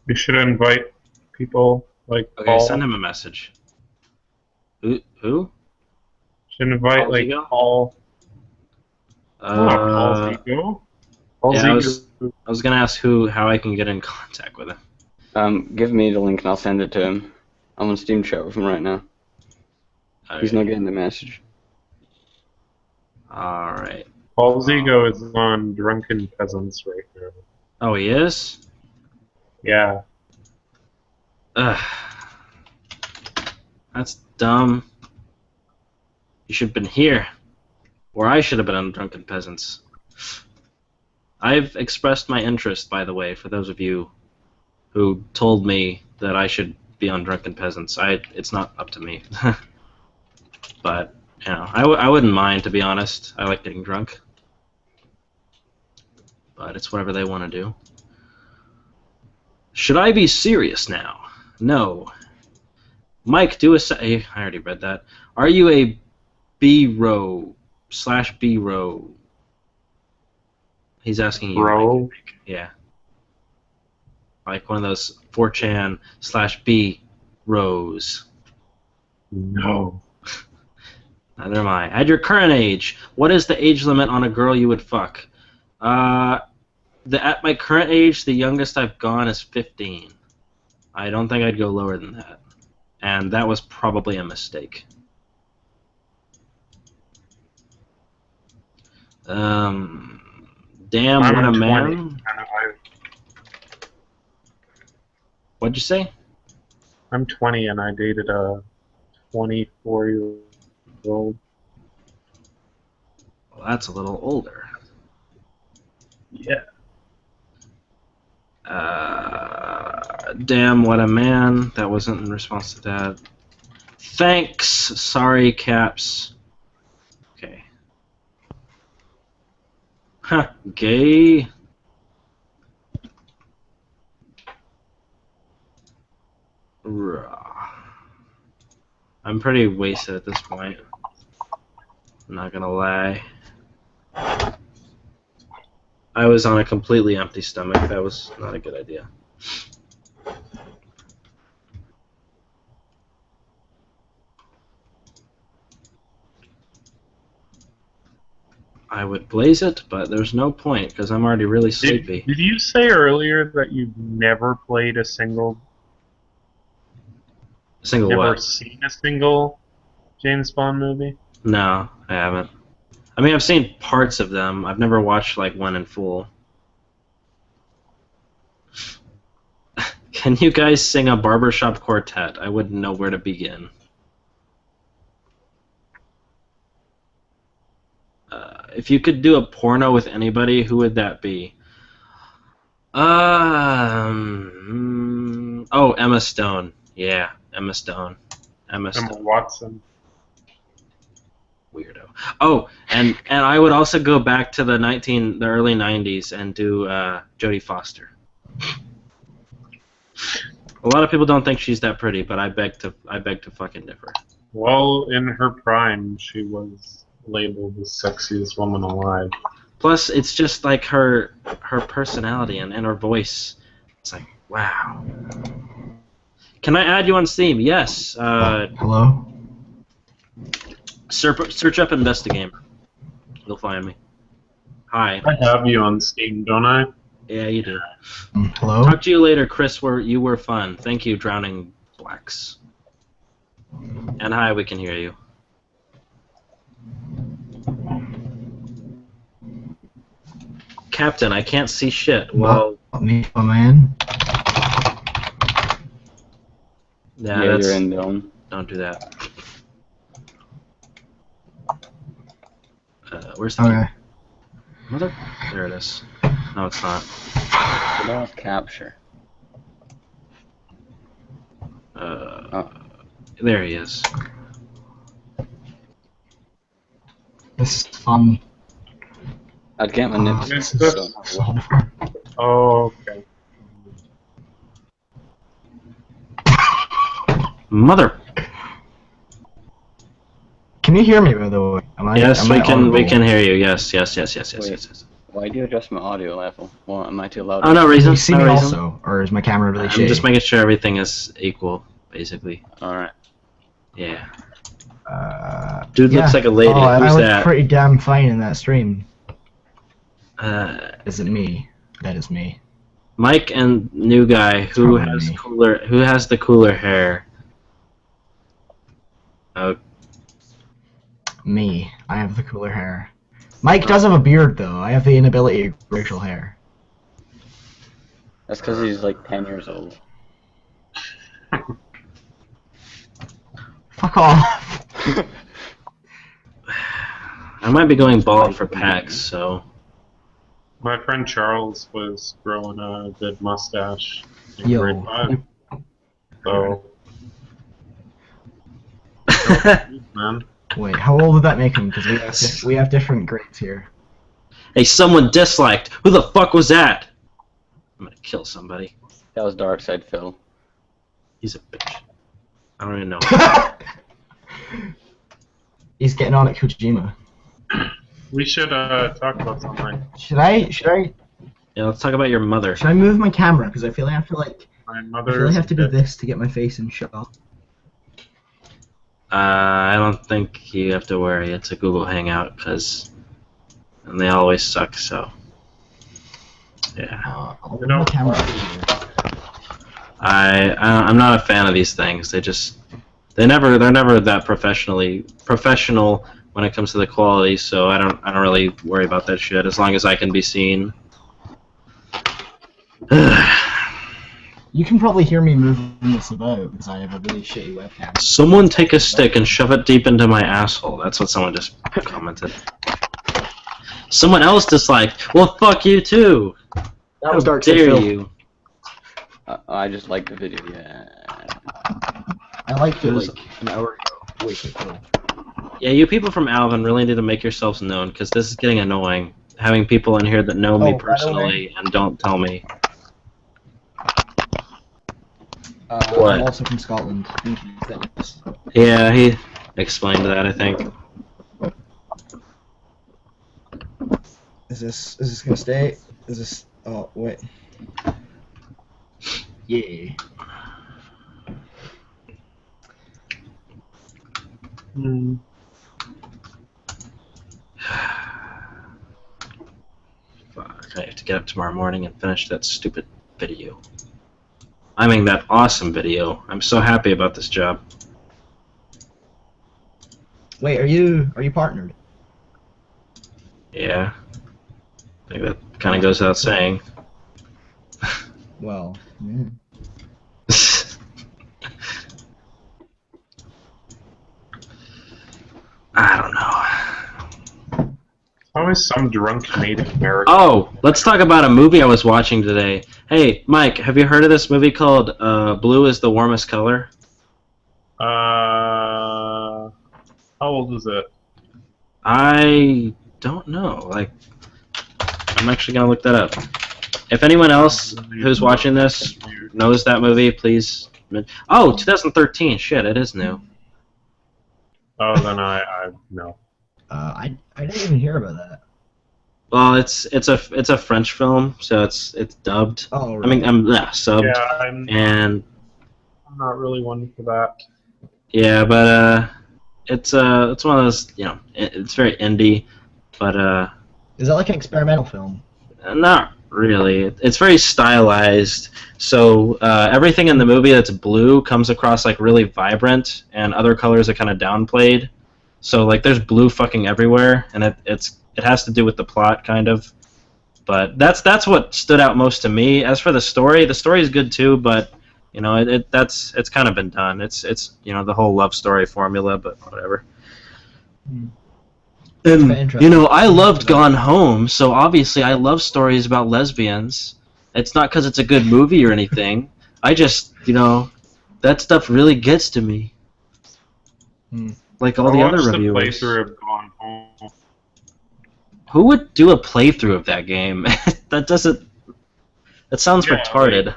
You should invite people like Okay, Paul. send him a message. Who? Should invite Paul like Zigo? Paul. Paul Zigo. Paul Yeah, Zigo. I was gonna ask how I can get in contact with him. Give me the link and I'll send it to him. I'm on Steam chat with him right now. Okay. He's not getting the message. All right. Paul Zigo is on Drunken Peasants right now. Oh, he is? Yeah. Ugh. That's dumb. You should have been here. Or I should have been on Drunken Peasants. I've expressed my interest, by the way, for those of you who told me that I should be on Drunken Peasants. It's not up to me. But, you know, I wouldn't mind, to be honest. I like getting drunk. But it's whatever they want to do. Should I be serious now? No. Mike, I already read that. Are you a B-row / B-row? He's asking you. Bro. Mike. Yeah. Like one of those 4chan / B rows. No. Neither am I. At your current age, what is the age limit on a girl you would fuck? At my current age, the youngest I've gone is 15. I don't think I'd go lower than that. And that was probably a mistake. Damn, what a man. What'd you say? I'm 20 and I dated a 24-year-old. Well, that's a little older. Yeah. Damn, what a man. That wasn't in response to that. Thanks. Sorry, Caps. Okay. Huh. Gay. I'm pretty wasted at this point. I'm not gonna lie. I was on a completely empty stomach. That was not a good idea. I would blaze it, but there's no point because I'm already really sleepy. Did you say earlier that you've never played a single... Single never what? seen a single James Bond movie? No, I haven't. I mean, I've seen parts of them. I've never watched, like, one in full. Can you guys sing a barbershop quartet? I wouldn't know where to begin. If you could do a porno with anybody, who would that be? Oh, Emma Stone. Yeah, Emma Stone. Emma Watson. Weirdo. Oh, and I would also go back to the early 90s and do Jodie Foster. A lot of people don't think she's that pretty, but I beg to fucking differ. Well, in her prime, she was labeled the sexiest woman alive. Plus, it's just like her personality and her voice. It's like, Wow. Can I add you on Steam? Yes. Hello? Search up Investigamer. You'll find me. Hi. I have you on Steam, don't I? Yeah, you do. Hello? Talk to you later, Chris. You were fun. Thank you, Drowning Blacks. And hi, we can hear you. Captain, I can't see shit. Well, Me, my man. yeah, Yeah, that's. you're in, Dylan. Don't do that. Where's the Okay. mother? There it is. No, it's not. Without capture. There he is. This is fun. I'd get my nips. Is this- So fun. Oh, okay. Mother. Can you hear me, by the way? Yes, am I we can. audible? We can hear you. Yes. Wait. Why do you adjust my audio level? Well, am I too loud? Oh, no Can reason. you see no me reason. also? Or is my camera really I'm shady? just making sure everything is equal, basically. Alright. Yeah. Uh, Dude looks like a lady. Oh, I Who's look that? pretty damn fine in that stream. Uh, Is it me? That is me. Mike and new guy who Probably has me. cooler. Who has the cooler hair? Oh, Me. I have the cooler hair. Mike does have a beard, though. I have the inability to grow facial hair. That's because he's like 10 years old. Fuck off. I might be going bald for PAX, so. My friend Charles was growing a good mustache in Yo. grade 5. So, man. Wait, how old would that make him? Because we have different grades here. Hey, someone disliked. Who the fuck was that? I'm gonna kill somebody. That was Dark Side Phil. He's a bitch. I don't even know. He's getting on at Kojima. We should talk about something. Should I Yeah, let's talk about your mother. move my camera? Because I feel like I have to My I mother feel like I is have to a do bitch. this to get my face in shot. I don't think you have to worry. It's a Google Hangout, and they always suck. So, yeah. I'll move know- my camera over here. I'm not a fan of these things. They're never that professional when it comes to the quality. So I don't really worry about that shit as long as I can be seen. You can probably hear me moving this about because I have a really shitty webcam. Someone take a stick and shove it deep into my asshole. That's what someone just commented. Someone else disliked. Well, fuck you too. That was How Dark Side dare Phil. you? I just like the video, yeah. I liked it Who's- like an hour ago. Wait, Phil. Yeah, you people from Alvin really need to make yourselves known because this is getting annoying. Having people in here that know me Oh, by the personally and don't tell me. What? I'm also from Scotland. Thank you. Thanks. Yeah, he explained that, I think. Is this gonna stay? Is this? Oh wait. Yeah. Hmm. Fuck, I have to get up tomorrow morning and finish that stupid video. I mean, that awesome video. I'm so happy about this job. Wait, are you partnered? Yeah. I think that kind of goes without saying. Well, yeah. I don't know. Always some drunk Native American. Oh, let's talk about a movie I was watching today. Hey, Mike, have you heard of this movie called Blue is the Warmest Color? How old is it? I don't know. Like, I'm actually gonna look that up. If anyone else who's watching this knows that movie, please. Oh, 2013. Shit, it is new. Oh, then I no. I didn't even hear about that. Well, it's a French film, so it's dubbed. Oh, I mean, right. yeah, subbed, Yeah, I'm and not really one for that. yeah, but it's one of those, it's very indie, but Is that like an experimental film? not really. It's very stylized, so everything in the movie that's blue comes across like really vibrant, and other colors are kind of downplayed. So like there's blue fucking everywhere, and it has to do with the plot kind of. But that's what stood out most to me. As for the story is good too, but it's kind of been done. It's the whole love story formula, but whatever. Hmm. That's quite And interesting. I loved Gone Home, so obviously I love stories about lesbians. It's not because it's a good movie or anything. I just that stuff really gets to me. Hmm. Like all I the other watched the reviewers. playthrough of Gone Home. Who would do a playthrough of that game? That doesn't. That sounds Yeah, retarded.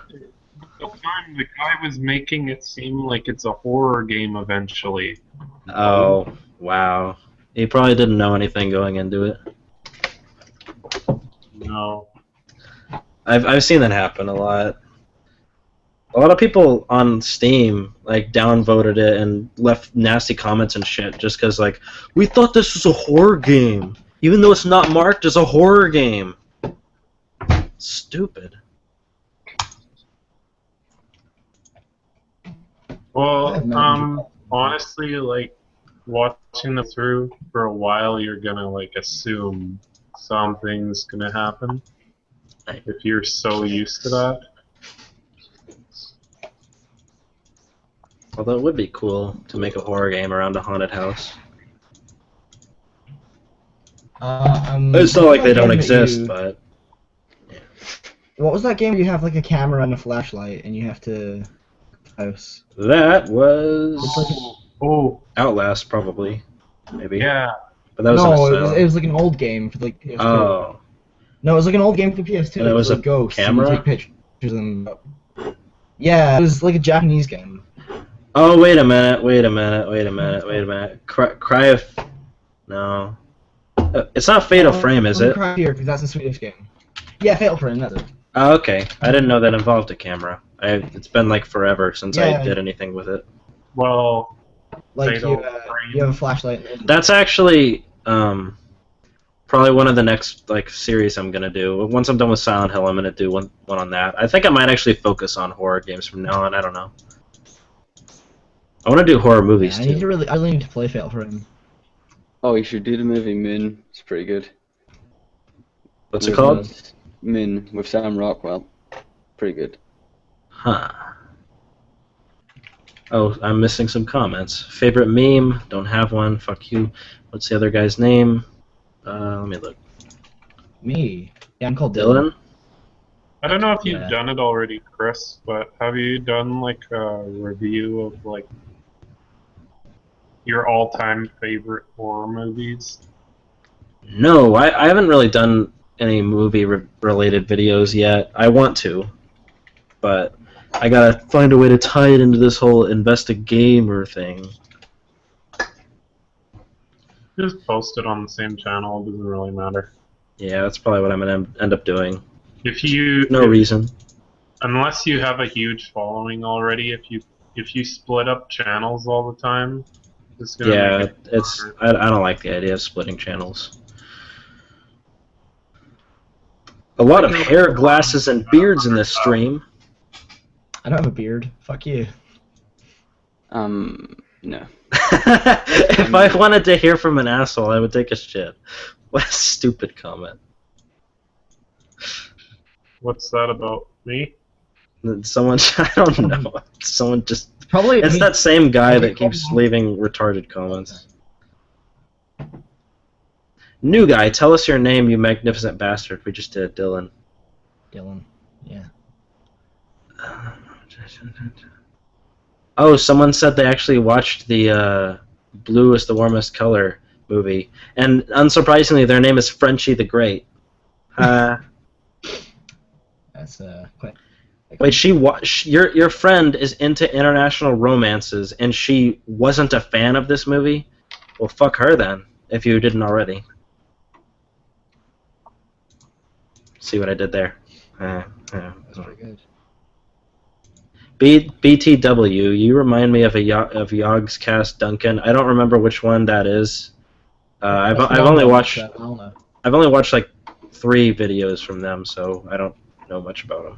The time the guy was making it seem like it's a horror game eventually. Oh, wow. He probably didn't know anything going into it. No. I've seen that happen a lot. A lot of people on Steam like downvoted it and left nasty comments and shit just because like we thought this was a horror game, even though it's not marked as a horror game. Stupid. Well, No. honestly, like watching it through for a while, you're gonna like assume something's gonna happen if you're so used to that. Although it would be cool to make a horror game around a haunted house. It's not like they don't exist, but What was that game where you have like a camera and a flashlight and you have to house? that was It's like Oh, Outlast, probably, maybe. yeah. But that was no, an it was, asylum. it was like an old game for like PS2. Oh, No, it was like an old game for PS2. And it was like a ghosts, and camera? you take pictures and yeah, it was like a Japanese game. oh, wait a minute. Cry of no, it's not Fatal Frame, is it? Cry here because that's a Swedish game. Yeah, Fatal Frame. That's it. Oh, okay. I didn't know that involved a camera. It's been like forever since I Yeah. did anything with it. Well, Like Fatal you, Frame. you have a flashlight. And That's actually probably one of the next like series I'm gonna do. Once I'm done with Silent Hill, I'm gonna do one on that. I think I might actually focus on horror games from now on. I don't know. I want to do horror movies I need too. to I really need to play Fatal Frame. Oh, you should do the movie Moon. It's pretty good. What's it With, called? Moon with Sam Rockwell. Pretty good. Huh. Oh, I'm missing some comments. Favorite meme? Don't have one. Fuck you. What's the other guy's name? Let me look. Me. Yeah, I'm called Dylan? I don't know if you've Yeah. done it already, Chris, but have you done like a review of like your all-time favorite horror movies? No, I haven't really done any movie-related videos yet. I want to, but I gotta find a way to tie it into this whole Investigamer thing. Just post it on the same channel. It doesn't really matter. Yeah, that's probably what I'm gonna end up doing. If you No reason. unless you have a huge following already, if you split up channels all the time, it's gonna Yeah, make it it's harder. I don't like the idea of splitting channels. A lot of hair, glasses, and beards in this stream. I don't have a beard. Fuck you. No. If I wanted to hear from an asshole, I would take a shit. What a stupid comment. What's that about me? Someone, I don't know. Someone just. Probably. It's me. that same guy Probably that keeps leaving retarded comments. New guy, tell us your name, you magnificent bastard. We just did, Dylan. Dylan. Yeah. Oh, someone said they actually watched the Blue is the Warmest Color movie. And unsurprisingly, their name is Frenchie the Great. That's quite. Wait, your friend is into international romances, and she wasn't a fan of this movie? Well, fuck her then, if you didn't already. See what I did there? That's pretty good. BTW, you remind me of Yogg's cast Duncan. I don't remember which one that is. I've That's the I've long only one, watched it's, Valna. I've only watched like 3 videos from them, so I don't know much about them.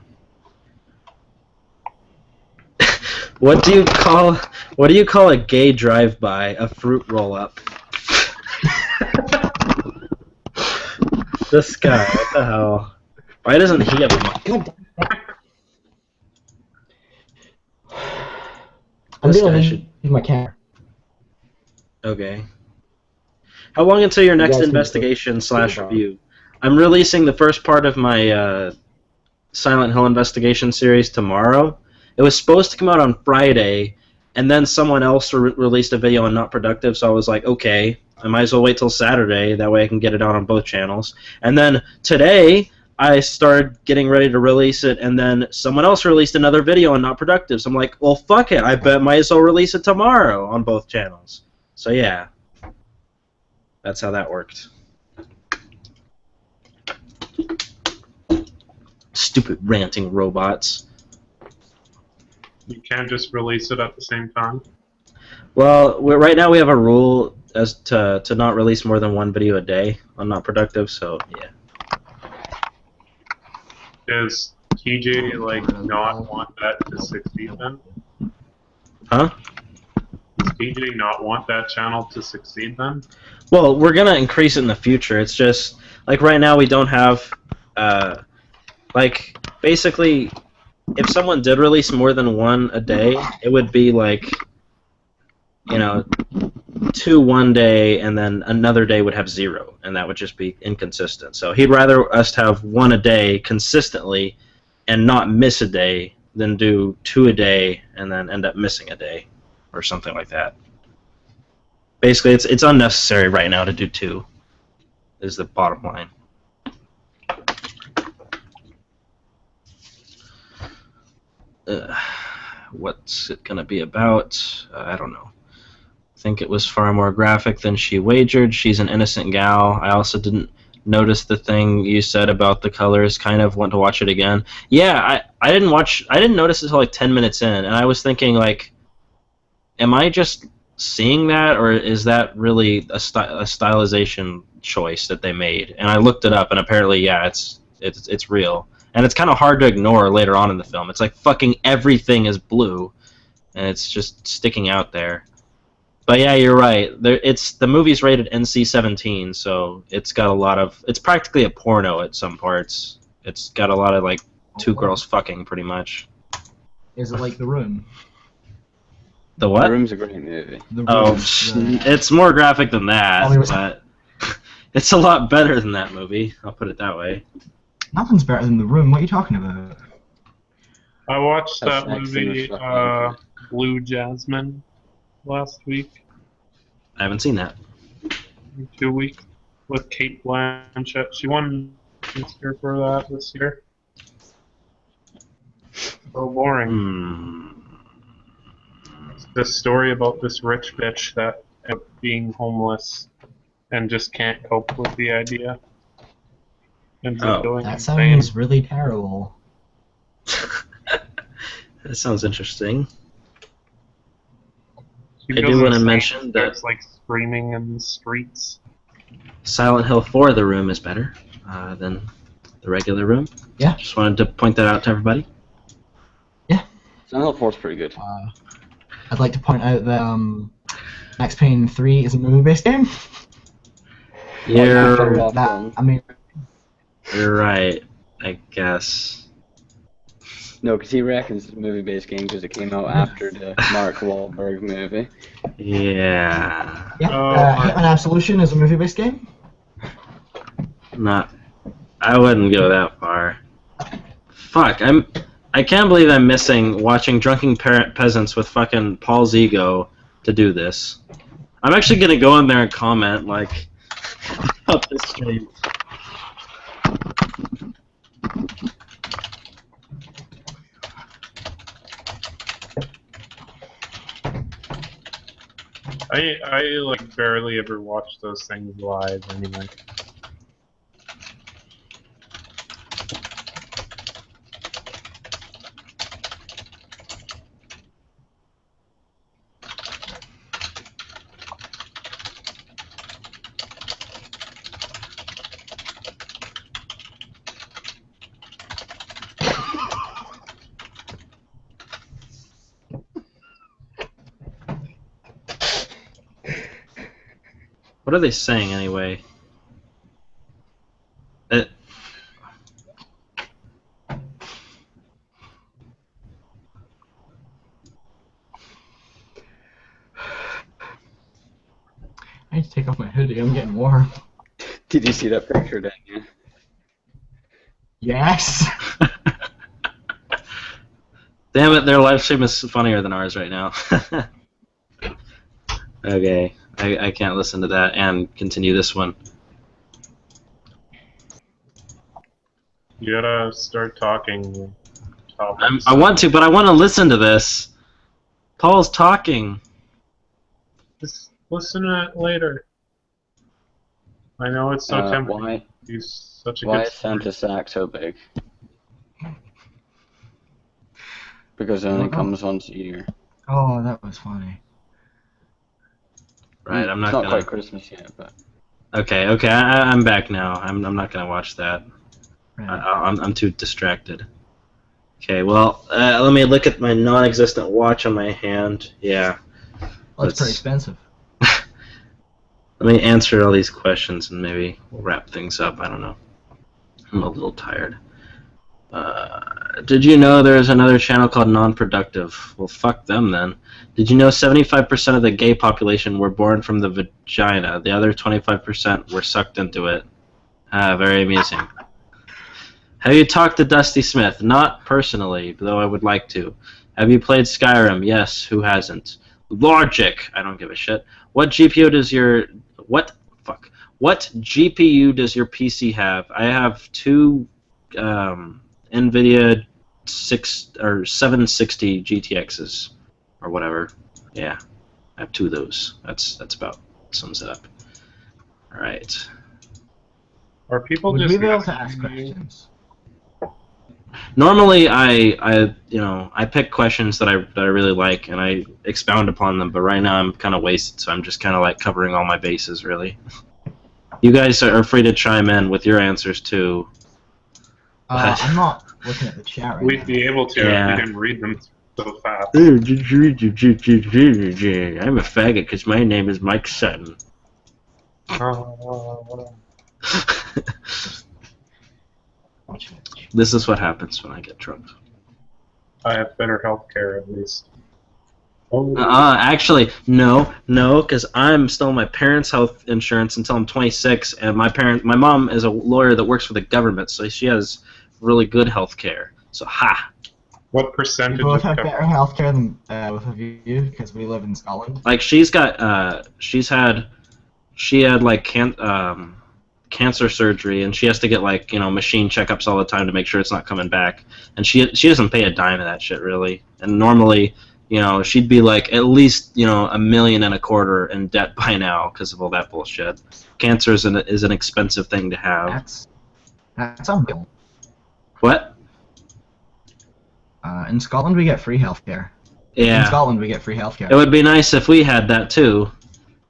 What do you call a gay drive-by? A fruit roll-up. This guy, what the hell? Why doesn't he have a mic? God damn. I'm This gonna guy leave should. my camera. Okay. How long until your next guys can investigation still- / review? I'm releasing the first part of my Silent Hill investigation series tomorrow. It was supposed to come out on Friday, and then someone else released a video on Not Productive, so I was like, okay, I might as well wait till Saturday, that way I can get it out on both channels. And then today, I started getting ready to release it, and then someone else released another video on Not Productive, so I'm like, well, fuck it, I bet might as well release it tomorrow on both channels. So yeah, that's how that worked. Stupid ranting robots. You can't just release it at the same time. Well, right now we have a rule as to not release more than 1 video a day on Not Productive, so yeah. Does TJ like not want that to succeed then? Huh? Does TJ not want that channel to succeed then? Well, we're gonna increase it in the future. It's just like right now we don't have like basically if someone did release more than 1 a day, it would be like, you know, 2 one day and then another day would have 0, and that would just be inconsistent. So he'd rather us have 1 a day consistently and not miss a day than do 2 a day and then end up missing a day or something like that. Basically, it's unnecessary right now to do 2 is the bottom line. What's it gonna be about? I don't know. I think it was far more graphic than she wagered. She's an innocent gal. I also didn't notice the thing you said about the colors. Kind of want to watch it again. Yeah, I didn't notice it until like 10 minutes in, and I was thinking like, am I just seeing that, or is that really a stylization choice that they made? And I looked it up, and apparently, yeah, it's real. And it's kind of hard to ignore later on in the film. It's like fucking everything is blue, and it's just sticking out there. But yeah, you're right. The movie's rated NC-17, so it's got a lot of. It's practically a porno at some parts. It's got a lot of like 2 girls fucking, pretty much. Is it like The Room? The what? The Room's a great movie. The Room, Oh, the- it's more graphic than that, Oh, it was- but it's a lot better than that movie. I'll put it that way. Nothing's better than The Room. What are you talking about? I watched That's that excellent movie, stuff. Blue Jasmine, last week, I haven't seen that. 2 weeks, with Kate Blanchett. She won an Oscar for that this year. So boring. It's this story about this rich bitch that ends up being homeless and just can't cope with the idea. Ends up Oh. going That insane. sounds really terrible. That sounds interesting. She I goes do want to insane, mention that starts like screaming in the streets. Silent Hill 4, The Room, is better than the regular Room. Yeah. Just wanted to point that out to everybody. Silent Hill 4's pretty good. I'd like to point out that Max Payne 3 is a movie-based game. You're, That, I mean, you're right, I guess. No, because he reckons it's a movie-based game because it came out after the Mark Wahlberg movie. Yeah. yeah. Oh, Hitman Absolution is a movie-based game. I wouldn't go that far. Fuck, I can't believe I'm missing watching Drunken Peasants with fucking Paul's ego to do this. I'm actually gonna go in there and comment, like, about this stream. I like barely ever watch those things live anyway. What are they saying anyway? It, I need to take off my hoodie. I'm getting warm. Did you see that picture, didn't you? Yes. damn it, their live stream is funnier than ours right now. Okay, I can't listen to that and continue this one. You gotta start talking topics. I want to, but I want to listen to this. Paul's talking. Just listen to it later. I know it's so tempting. Why? He's such a Why good is Santa's sack so big? Because it only comes once a year. Oh, that was funny. Right, I'm not It's gonna. not quite Christmas yet, but Okay, I'm back now. I'm not gonna watch that. Right. I'm too distracted. Okay, well, let me look at my non-existent watch on my hand. Yeah. Well, it's pretty expensive. Let me answer all these questions and maybe we'll wrap things up. I don't know. I'm a little tired. Did you know there's another channel called Non-Productive? Well, fuck them then. Did you know 75% of the gay population were born from the vagina? The other 25% were sucked into it. Ah, very amusing. Have you talked to Dusty Smith? Not personally, though I would like to. Have you played Skyrim? Yes, who hasn't? Logic! I don't give a shit. What GPU does your... What GPU does your PC have? I have two NVIDIA 760 GTXs or whatever. Yeah, I have two of those. That's about sums it up. All right. Are people Would just we be able to ask messaging you? questions? Normally, I pick questions that I really like and I expound upon them. But right now, I'm kind of wasted, so I'm just kind of like covering all my bases, really. You guys are free to chime in with your answers too. I'm not looking at the chat right We'd now. be able to Yeah. if we didn't read them so fast. I'm a faggot because my name is Mike Sutton. This is what happens when I get drunk. I have better health care at least. Oh, Actually, no, because I'm still on my parents' health insurance until I'm 26, and my mom is a lawyer that works for the government, so she has really good health care. So, ha! what We percentage both of have coverage? better healthcare than both of you because we live in Scotland. Like, she had like cancer surgery, and she has to get like machine checkups all the time to make sure it's not coming back, and she doesn't pay a dime of that shit really, and normally. She'd be like at least $1.25 million in debt by now because of all that bullshit. Cancer is an expensive thing to have. That's unreal. What? In Scotland, we get free healthcare. In Yeah. Scotland, we get free healthcare. It would be nice if we had that too,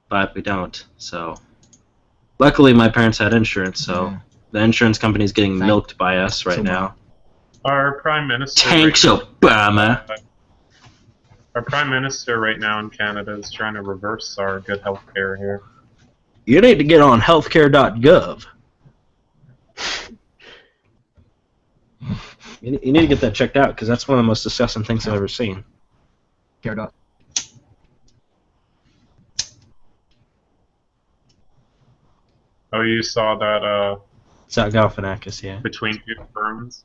but we don't. So, luckily, my parents had insurance, so Yeah. the insurance company's getting Thank- milked by us right so now. Our prime minister. Thanks, right Obama. Our prime minister right now in Canada is trying to reverse our good health care here. You need to get on healthcare.gov. You need to get that checked out because that's one of the most disgusting things I've ever seen. Care dot. Oh, you saw that Zach Galifianakis, yeah. Between Two Ferns?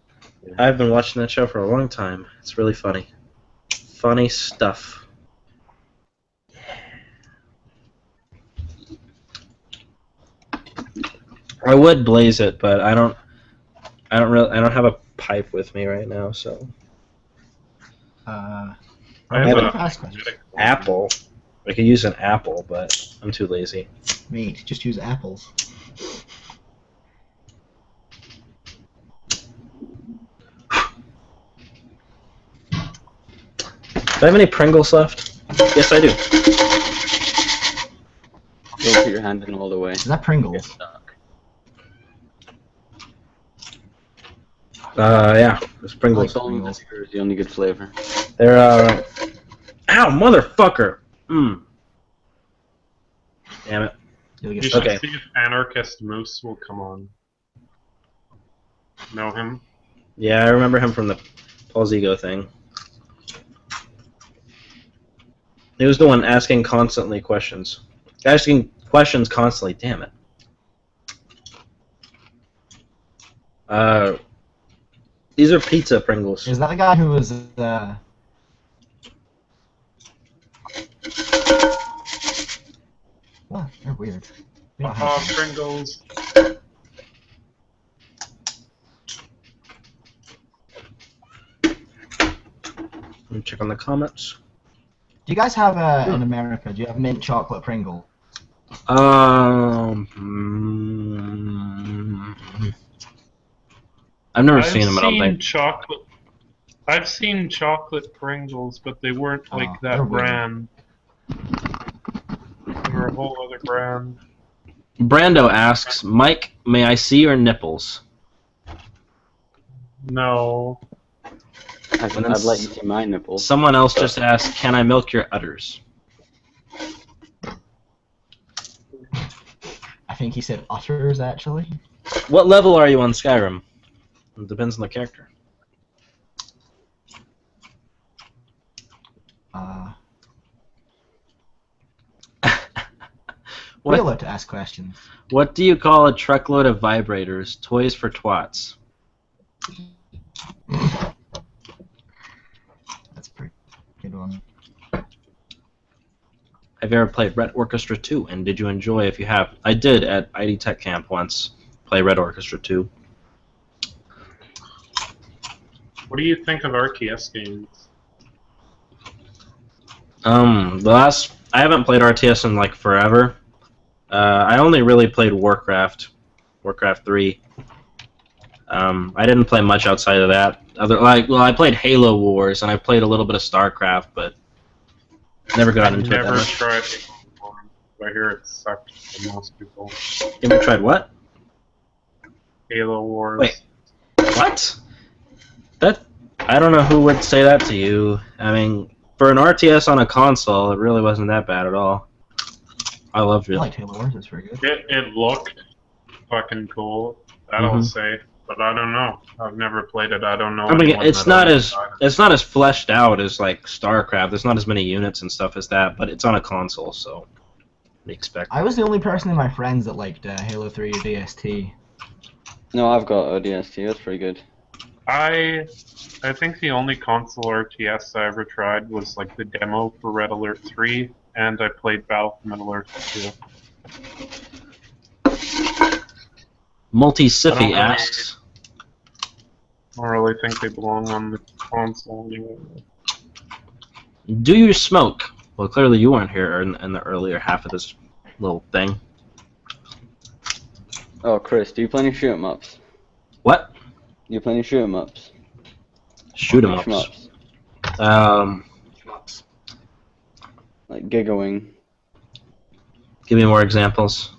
I've been watching that show for a long time. It's really funny. Funny stuff. I would blaze it, but I don't have a pipe with me right now, so. I have have a- a ask questions. Apple. I could use an apple, but I'm too lazy. Mate, just use apples. Do I have any Pringles left? Yes, I do. don't put your hand in all the way. Is that Pringles? Get stuck. Yeah, there's Pringles. Like all is the only good flavor. They're, ow, motherfucker! Damn it. You'll You get should Okay. see if Anarchist Moose will come on. Know him? Yeah, I remember him from the Paul's Ego thing. He was the one asking constantly questions. Asking questions constantly, damn it. These are pizza Pringles. Is that the guy who was What? They're weird. We don't have them. Pringles. Let me check on the comments. Do you guys have in America? Do you have mint chocolate Pringle? I've never seen them. I don't think. Chocolate. I've seen chocolate Pringles, but they weren't like they're that weird. brand. They were a whole other brand. Brando asks, Mike, may I see your nipples? No. I'd let you see my nipples. Someone else just asked, can I milk your udders? I think he said utters, actually. What level are you on Skyrim? It depends on the character. We're allowed to ask questions. What do you call a truckload of vibrators? Toys for twats. That's a pretty good one. Have you ever played Red Orchestra 2? And did you enjoy if you have? I did at ID Tech Camp once. Play Red Orchestra 2. What do you think of RTS games? I haven't played RTS in like forever. I only really played Warcraft 3. I didn't play much outside of that. I played Halo Wars and I played a little bit of StarCraft, but never got into it that Never much. tried Halo Wars. I hear it sucked for most people. You ever tried what? Halo Wars. Wait. What? I don't know who would say that to you. I mean, for an RTS on a console, it really wasn't that bad at all. I loved I it. liked Halo Wars, it's very good. It looked fucking cool. That I'll say, but I don't know. I've never played it. I don't know. I mean, anyone it's that not owns as fleshed out as like StarCraft. There's not as many units and stuff as that, but it's on a console, so we expect. I was the only person in my friends that liked Halo 3 DST. No, I've got a DST. That's pretty good. I think the only console RTS I ever tried was like the demo for Red Alert 3, and I played Battlefield Alert 2. Multi-Siffy I don't asks, I don't really think they belong on the console anymore. do you smoke? Well, clearly you weren't here in the earlier half of this little thing. Oh, Chris, do you play any shoot 'em ups? What? Do you play any shoot 'em ups? Shoot 'em ups. Shmups. Like Gigawing. Give me more examples.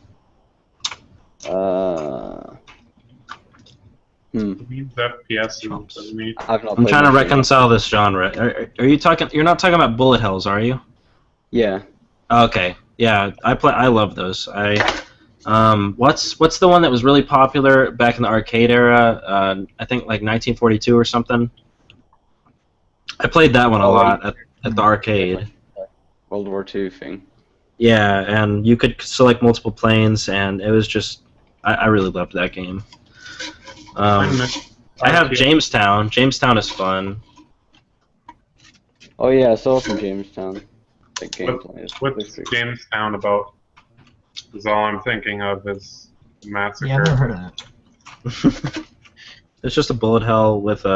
These FPS doesn't need. I've not I'm played trying to much of it. reconcile this genre. Are you talking? You're not talking about bullet hells, are you? Yeah. Okay. Yeah, I love those. What's the one that was really popular back in the arcade era? I think like 1942 or something. I played that one a lot at the arcade. World War II thing. Yeah, and you could select multiple planes, and it was just I really loved that game. I have Jamestown. Jamestown is fun. Oh yeah, I saw some Jamestown. Like gameplay. What's Jamestown about? Is all I'm thinking of is Massacre. Yeah, I've never heard of it. It's just a bullet hell with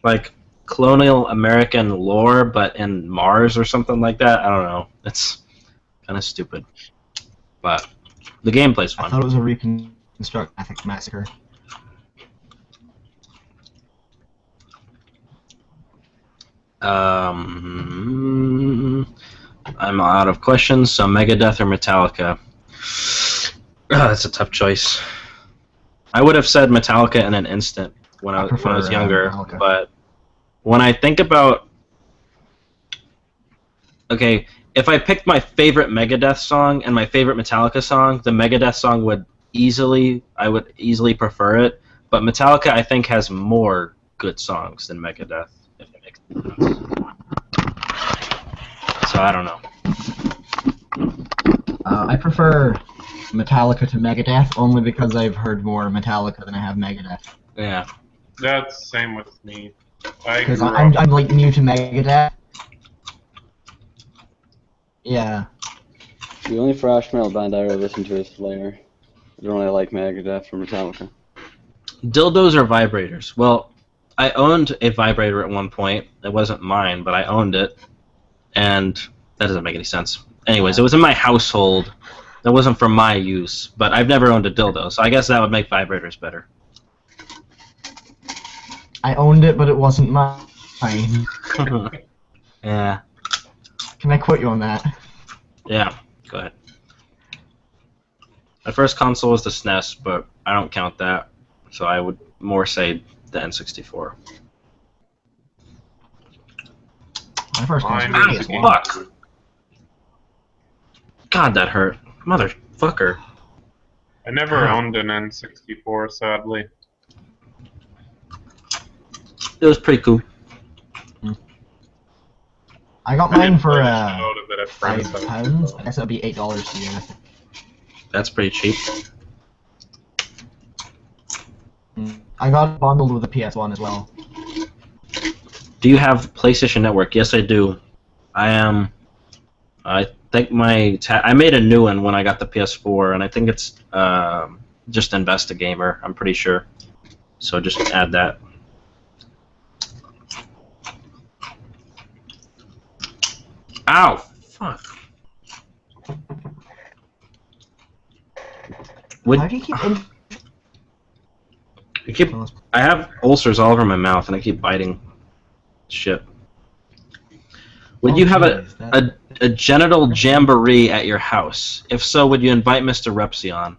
like colonial American lore, but in Mars or something like that. I don't know. It's kind of stupid, but the gameplay's I fun. thought it was a reconstruct Ethic Massacre. I'm out of questions, so Megadeth or Metallica? That's a tough choice. I would have said Metallica in an instant when I was younger, but when I think about... Okay, if I picked my favorite Megadeth song and my favorite Metallica song, the Megadeth song I would easily prefer it. But Metallica, I think, has more good songs than Megadeth, if it makes sense. So I don't know. I prefer Metallica to Megadeth only because I've heard more Metallica than I have Megadeth. Yeah. That's the same with me. I Because grew I'm up. like new to Megadeth. Yeah. The only thrash metal band I ever listened to is Slayer. I don't really like Megadeth or Metallica. Dildos or vibrators? Well, I owned a vibrator at one point. It wasn't mine, but I owned it. And that doesn't make any sense. Anyways, it was in my household. That wasn't for my use, but I've never owned a dildo, so I guess that would make vibrators better. I owned it, but it wasn't mine. Yeah. Can I quote you on that? Yeah, go ahead. My first console was the SNES, but I don't count that, so I would more say the N64. My first console Mine was is the PS1. Fuck! God, that hurt. Motherfucker. I never Ow. owned an N64, sadly. It was pretty cool. I got I mine did for play the shit out of it at friends' £5. houses, I guess that'd be $8 to you. That's pretty cheap. I got it bundled with the PS1 as well. Do you have PlayStation Network? Yes, I do. I think I made a new one when I got the PS4, and I think it's just Investigamer. I'm pretty sure. So just add that. Ow! Fuck. How do you keep I have ulcers all over my mouth, and I keep biting shit. Would you have a genital jamboree at your house? If so, would you invite Mr. Repsy on?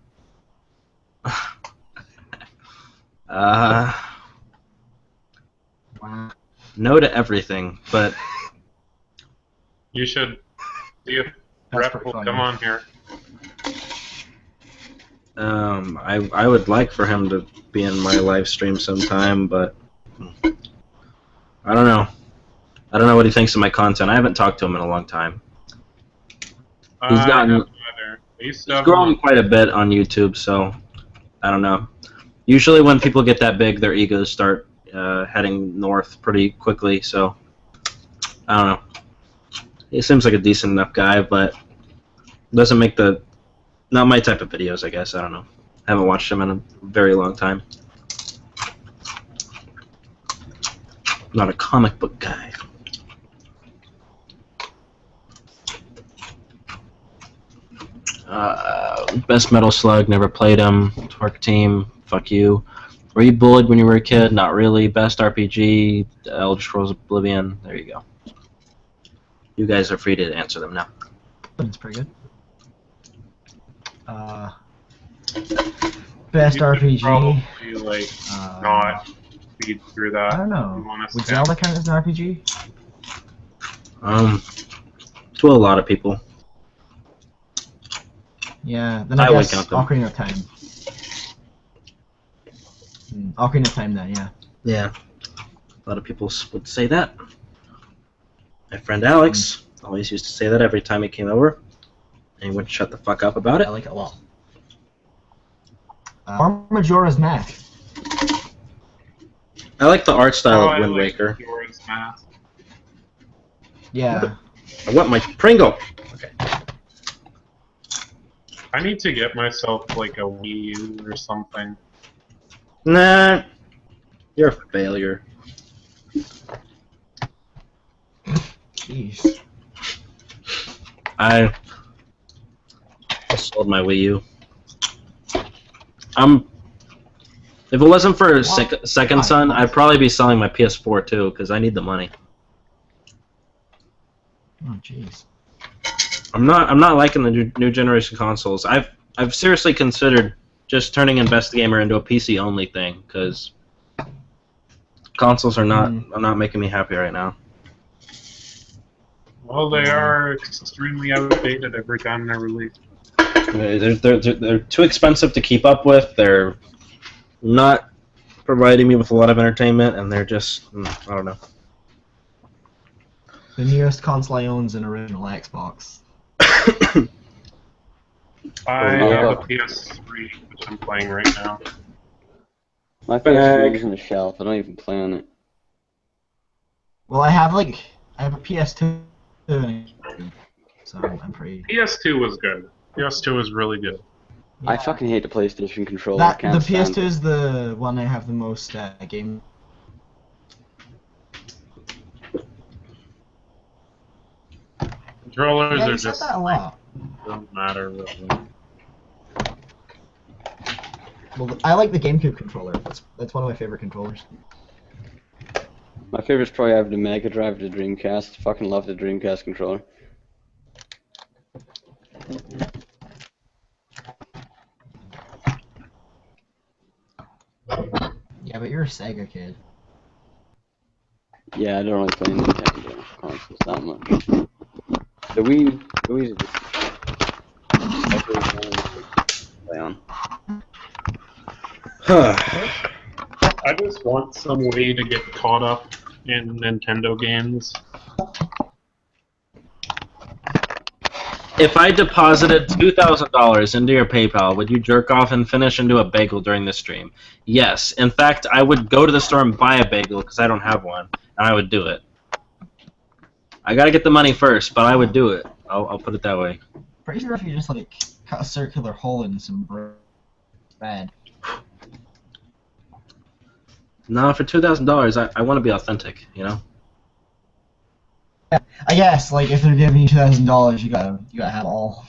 Wow. No to everything, but You should see if That's Rep pretty will funny. come on here. I would like for him to be in my live stream sometime, but I don't know. I don't know what he thinks of my content. I haven't talked to him in a long time. He's gotten He's grown quite a bit on YouTube, so I don't know. Usually when people get that big, their egos start heading north pretty quickly, so I don't know. He seems like a decent enough guy, but doesn't make not my type of videos, I guess. I don't know. I haven't watched him in a very long time. Not a comic book guy. Best Metal Slug, never played him. Twerk Team, fuck you. Were you bullied when you were a kid? Not really. Best RPG, Elder Scrolls Oblivion. There you go. You guys are free to answer them now. That's pretty good. Best You could RPG. probably, like, not speed through that. I don't You know. wanna Would skip? Zelda count as an RPG? To a lot of people. Yeah, then I I would guess count them. Ocarina of Time. Ocarina of Time then, yeah. Yeah. A lot of people would say that. My friend Alex always used to say that every time he came over. And he wouldn't shut the fuck up about I it. like it a lot. Majora's Mask. I like the art style I of Wind like Waker. Majora's Mask. Yeah. I want my Pringle! Okay. I need to get myself, like, a Wii U or something. Nah. You're a failure. Jeez. I sold my Wii U. If it wasn't for Second Son, I'd probably be selling my PS4 too, because I need the money. Oh, jeez. I'm not liking the new generation consoles. I've seriously considered just turning Investigamer into a PC only thing, because consoles are not making me happy right now. Well, they are extremely outdated every time they're released. They're too expensive to keep up with. They're not providing me with a lot of entertainment, and they're just I don't know. The newest console I own is an original Xbox. I have a PS3, which I'm playing right now. My PS3 is on the shelf. I don't even play on it. Well, I have a PS2, so I'm pretty. PS2 was good. PS2 was really good. I fucking hate the PlayStation controller. The Can't stand PS2 it. is the one I have the most game. Controllers Yeah, are you said just that a lot. don't matter really. Well, I like the GameCube controller. That's one of my favorite controllers. My favorite's probably either the Mega Drive or the Dreamcast. Fucking love the Dreamcast controller. Yeah, but you're a Sega kid. Yeah, I don't really play Nintendo consoles that much. The Wii's just play on. I just want some way to get caught up in Nintendo games. If I deposited $2,000 into your PayPal, would you jerk off and finish into a bagel during the stream? Yes. In fact, I would go to the store and buy a bagel because I don't have one, and I would do it. I gotta get the money first, but I would do it. I'll put it that way. Pretty sure if you just like cut a circular hole in some bread. No, for $2,000, I want to be authentic, you know. I guess like if they're giving you $2,000, you gotta have all.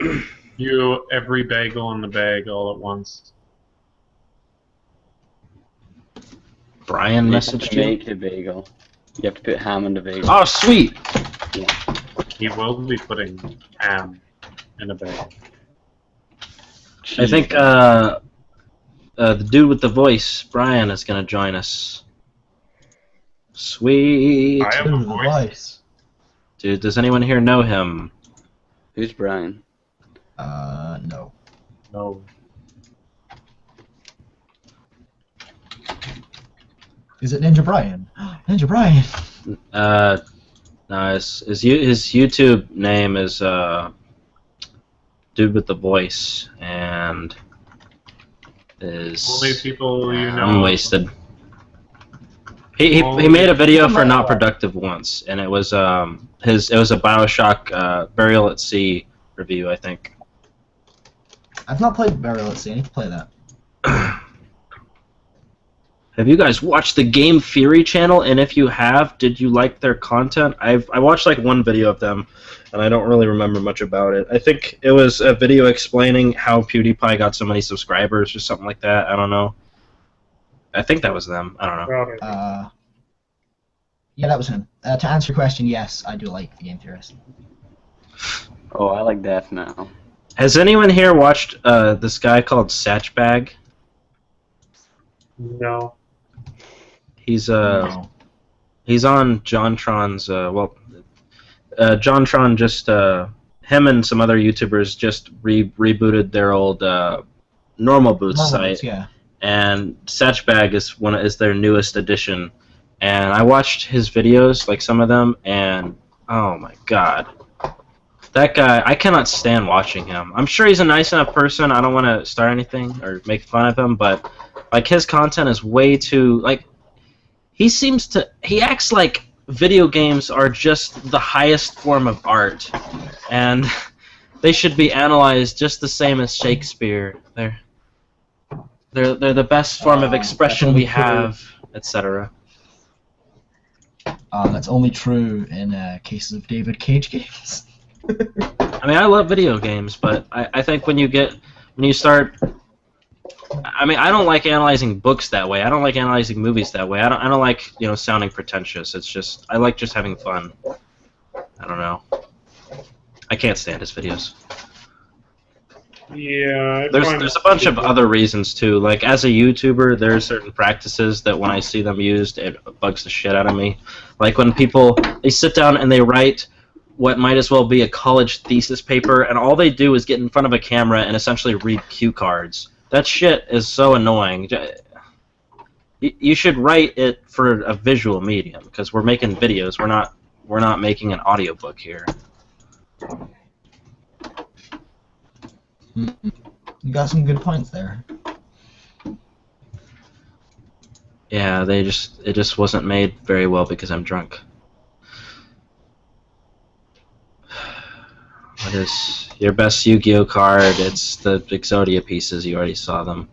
Every bagel in the bag all at once. Brian You have to messaged you. make the bagel. You have to put ham in the bagel. Oh, sweet. Yeah. He will be putting ham in a bag. I think the dude with the voice, Brian, is gonna join us. Sweet. I have a Ooh, the voice. voice. Dude, does anyone here know him? Who's Brian? No. No. Is it Ninja Brian? Ninja Brian. No, his YouTube name is dude with the voice, and is Only people you know. I'm wasted. He made a video for Not Productive once, and it was it was a BioShock Burial at Sea review, I think. I've not played Burial at Sea. I need to play that. Have you guys watched the Game Theory channel? And if you have, did you like their content? I watched like one video of them, and I don't really remember much about it. I think it was a video explaining how PewDiePie got so many subscribers or something like that. I don't know. I think that was them. I don't know. Yeah, that was him. To answer your question, yes, I do like the Game Theorist. Oh, I like Death now. Has anyone here watched this guy called Satchbag? No. He's No. he's on JonTron's JonTron just him and some other YouTubers just rebooted their old Normal Boots Normal site, Boots, yeah. and Satchbag is their newest addition. And I watched his videos, like some of them, and oh my god, that guy, I cannot stand watching him. I'm sure he's a nice enough person. I don't want to start anything or make fun of him, but like his content is way too like he acts like video games are just the highest form of art, and they should be analyzed just the same as Shakespeare. They're the best form of expression we have, etc. That's only true in cases of David Cage games. I mean, I love video games, but I think when you start, I mean, I don't like analyzing books that way. I don't like analyzing movies that way. I don't like sounding pretentious. It's just I like just having fun. I don't know. I can't stand his videos. Yeah, There's a bunch of other reasons too. Like as a YouTuber, there are certain practices that when I see them used, it bugs the shit out of me. Like when people they sit down and they write what might as well be a college thesis paper, and all they do is get in front of a camera and essentially read cue cards. That shit is so annoying. You should write it for a visual medium because we're making videos. We're not making an audiobook here. You got some good points there. Yeah, it just wasn't made very well because I'm drunk. What is your best Yu-Gi-Oh card? It's the Exodia pieces. You already saw them.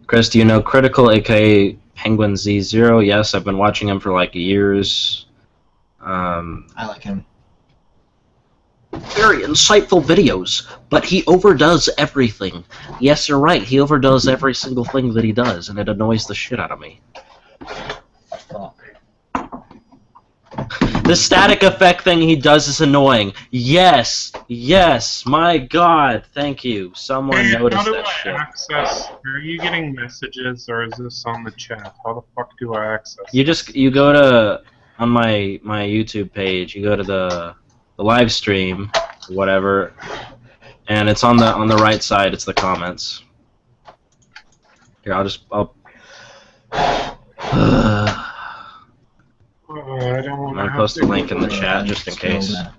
Chris, do you know Critical, aka Penguin Z0? Yes, I've been watching him for like years. I like him. Very insightful videos, but he overdoes everything. Yes, you're right. He overdoes every single thing that he does, and it annoys the shit out of me. Fuck. The static effect thing he does is annoying. Yes, yes, my god, thank you. Someone noticed how do that I shit. access? Are you getting messages or is this on the chat? How the fuck do I access? You go to on my YouTube page. You go to the live stream, whatever, and it's on the right side. It's the comments. Here, I'll. I don't want I'm to gonna post a link in the chat just in Spilled case. that.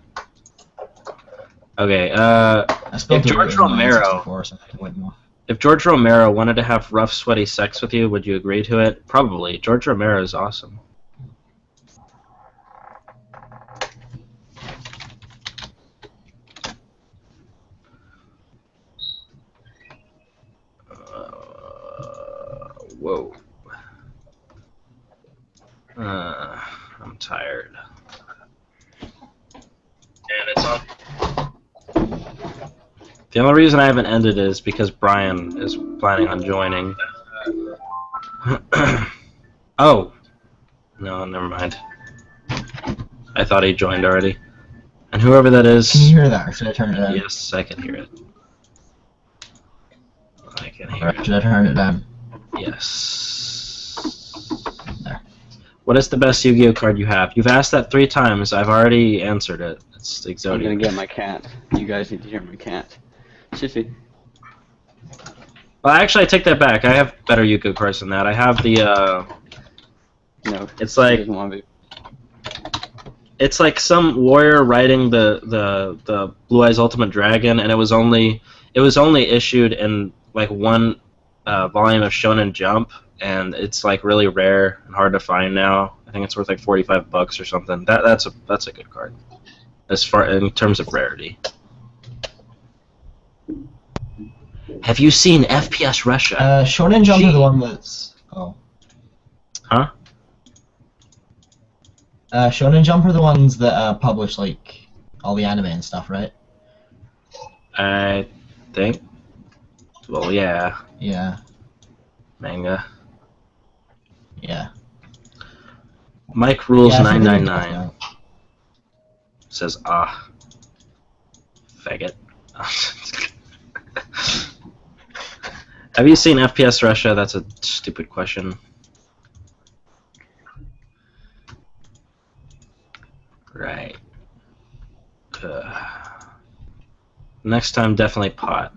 Okay. I spilled If it George in mine Romero, 64, so I can wait more. if George Romero wanted to have rough, sweaty sex with you, would you agree to it? Probably. George Romero is awesome. Whoa. I'm tired. And it's on. The only reason I haven't ended is because Brian is planning on joining. Oh! No, never mind. I thought he joined already. And whoever that is... Can you hear that, or should I turn it down? Yes, I can hear it. I can hear Or it. should I turn it down? Yes. There. What is the best Yu-Gi-Oh card you have? You've asked that 3 times. I've already answered it. It's I'm Exodia. gonna get my cat. You guys need to hear my cat. Sissy. Well, actually, I take that back. I have better Yu-Gi-Oh cards than that. I have the, No. It's he like... doesn't want to be. It's like some warrior riding the Blue Eyes Ultimate Dragon, and it was only issued in like one volume of Shonen Jump, and it's like really rare and hard to find now. I think it's worth like $45 or something. That's a good card, as far in terms of rarity. Have you seen FPS Russia? Shonen Jump are the one that's... Oh. Huh? Shonen Jump are the ones that publish, like, all the anime and stuff, right? I think. Well, yeah, Yeah. manga. Yeah. Mike Rules Yeah, I think they do 999 now. says ah, faggot. Have you seen FPS Russia? That's a stupid question. Right. Next time, definitely pot.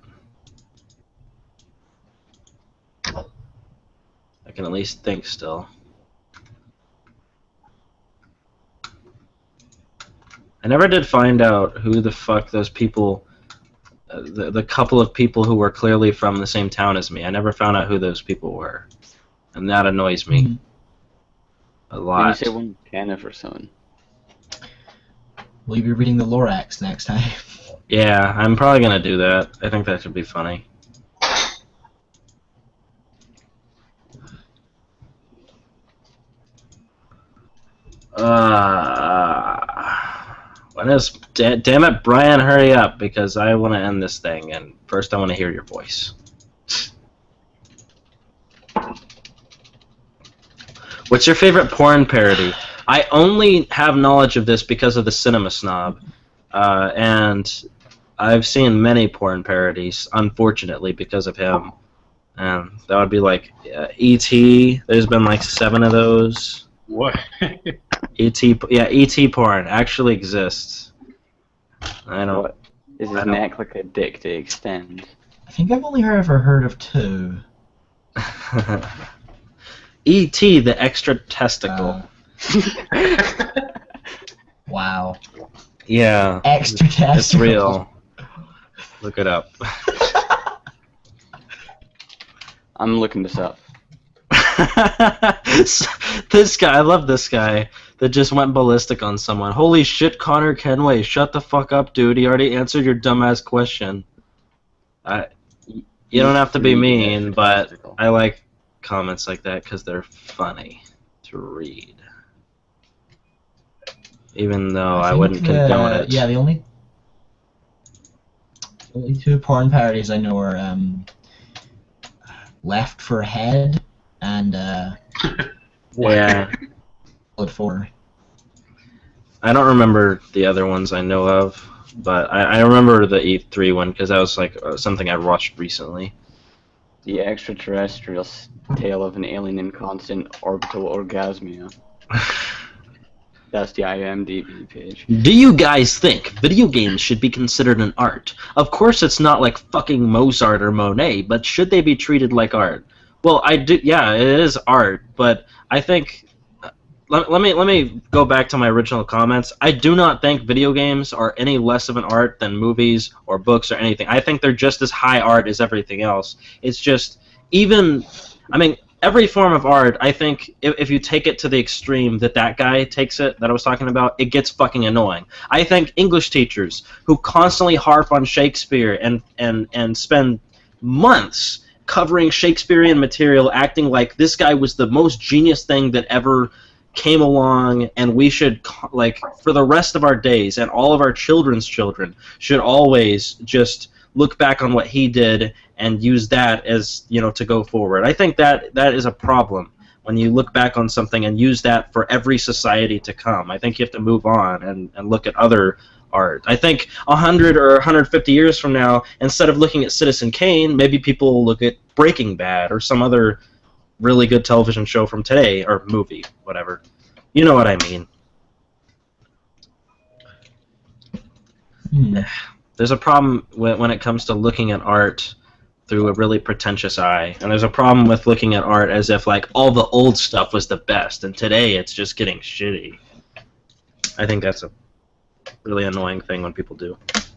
I can at least think still. I never did find out who the fuck those people, the couple of people who were clearly from the same town as me. I never found out who those people were, and that annoys me a Maybe lot. say one Kenneth or something. Will you be reading the Lorax next time? Yeah, I'm probably gonna do that. I think that should be funny. When is... damn it, Brian, hurry up, because I want to end this thing, and first I want to hear your voice. What's your favorite porn parody? I only have knowledge of this because of the Cinema Snob, and I've seen many porn parodies, unfortunately, because of him. And that would be like E.T. There's been like 7 of those. What? E.T. Yeah, E.T. porn actually exists. I don't. What? Is I his don't- neck like a dick to extend? I think I've only ever heard of 2. E.T. the extra testicle. Wow. Yeah, Extra testicle. it's real. Look it up. I'm looking this up. This guy, I love this guy that just went ballistic on someone. Holy shit, Connor Kenway, shut the fuck up, dude. He already answered your dumbass question. You don't have to be mean, but I like comments like that because they're funny to read. Even though I think, wouldn't condone it. Yeah, the only 2 porn parodies I know are Left for Head and Yeah. Blood 4. I don't remember the other ones I know of, but I remember the E3 one because that was like something I watched recently. The extraterrestrial tale of an alien in constant orbital orgasmia. That's the IMDb page. Do you guys think video games should be considered an art? Of course it's not like fucking Mozart or Monet, but should they be treated like art? Well, I do. Yeah, it is art, but I think let me go back to my original comments. I do not think video games are any less of an art than movies or books or anything. I think they're just as high art as everything else. It's just every form of art, I think, if you take it to the extreme that guy takes it, that I was talking about, it gets fucking annoying. I think English teachers who constantly harp on Shakespeare and spend months covering Shakespearean material, acting like this guy was the most genius thing that ever came along, and we should, like, for the rest of our days, and all of our children's children, should always just look back on what he did and use that as, to go forward. I think that is a problem when you look back on something and use that for every society to come. I think you have to move on and look at other art. I think 100 or 150 years from now, instead of looking at Citizen Kane, maybe people will look at Breaking Bad or some other really good television show from today, or movie, whatever. You know what I mean. There's a problem when it comes to looking at art through a really pretentious eye, and there's a problem with looking at art as if like all the old stuff was the best, and today it's just getting shitty. I think that's a really annoying thing when people do it.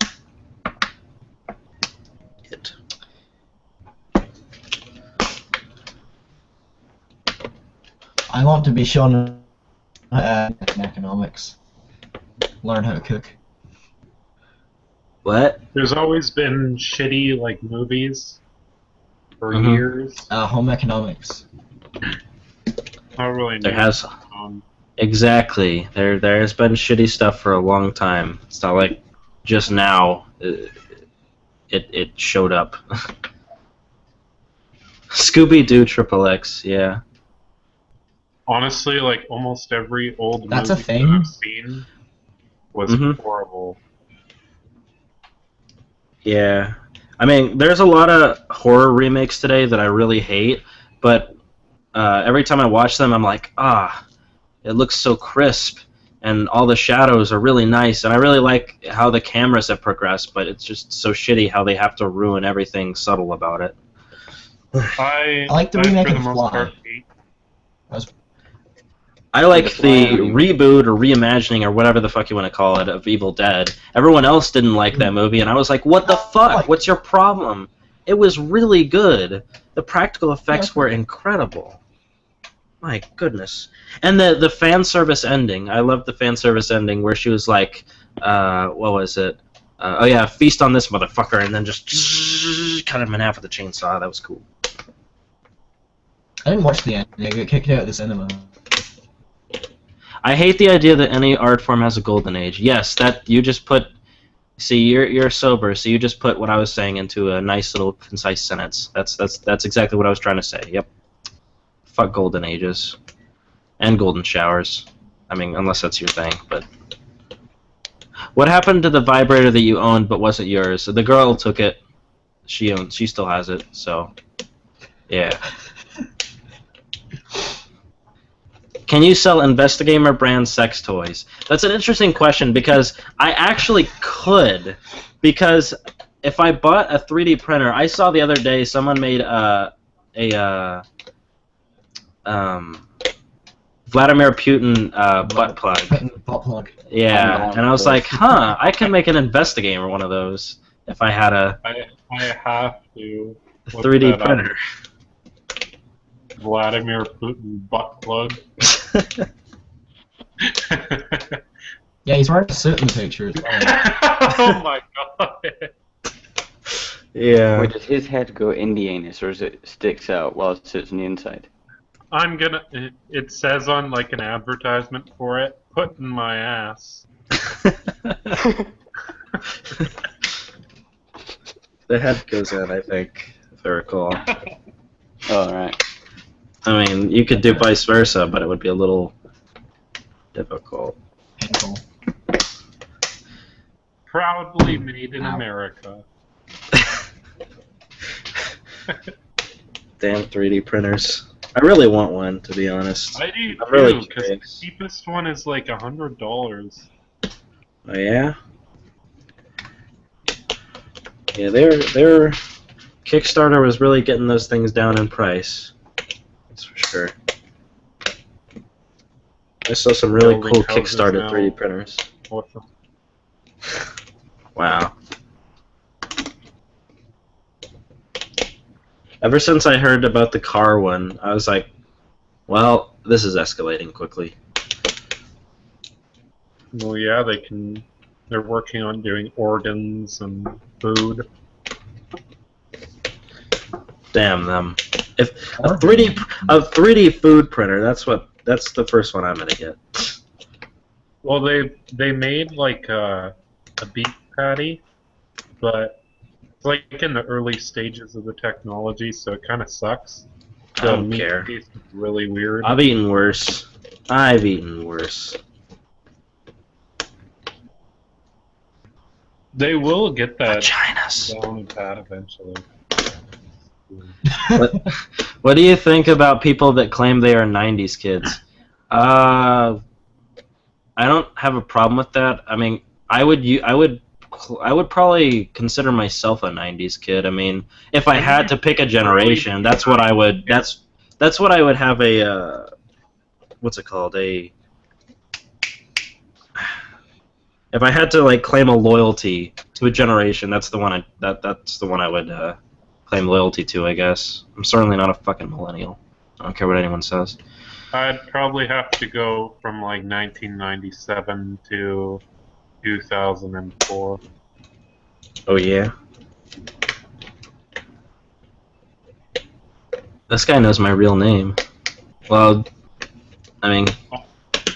I want to be shown in economics. Learn how to cook. What? There's always been shitty like movies for Mhm. years. Home economics. Not really. There new. has exactly. There's been shitty stuff for a long time. It's not like just now it showed up. Scooby-Doo Triple X, yeah. Honestly, like almost every old That's a movie thing? that I've seen was Mhm. horrible. Yeah. I mean, there's a lot of horror remakes today that I really hate, but every time I watch them, I'm like, it looks so crisp, and all the shadows are really nice, and I really like how the cameras have progressed, but it's just so shitty how they have to ruin everything subtle about it. I like the I, remake for the of most Fly. part, hate I like the Fly. reboot or reimagining or whatever the fuck you want to call it of Evil Dead. Everyone else didn't like that movie, and I was like, what the fuck? What's your problem? It was really good. The practical effects were incredible. My goodness. And the fan service ending. I loved the fan service ending where she was like, what was it? Oh yeah, feast on this motherfucker, and then just cut him in half with a chainsaw. That was cool. I didn't watch the end. I got kicked out of the cinema. I hate the idea that any art form has a golden age. Yes, that you just put. See, you're sober, so you just put what I was saying into a nice little concise sentence. That's exactly what I was trying to say. Yep. Fuck golden ages, and golden showers. I mean, unless that's your thing, but. What happened to the vibrator that you owned but wasn't yours? So the girl took it. She still has it. So, yeah. Can you sell Investigamer brand sex toys? That's an interesting question because I actually could. Because if I bought a 3D printer, I saw the other day someone made Vladimir Putin butt plug. Butt plug. Yeah, and I was like, huh, I can make an Investigamer one of those if I had a I have to look 3D that up. printer. Vladimir Putin butt plug. Yeah, he's wearing a suit in the picture as well. Oh my god. Yeah. Wait, does his head go in the anus, or does it sticks out while it sits on the inside? I'm gonna. It says on like an advertisement for it, put in my ass. The head goes in, I think, if I recall. Oh, alright. I mean, you could do vice versa, but it would be a little difficult. Painful. Proudly made in America. Damn 3D printers. I really want one, to be honest. I do I'm really too, because the curious. cheapest one is like $100. Oh yeah? Yeah, their Kickstarter was really getting those things down in price. That's for sure. I saw some really Building cool houses Kickstarter now. 3D printers. What the? Wow. Ever since I heard about the car one, I was like, well, this is escalating quickly. Well, yeah, they can. They're working on doing organs and food. Damn them. If a 3D food printer, that's the first one I'm gonna get. Well, they made like a beef patty, but it's like in the early stages of the technology, so it kind of sucks. I don't meat care. tastes really weird. I've eaten worse. I've eaten worse. They will get that Vaginas. down pat eventually. What do you think about people that claim they are 90s kids? I don't have a problem with that. I mean, I would probably consider myself a 90s kid. I mean, if I had to pick a generation, that's what I would that's what I would have a what's it called? If I had to like claim a loyalty to a generation, that's the one that's the one I would claim loyalty to, I guess. I'm certainly not a fucking millennial. I don't care what anyone says. I'd probably have to go from like 1997 to 2004. Oh yeah. This guy knows my real name. Well, I mean,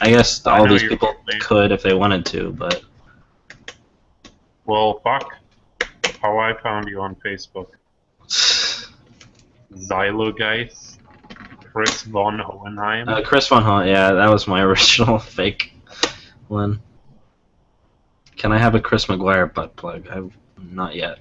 I guess I all know these your people real name. could if they wanted to, but Well, fuck. How I found you on Facebook. Xylogeist. Chris von Hohenheim. Chris Von Hunt, yeah, that was my original fake one. Can I have a Chris McGuire butt plug? Not yet.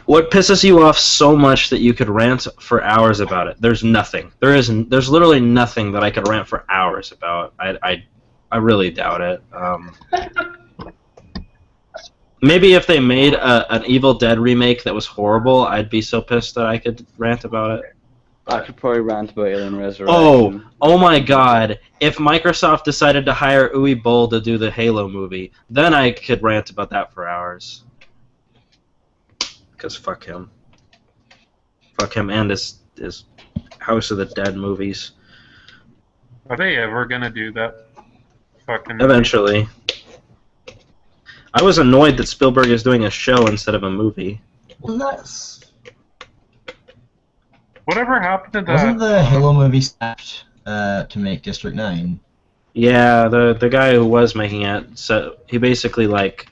What pisses you off so much that you could rant for hours about it? There's nothing. There's literally nothing that I could rant for hours about. I really doubt it. Maybe if they made an Evil Dead remake that was horrible, I'd be so pissed that I could rant about it. I could probably rant about Alien Resurrection. Oh my god. If Microsoft decided to hire Uwe Boll to do the Halo movie, then I could rant about that for hours. Because fuck him. Fuck him and his House of the Dead movies. Are they ever gonna do that? Fucking. Eventually. I was annoyed that Spielberg is doing a show instead of a movie. Nice. Whatever happened to that? Wasn't the Halo movie snapped to make District 9? Yeah, the guy who was making it, so he basically like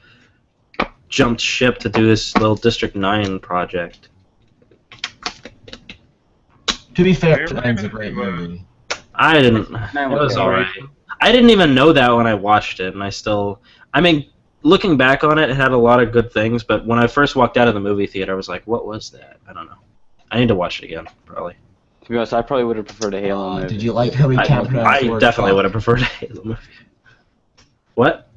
jumped ship to do this little District 9 project. To be fair, They were District 9's a gonna great do a- movie. I didn't. It was alright. I didn't even know that when I watched it, and I still. I mean, looking back on it, it had a lot of good things, but when I first walked out of the movie theater, I was like, what was that? I don't know. I need to watch it again, probably. To be honest, I probably would have preferred a Halo movie. Did you like how he can't pronounce the I word definitely fuck? would have preferred a Halo movie. What?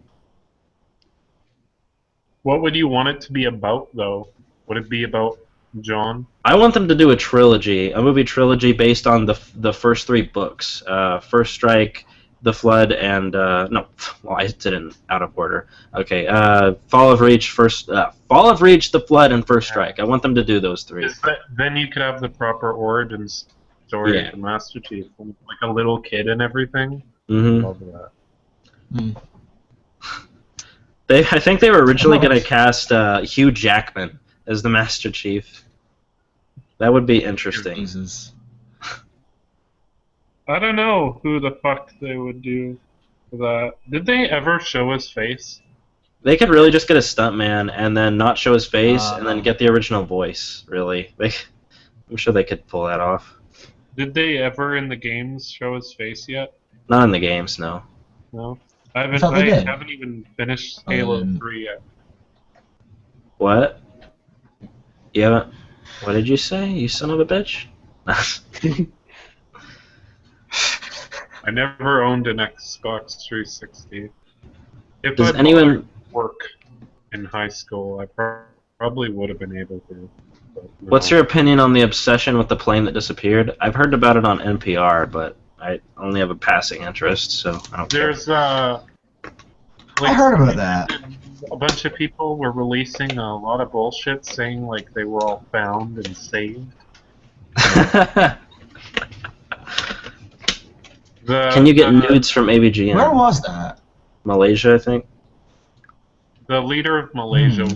What would you want it to be about, though? Would it be about John? I want them to do a movie trilogy based on the first 3 books. First Strike, The Flood, and no, well, I did it out of order. Okay, Fall of Reach, The Flood, and First Strike. I want them to do those 3. Then you could have the proper origin story Yeah. of the Master Chief, like a little kid and everything. Mm-hmm. Love that. Hmm. I think they were originally going to cast Hugh Jackman as the Master Chief. That would be interesting. Jesus. I don't know who the fuck they would do for that. Did they ever show his face? They could really just get a stuntman and then not show his face and then get the original voice, really. I'm sure they could pull that off. Did they ever in the games show his face yet? Not in the games, no. No. I thought they did. haven't even finished Halo 3 yet. What? You haven't... What did you say, you son of a bitch? I never owned an Xbox 360. If Does I anyone... work in high school, I probably would have been able to. But no. What's your opinion on the obsession with the plane that disappeared? I've heard about it on NPR, but I only have a passing interest, so I don't care. There's I heard about that. a bunch of people were releasing a lot of bullshit saying like they were all found and saved. Can you get nudes from ABGN? Where was that? Malaysia, I think. The leader of Malaysia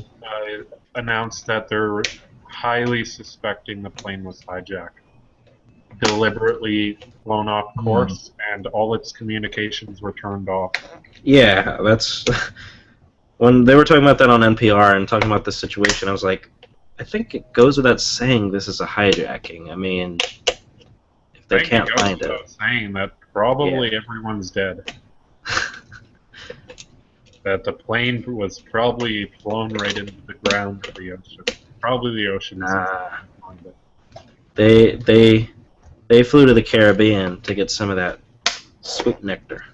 announced that they're highly suspecting the plane was hijacked, deliberately flown off course, and all its communications were turned off. Yeah, that's... When they were talking about that on NPR and talking about this situation, I was like, I think it goes without saying this is a hijacking. I mean, if they can't find it. Without saying that probably everyone's dead. That the plane was probably flown right into the ground of the ocean. Probably the ocean. They flew to the Caribbean to get some of that sweet nectar.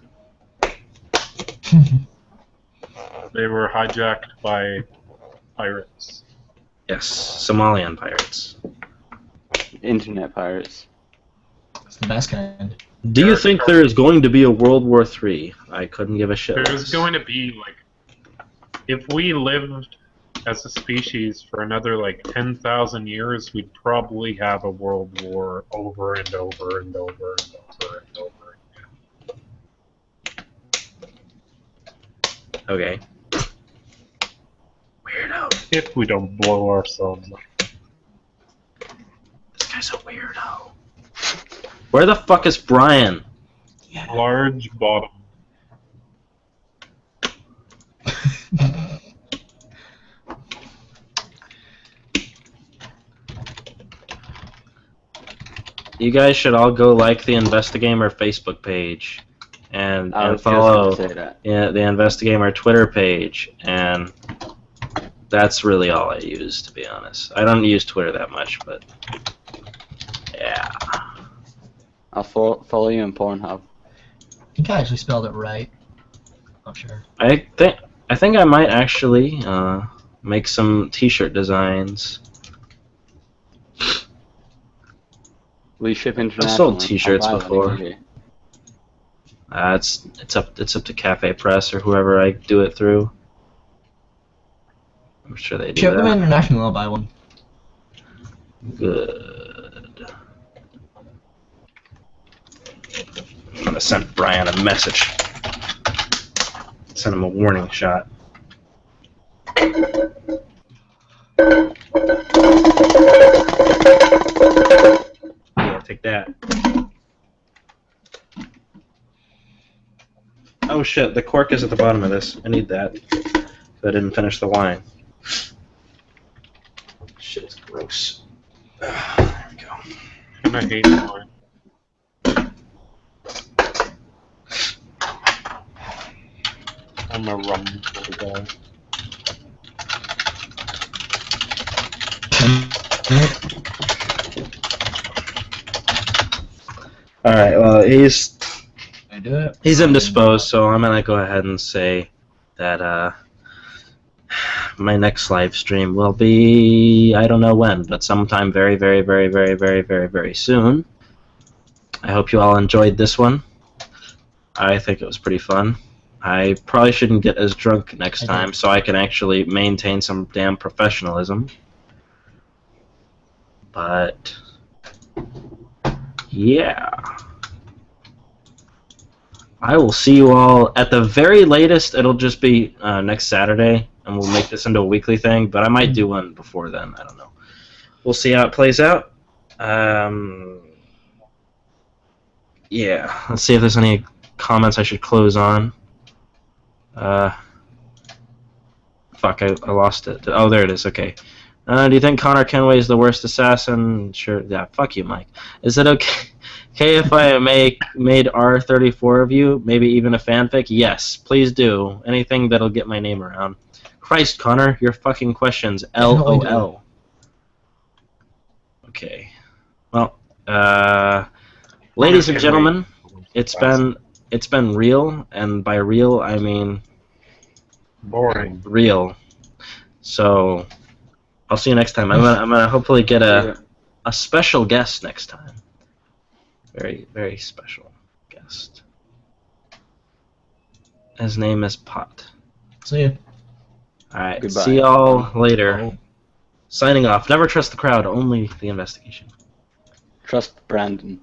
They were hijacked by pirates. Yes, Somalian pirates. Internet pirates. It's the best kind. Do you think there is going to be a World War III? I couldn't give a shit. There's going to be, like, if we lived as a species for another, like, 10,000 years, we'd probably have a world war over and over and over and over and over again. Okay. Weirdo. If we don't blow ourselves up. This guy's a weirdo. Where the fuck is Brian? Large bottom. You guys should all go like the Investigamer Facebook page and follow the Investigamer Twitter page, and that's really all I use, to be honest. I don't use Twitter that much, but yeah. I'll follow you on Pornhub. I think I actually spelled it right. Not sure. I think I might actually make some T-shirt designs. We ship internationally. I've sold T-shirts I'll buy before. one here. It's up to Cafe Press or whoever I do it through. I'm sure they do Ship them that. international, I'll buy one. Good. I'm gonna send Brian a message. Send him a warning shot. Yeah, take that. Oh shit, the cork is at the bottom of this. I need that. I didn't finish the wine. Shit, it's gross. There we go. Kinda hate wine. I'm a rum sort of guy. All right. Well, he's I do it. indisposed, so I'm gonna go ahead and say that my next live stream will be, I don't know when, but sometime very, very, very, very, very, very, very soon. I hope you all enjoyed this one. I think it was pretty fun. I probably shouldn't get as drunk next time, so I can actually maintain some damn professionalism. But yeah, I will see you all at the very latest. It'll just be next Saturday, and we'll make this into a weekly thing. But I might do one before then. I don't know. We'll see how it plays out. Yeah, let's see if there's any comments I should close on. Fuck, I lost it. Oh, there it is. Okay. Do you think Connor Kenway is the worst assassin? Sure. Yeah. Fuck you, Mike. Is it okay if I made R34 of you? Maybe even a fanfic? Yes. Please do. Anything that'll get my name around. Christ, Connor, your fucking questions. LOL. Okay. Well, ladies and gentlemen, it's been real, and by real I mean Boring. real. So I'll see you next time. I'm gonna hopefully get a special guest next time. Very, very special guest. His name is Pot. See ya. Alright, Goodbye. see y'all later. Oh. Signing off. Never trust the crowd, only the investigation. Trust Brandon.